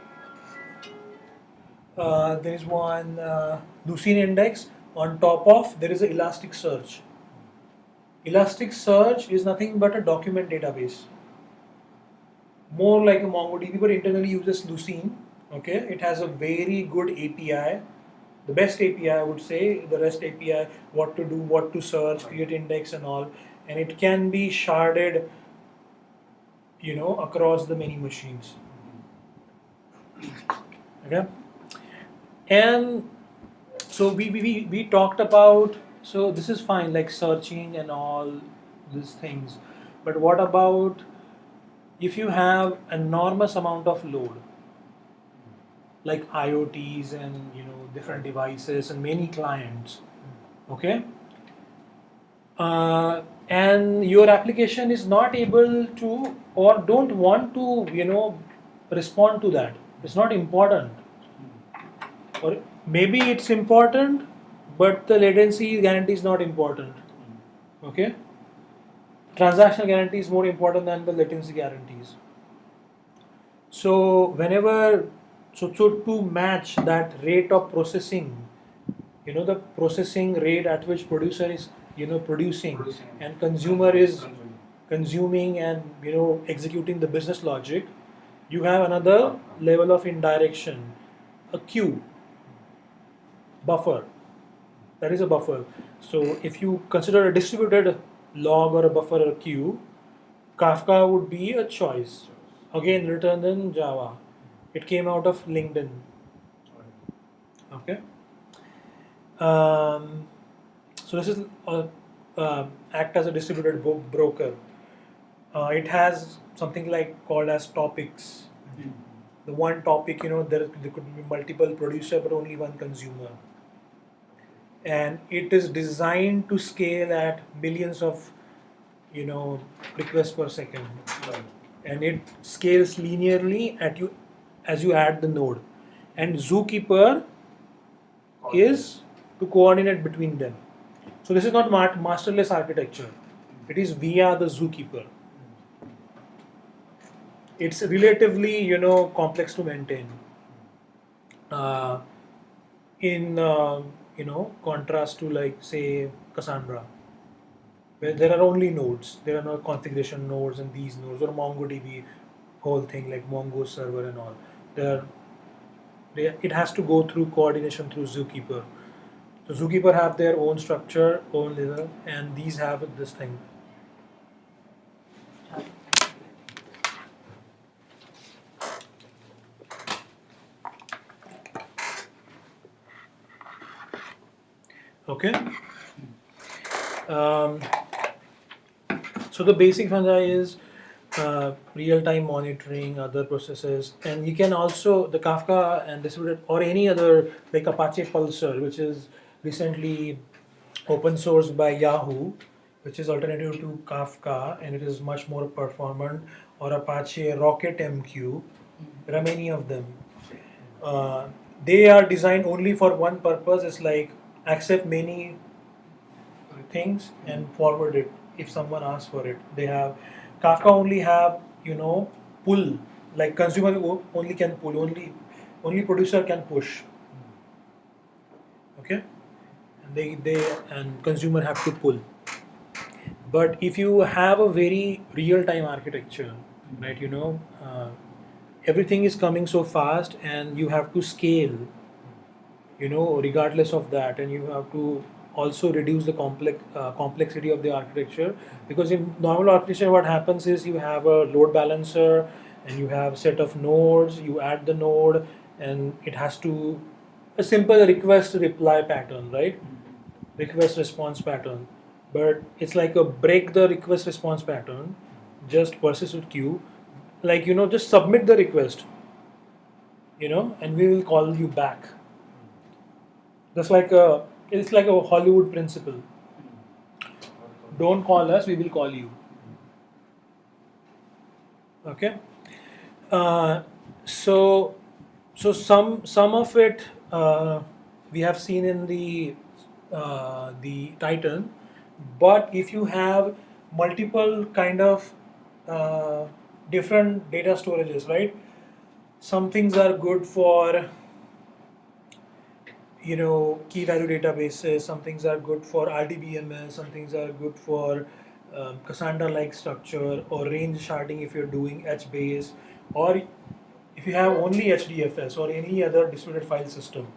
Lucene index. On top of there is an Elasticsearch. Elasticsearch is nothing but a document database, more like a MongoDB, but internally uses Lucene. Okay, it has a very good API, the best API I would say. The REST API, what to do, what to search, create index and all, and it can be sharded, across the many machines. Okay, and so we talked about, so this is fine, like searching and all these things, but what about if you have enormous amount of load, like IoTs and different devices and many clients, okay, and your application is not able to or don't want to respond to that. It's not important, or maybe it's important, but the latency guarantee is not important. Okay, transactional guarantee is more important than the latency guarantees. So whenever, so to match that rate of processing, the processing rate at which producer is producing and consumer is consuming and executing the business logic, you have another level of indirection, a queue, buffer. That is a buffer. So if you consider a distributed log or a buffer or a queue, Kafka would be a choice. Again, written in Java. It came out of LinkedIn. Okay. So this is act as a distributed broker. It has something like called as topics. The one topic, there could be multiple producer but only one consumer. And it is designed to scale at millions of, requests per second. Right. And it scales linearly as you add the node. And Zookeeper is to coordinate between them. So this is not masterless architecture. It is via the Zookeeper. It's relatively, complex to maintain. In contrast to, like, say, Cassandra, where there are only nodes. There are no configuration nodes and these nodes, or MongoDB whole thing like Mongo server and all. It has to go through coordination through Zookeeper. So Zookeeper have their own structure, own level, and these have this thing. Okay. So the basic fungi is real-time monitoring, other processes, and you can also the Kafka and distributed or any other like Apache Pulsar, which is recently open sourced by Yahoo, which is alternative to Kafka, and it is much more performant. Or Apache Rocket MQ. There are many of them. They are designed only for one purpose. It's like accept many things and forward it if someone asks for it. They have Kafka only have pull, like consumer only can pull, only producer can push. Okay, and they and consumer have to pull. But if you have a very real time architecture, right, everything is coming so fast and you have to scale, regardless of that, and you have to also reduce the complexity of the architecture, because in normal architecture what happens is you have a load balancer and you have a set of nodes, you add the node and it has to a simple request reply pattern, right? Request response pattern, but it's like a break the request response pattern, just persistent queue, like just submit the request, and we will call you back. Just like it's like a Hollywood principle. Don't call us, we will call you. Okay. Uh, so some of it we have seen in the Titan, but if you have multiple kind of uh, different data storages, right? Some things are good for key value databases. Some things are good for RDBMS. Some things are good for Cassandra-like structure or range sharding if you're doing HBase, or if you have only HDFS or any other distributed file system,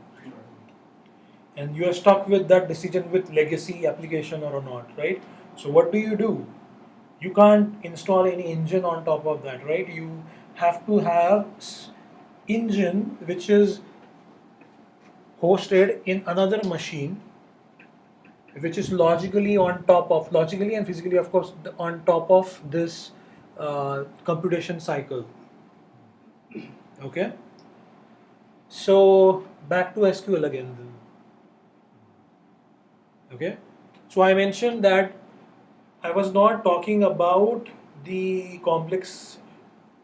and you are stuck with that decision with legacy application or not, right? So what do? You can't install any engine on top of that, right? You have to have engine which is hosted in another machine, which is logically and physically, of course, on top of this computation cycle. Okay. So back to SQL again. Then. Okay. So I mentioned that I was not talking about the complex.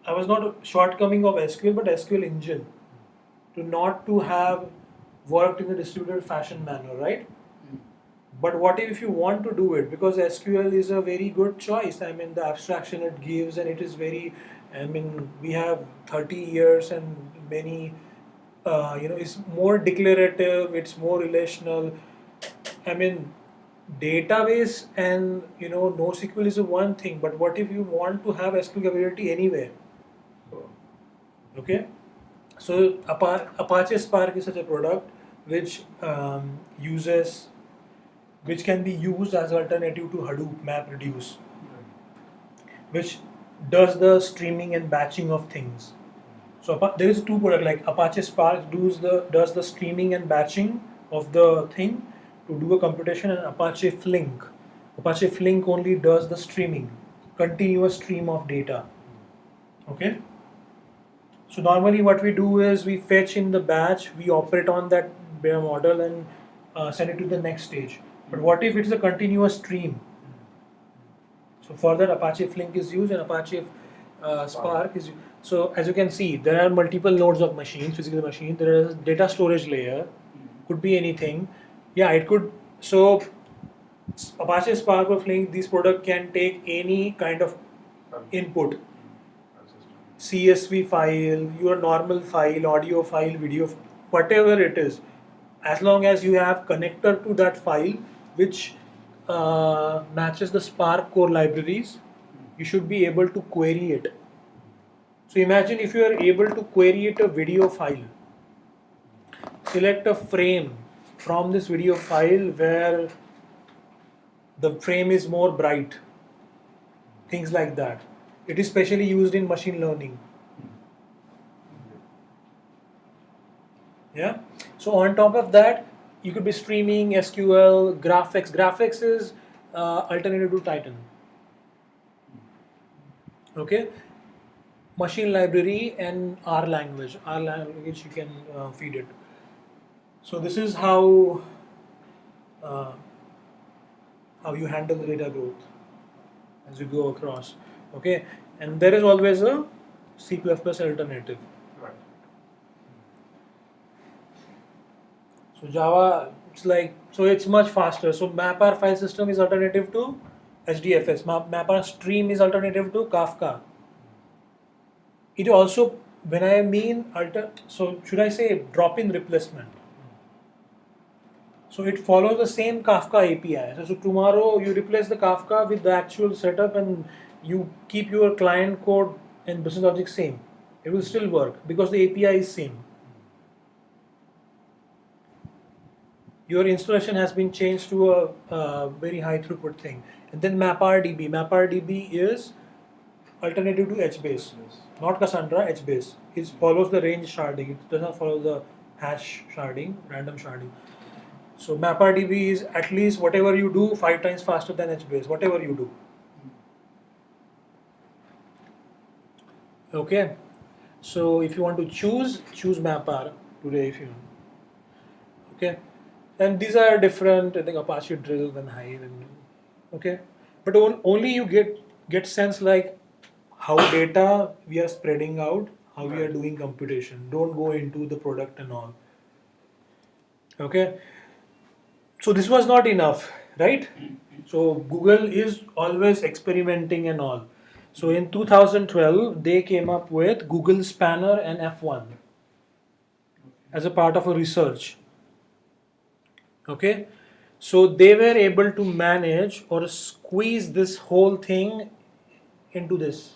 I was not a shortcoming of SQL, but SQL engine to have worked in a distributed fashion manner, right? But what if you want to do it? Because SQL is a very good choice. I mean, the abstraction it gives, and it is very. I mean, we have 30 years and many. It's more declarative. It's more relational. I mean, database and NoSQL is a one thing. But what if you want to have SQL capability anywhere? Okay. So Apache Spark is such a product which uses which can be used as alternative to Hadoop MapReduce, which does the streaming and batching of things. So there is two products like Apache Spark does the streaming and batching of the thing to do a computation, and Apache Flink. Apache Flink only does the streaming, continuous stream of data. Okay. So normally what we do is we fetch in the batch, we operate on that bare model and send it to the next stage. But what if it's a continuous stream? So for that Apache Flink is used and Apache Spark is used. So as you can see, there are multiple nodes of machines, physical machine. There is data storage layer, could be anything. Yeah, it could. So Apache Spark or Flink, this product can take any kind of input. CSV file, your normal file, audio file, video, whatever it is, as long as you have connector to that file which matches the Spark core libraries, you should be able to query it. So imagine if you are able to query it a video file, select a frame from this video file where the frame is more bright, things like that. It is specially used in machine learning. Yeah. So on top of that, you could be streaming SQL, graphics. Graphics is alternative to Titan. Okay. Machine library and R language. R language you can feed it. So this is uh, how you handle the data growth as you go across. Okay. And there is always a C++ alternative. Right. So Java, it's much faster. So MapR file system is alternative to HDFS. MapR stream is alternative to Kafka. It also, when I mean so should I say drop-in replacement? So it follows the same Kafka API. So tomorrow you replace the Kafka with the actual setup and you keep your client code and business logic same. It will still work because the API is same. your installation has been changed to a very high throughput thing. And then MapRDB. MapRDB is alternative to HBase, not Cassandra, HBase. It follows the range sharding. It does not follow the hash sharding, random sharding. So MapRDB is at least whatever you do 5 times faster than HBase, whatever you do. Okay. So if you want to choose MapR today if you want. Okay. And these are different, I think Apache Drill and Hive and okay. But only you get sense like how data we are spreading out, how we are doing computation. Don't go into the product and all. Okay. So this was not enough, right? So Google is always experimenting and all. So in 2012, they came up with Google Spanner and F1 as a part of a research. Okay. So they were able to manage or squeeze this whole thing into this.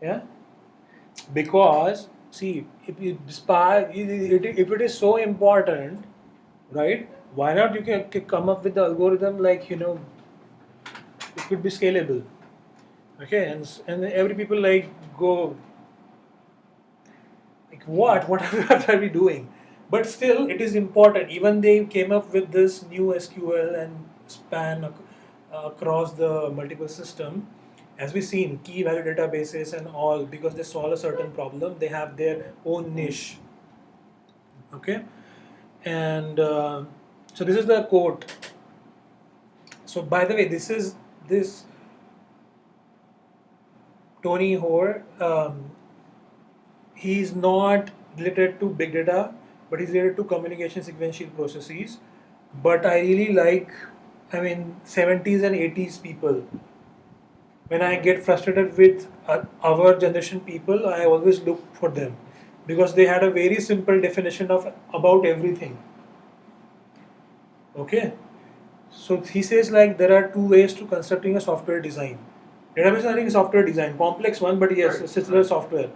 Yeah. Because see, if it is so important, right? Why not you can come up with the algorithm like it could be scalable, okay? And every people like go like what are we doing? But still, it is important. Even they came up with this new SQL and span across the multiple system. As we seen, key value databases and all, because they solve a certain problem, they have their own niche. Okay, and so this is the quote. So by the way, this Tony Hoare. He is not related to big data, but he's related to communication sequential processes. But I really like, I mean, 70s and 80s people. When I get frustrated with our generation people, I always look for them because they had a very simple definition of about everything. Okay, so he says like there are two ways to constructing a software design. Database designing is software design, complex one, but yes, it's still a software.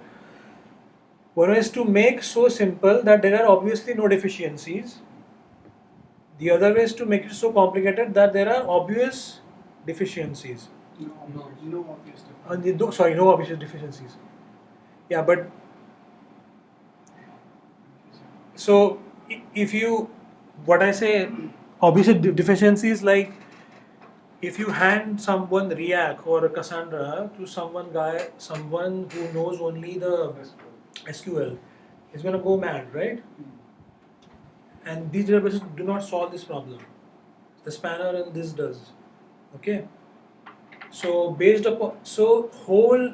One is to make so simple that there are obviously no deficiencies. The other way is to make it so complicated that there are obvious deficiencies. No obvious Sorry, no obvious deficiencies. Yeah, but so if you, what I say, obvious deficiencies like if you hand someone React or Cassandra to someone who knows only the SQL, he's gonna go mad, right? And these databases do not solve this problem. The spanner and this does. Okay. So based upon whole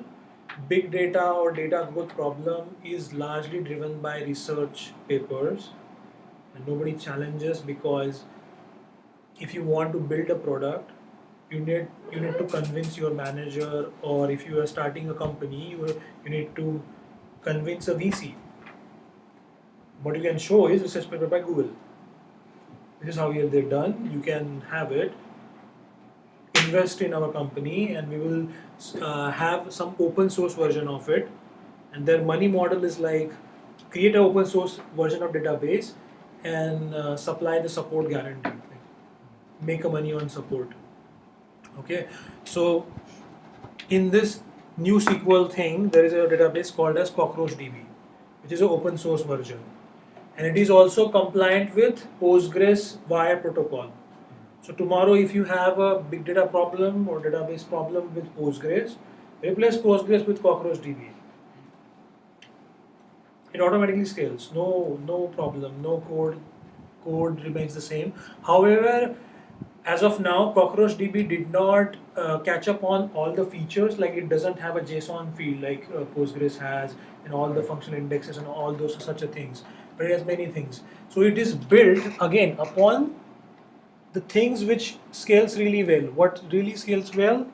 big data or data growth problem is largely driven by research papers and nobody challenges because if you want to build a product you need to convince your manager, or if you are starting a company you need to convince a VC. What you can show is research paper by Google. This is how they're done. You can have it. Invest in our company, and we will have some open source version of it. And their money model is like create an open source version of database and supply the support guarantee. Make a money on support. Okay, so in this new SQL thing, there is a database called as CockroachDB, which is an open source version. And it is also compliant with Postgres wire protocol. So tomorrow if you have a big data problem or database problem with Postgres, replace Postgres with CockroachDB. It automatically scales, no problem, no code remains the same. However, as of now, CockroachDB did not catch up on all the features. Like it doesn't have a JSON field like Postgres has, and all the functional indexes and all those such a things. But it has many things. So it is built again upon the things which scales really well. What really scales well?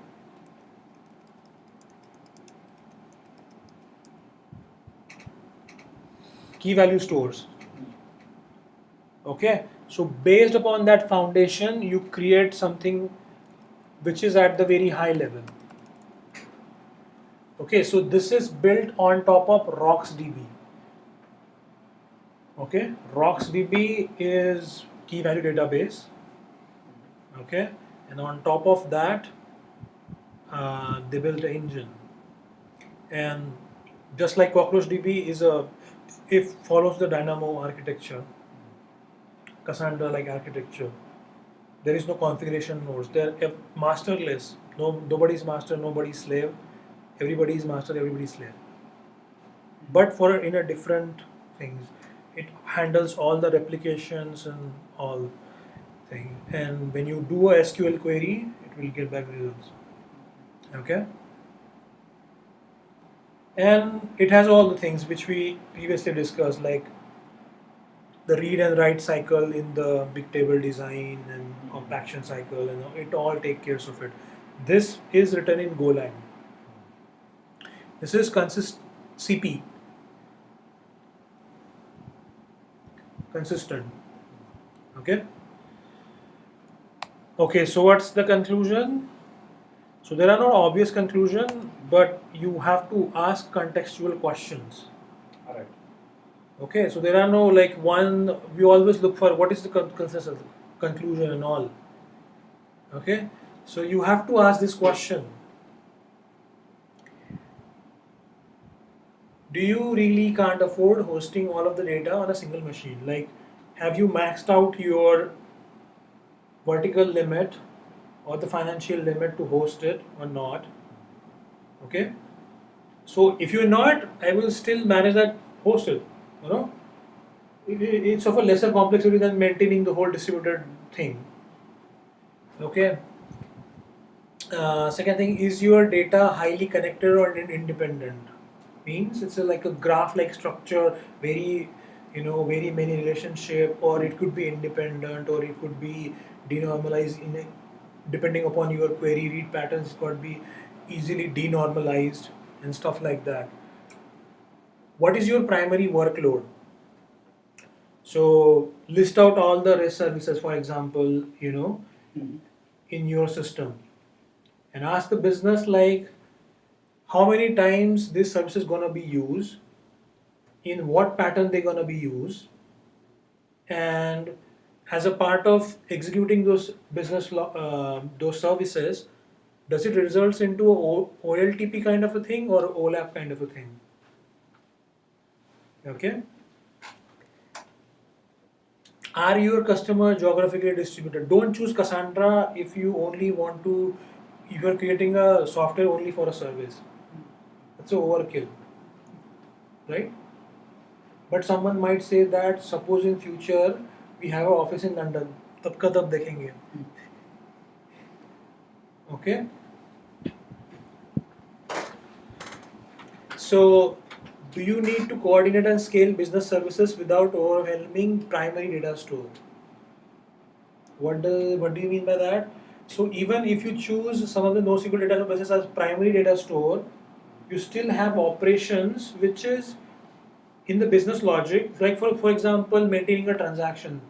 Key value stores. Okay, so based upon that foundation, you create something which is at the very high level. Okay, so this is built on top of RocksDB. Okay, RocksDB is key value database. Okay, and on top of that, they built an engine, and just like CockroachDB is it follows the Dynamo architecture, Cassandra like architecture. There is no configuration nodes. They're masterless. Nobody's master, nobody's slave. Everybody is master, everybody's slave. But for in a different things, it handles all the replications and all thing. And when you do a SQL query, it will get back results. Okay. And it has all the things which we previously discussed, like the read and write cycle in the big table design and compaction cycle, and it all take care of it. This is written in Golang. This is CP, consistent. Okay. Okay, so what's the conclusion? So there are no obvious conclusion, but you have to ask contextual questions. Alright. Okay, so there are no like one. We always look for what is the consensus conclusion and all. Okay, so you have to ask this question: do you really can't afford hosting all of the data on a single machine? Like, have you maxed out your vertical limit or the financial limit to host it or not? Okay, so if you're not, I will still manage that hosted. You know, it's of a lesser complexity than maintaining the whole distributed thing. Okay. Second thing, is your data highly connected or independent? Means it's like a graph-like structure, very very many relationship, or it could be independent, or it could be denormalized depending upon your query read patterns. It could be easily denormalized and stuff like that. What is your primary workload? So list out all the REST services, for example, in your system, and ask the business like how many times this service is gonna be used, in what pattern they're gonna be used, and as a part of executing those those services, does it results into a OLTP kind of a thing or OLAP kind of a thing? Okay. Are your customer geographically distributed? Don't choose Cassandra if you only want to, if you're creating a software only for a service. That's an overkill, right? But someone might say that suppose in future we have an office in London, तब का तब देखेंगे. Okay. So, do you need to coordinate and scale business services without overwhelming primary data store? What do you mean by that? So even if you choose some of the NoSQL databases as primary data store, you still have operations which is in the business logic. Like for example, maintaining a transaction.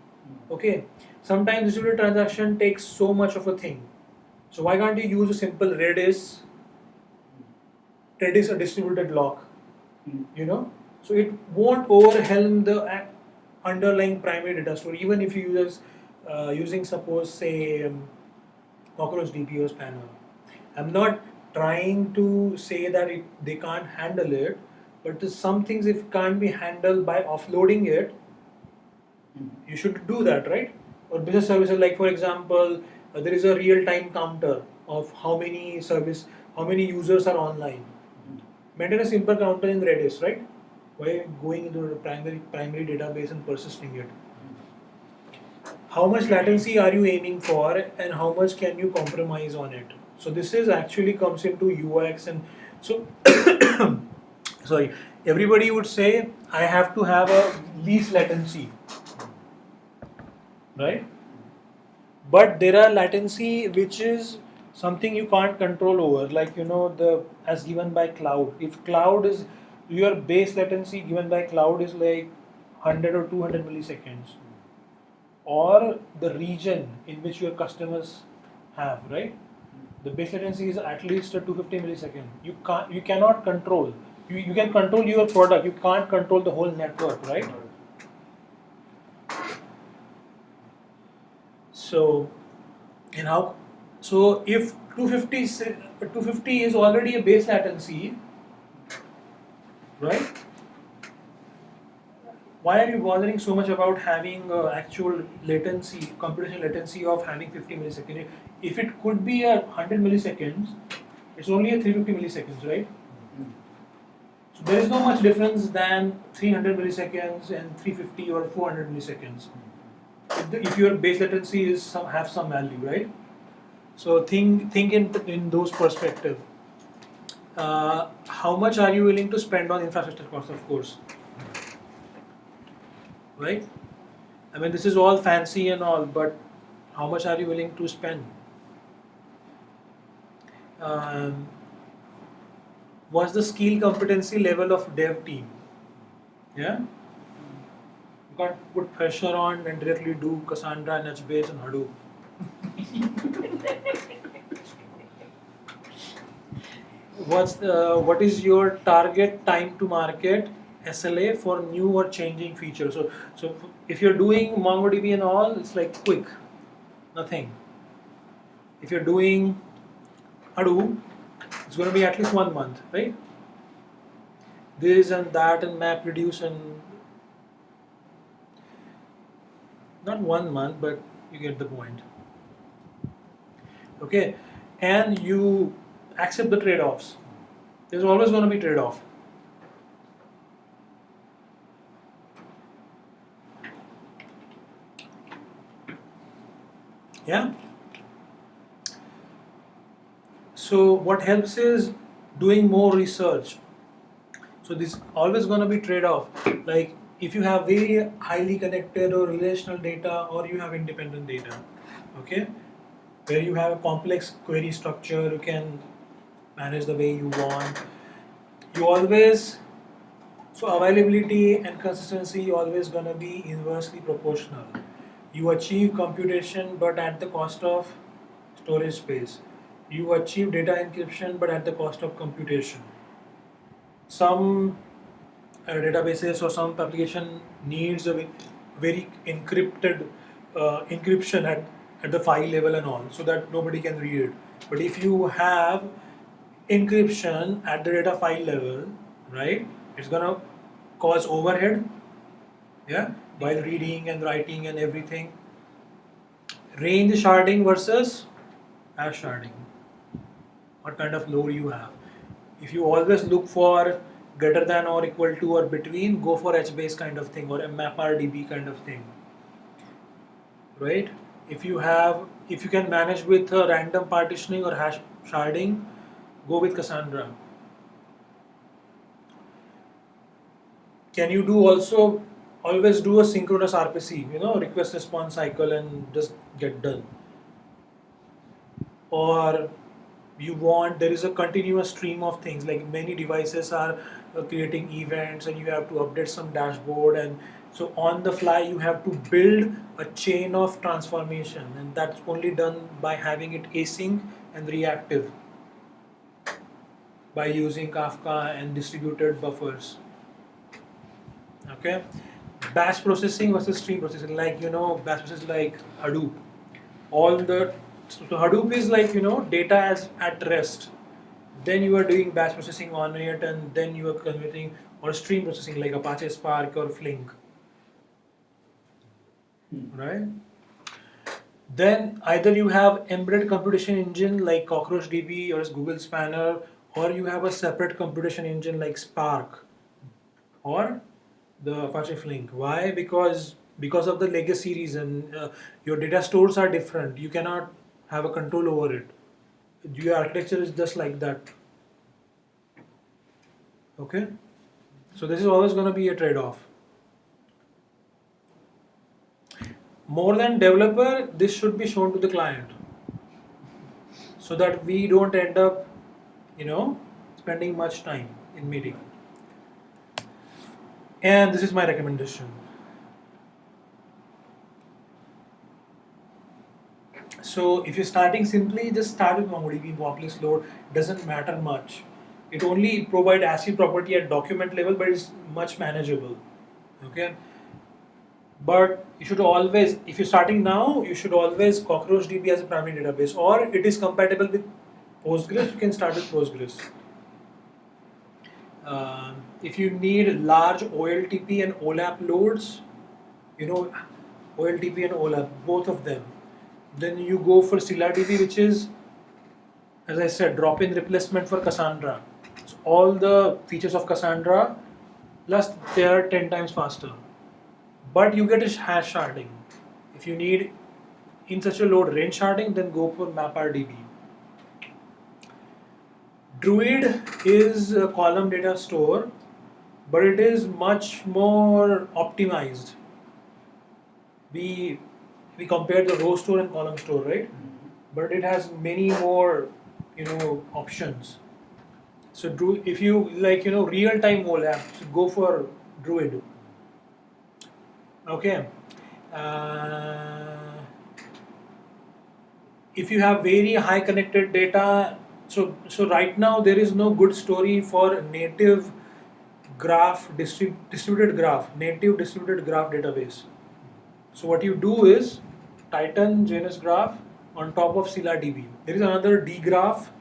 Okay, sometimes distributed transaction takes so much of a thing. So why can't you use a simple Redis a distributed lock? So it won't overwhelm the underlying primary data store, even if you use using suppose say CockroachDB or Spanner. I'm not trying to say that they can't handle it, but there's some things if can't be handled by offloading it, you should do that, right? Or business services, like for example, there is a real-time counter of how many users are online. Maintain a simple counter in Redis, right? Why going into the primary database and persisting it? How much latency are you aiming for, and how much can you compromise on it? So this is actually comes into UX, and so sorry, everybody would say I have to have a least latency, right? But there are latency which is something you can't control over, like the as given by cloud. If cloud is your base latency given by cloud is like 100 or 200 milliseconds, or the region in which your customers have, right? The base latency is at least a 250 millisecond. You cannot control. You can control your product. You can't control the whole network, right? So, and how? So if 250 is already a base latency, right? Why are you bothering so much about having actual latency, computational latency of having 50 milliseconds? If it could be 100 milliseconds, it's only a 350 milliseconds, right? So there is no much difference than 300 milliseconds and 350 or 400 milliseconds. If your base latency is have some value, right? So think in those perspective. How much are you willing to spend on infrastructure cost, of course, right? I mean, this is all fancy and all, but how much are you willing to spend? Um, what's the skill competency level of dev team? Yeah, you can't put pressure on and directly do Cassandra, Netspace, and Hadoop. What is your target time to market SLA for new or changing features? So if you're doing MongoDB and all, it's like quick, nothing. If you're doing Hadoop, it's going to be at least 1 month, right? This and that and map reduce and not 1 month, but you get the point. Okay, and you accept the trade-offs. There's always going to be trade-off. Yeah. So what helps is doing more research. So this is always going to be trade-off. Like if you have very highly connected or relational data, or you have independent data, okay, where you have a complex query structure, you can manage the way you want. You always, so availability and consistency always gonna be inversely proportional. You achieve computation but at the cost of storage space. You achieve data encryption but at the cost of computation. Some databases or some application needs a very encrypted encryption at the file level and all, so that nobody can read it. But if you have encryption at the data file level, right, it's gonna cause overhead, yeah, while reading and writing and everything. Range sharding versus hash sharding. What kind of load you have? If you always look for greater than or equal to or between, go for HBase kind of thing or a MapRDB kind of thing, right? If you can manage with random partitioning or hash sharding, go with Cassandra. Can you do also always do a synchronous RPC, request response cycle and just get done? Or there is a continuous stream of things, like many devices are creating events and you have to update some dashboard, and so on the fly you have to build a chain of transformation, and that's only done by having it async and reactive by using Kafka and distributed buffers. Okay, batch processing versus stream processing, like batch processing like Hadoop. So Hadoop is like data as at rest. Then you are doing batch processing on it, and then you are converting, or stream processing like Apache Spark or Flink, right? Then either you have embedded computation engine like CockroachDB or Google Spanner, or you have a separate computation engine like Spark or the Apache Flink. Why? Because of the legacy reason, your data stores are different. You cannot have a control over it. Your architecture is just like that. Okay, so this is always going to be a trade-off. More than developer, this should be shown to the client, so that we don't end up, spending much time in meeting. And this is my recommendation. So if you're starting simply, just start with MongoDB. Walklist load doesn't matter much. It only provides ACID property at document level, but it's much manageable. Okay. But you should always, if you're starting now, you should always cockroach DB as a primary database, or it is compatible with Postgres, you can start with Postgres. If you need large OLTP and OLAP loads, OLTP and OLAP, both of them, then you go for ScyllaDB, which is, as I said, drop-in replacement for Cassandra. So all the features of Cassandra, plus they are 10 times faster. But you get a hash sharding. If you need in such a load range sharding, then go for MapRDB. Druid is a column data store, but it is much more optimized. We compare the row store and column store, right? But it has many more options. So if you like real time OLAP, so go for Druid. Okay. If you have very high connected data, so right now there is no good story for native graph distributed graph database. So what you do is Titan JNS graph on top of ScyllaDB. There is another D graph,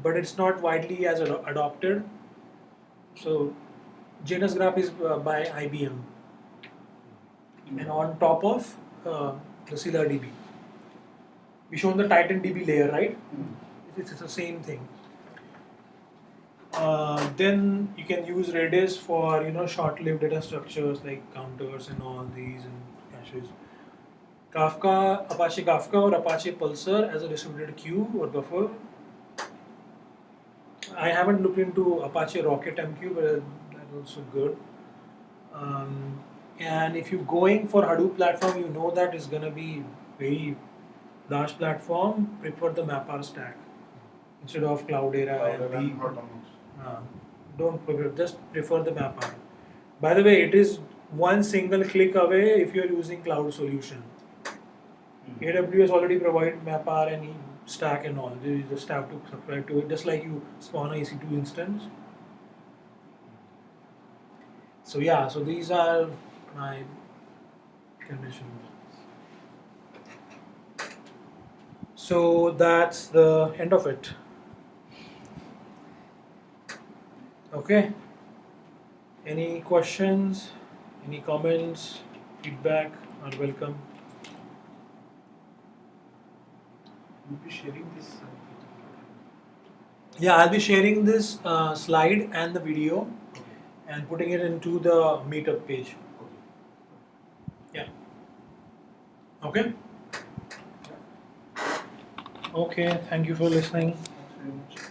but it's not widely as adopted. So JNS graph is by IBM, and on top of the ScyllaDB. We shown the Titan DB layer, right? It's the same thing. Then you can use Redis for short-lived data structures like counters and all these and caches. Apache Kafka or Apache Pulsar as a distributed queue or buffer. I haven't looked into Apache Rocket MQ, but that's also good. And if you're going for Hadoop platform, you know that it's gonna be very large platform. Prefer the MapR stack instead of Cloudera and don't prefer, just prefer the MapR. By the way, it is one single click away if you're using cloud solution. AWS already provide MapR and stack and all. You just have to subscribe to it, just like you spawn a EC2 instance. So yeah, so these are my conditions. So that's the end of it. Okay. Any questions? Any comments? Feedback are welcome. You'll be sharing this. Yeah, I'll be sharing this slide and the video and putting it into the meetup page. Yeah. Okay. Okay. Thank you for listening. Thanks very much.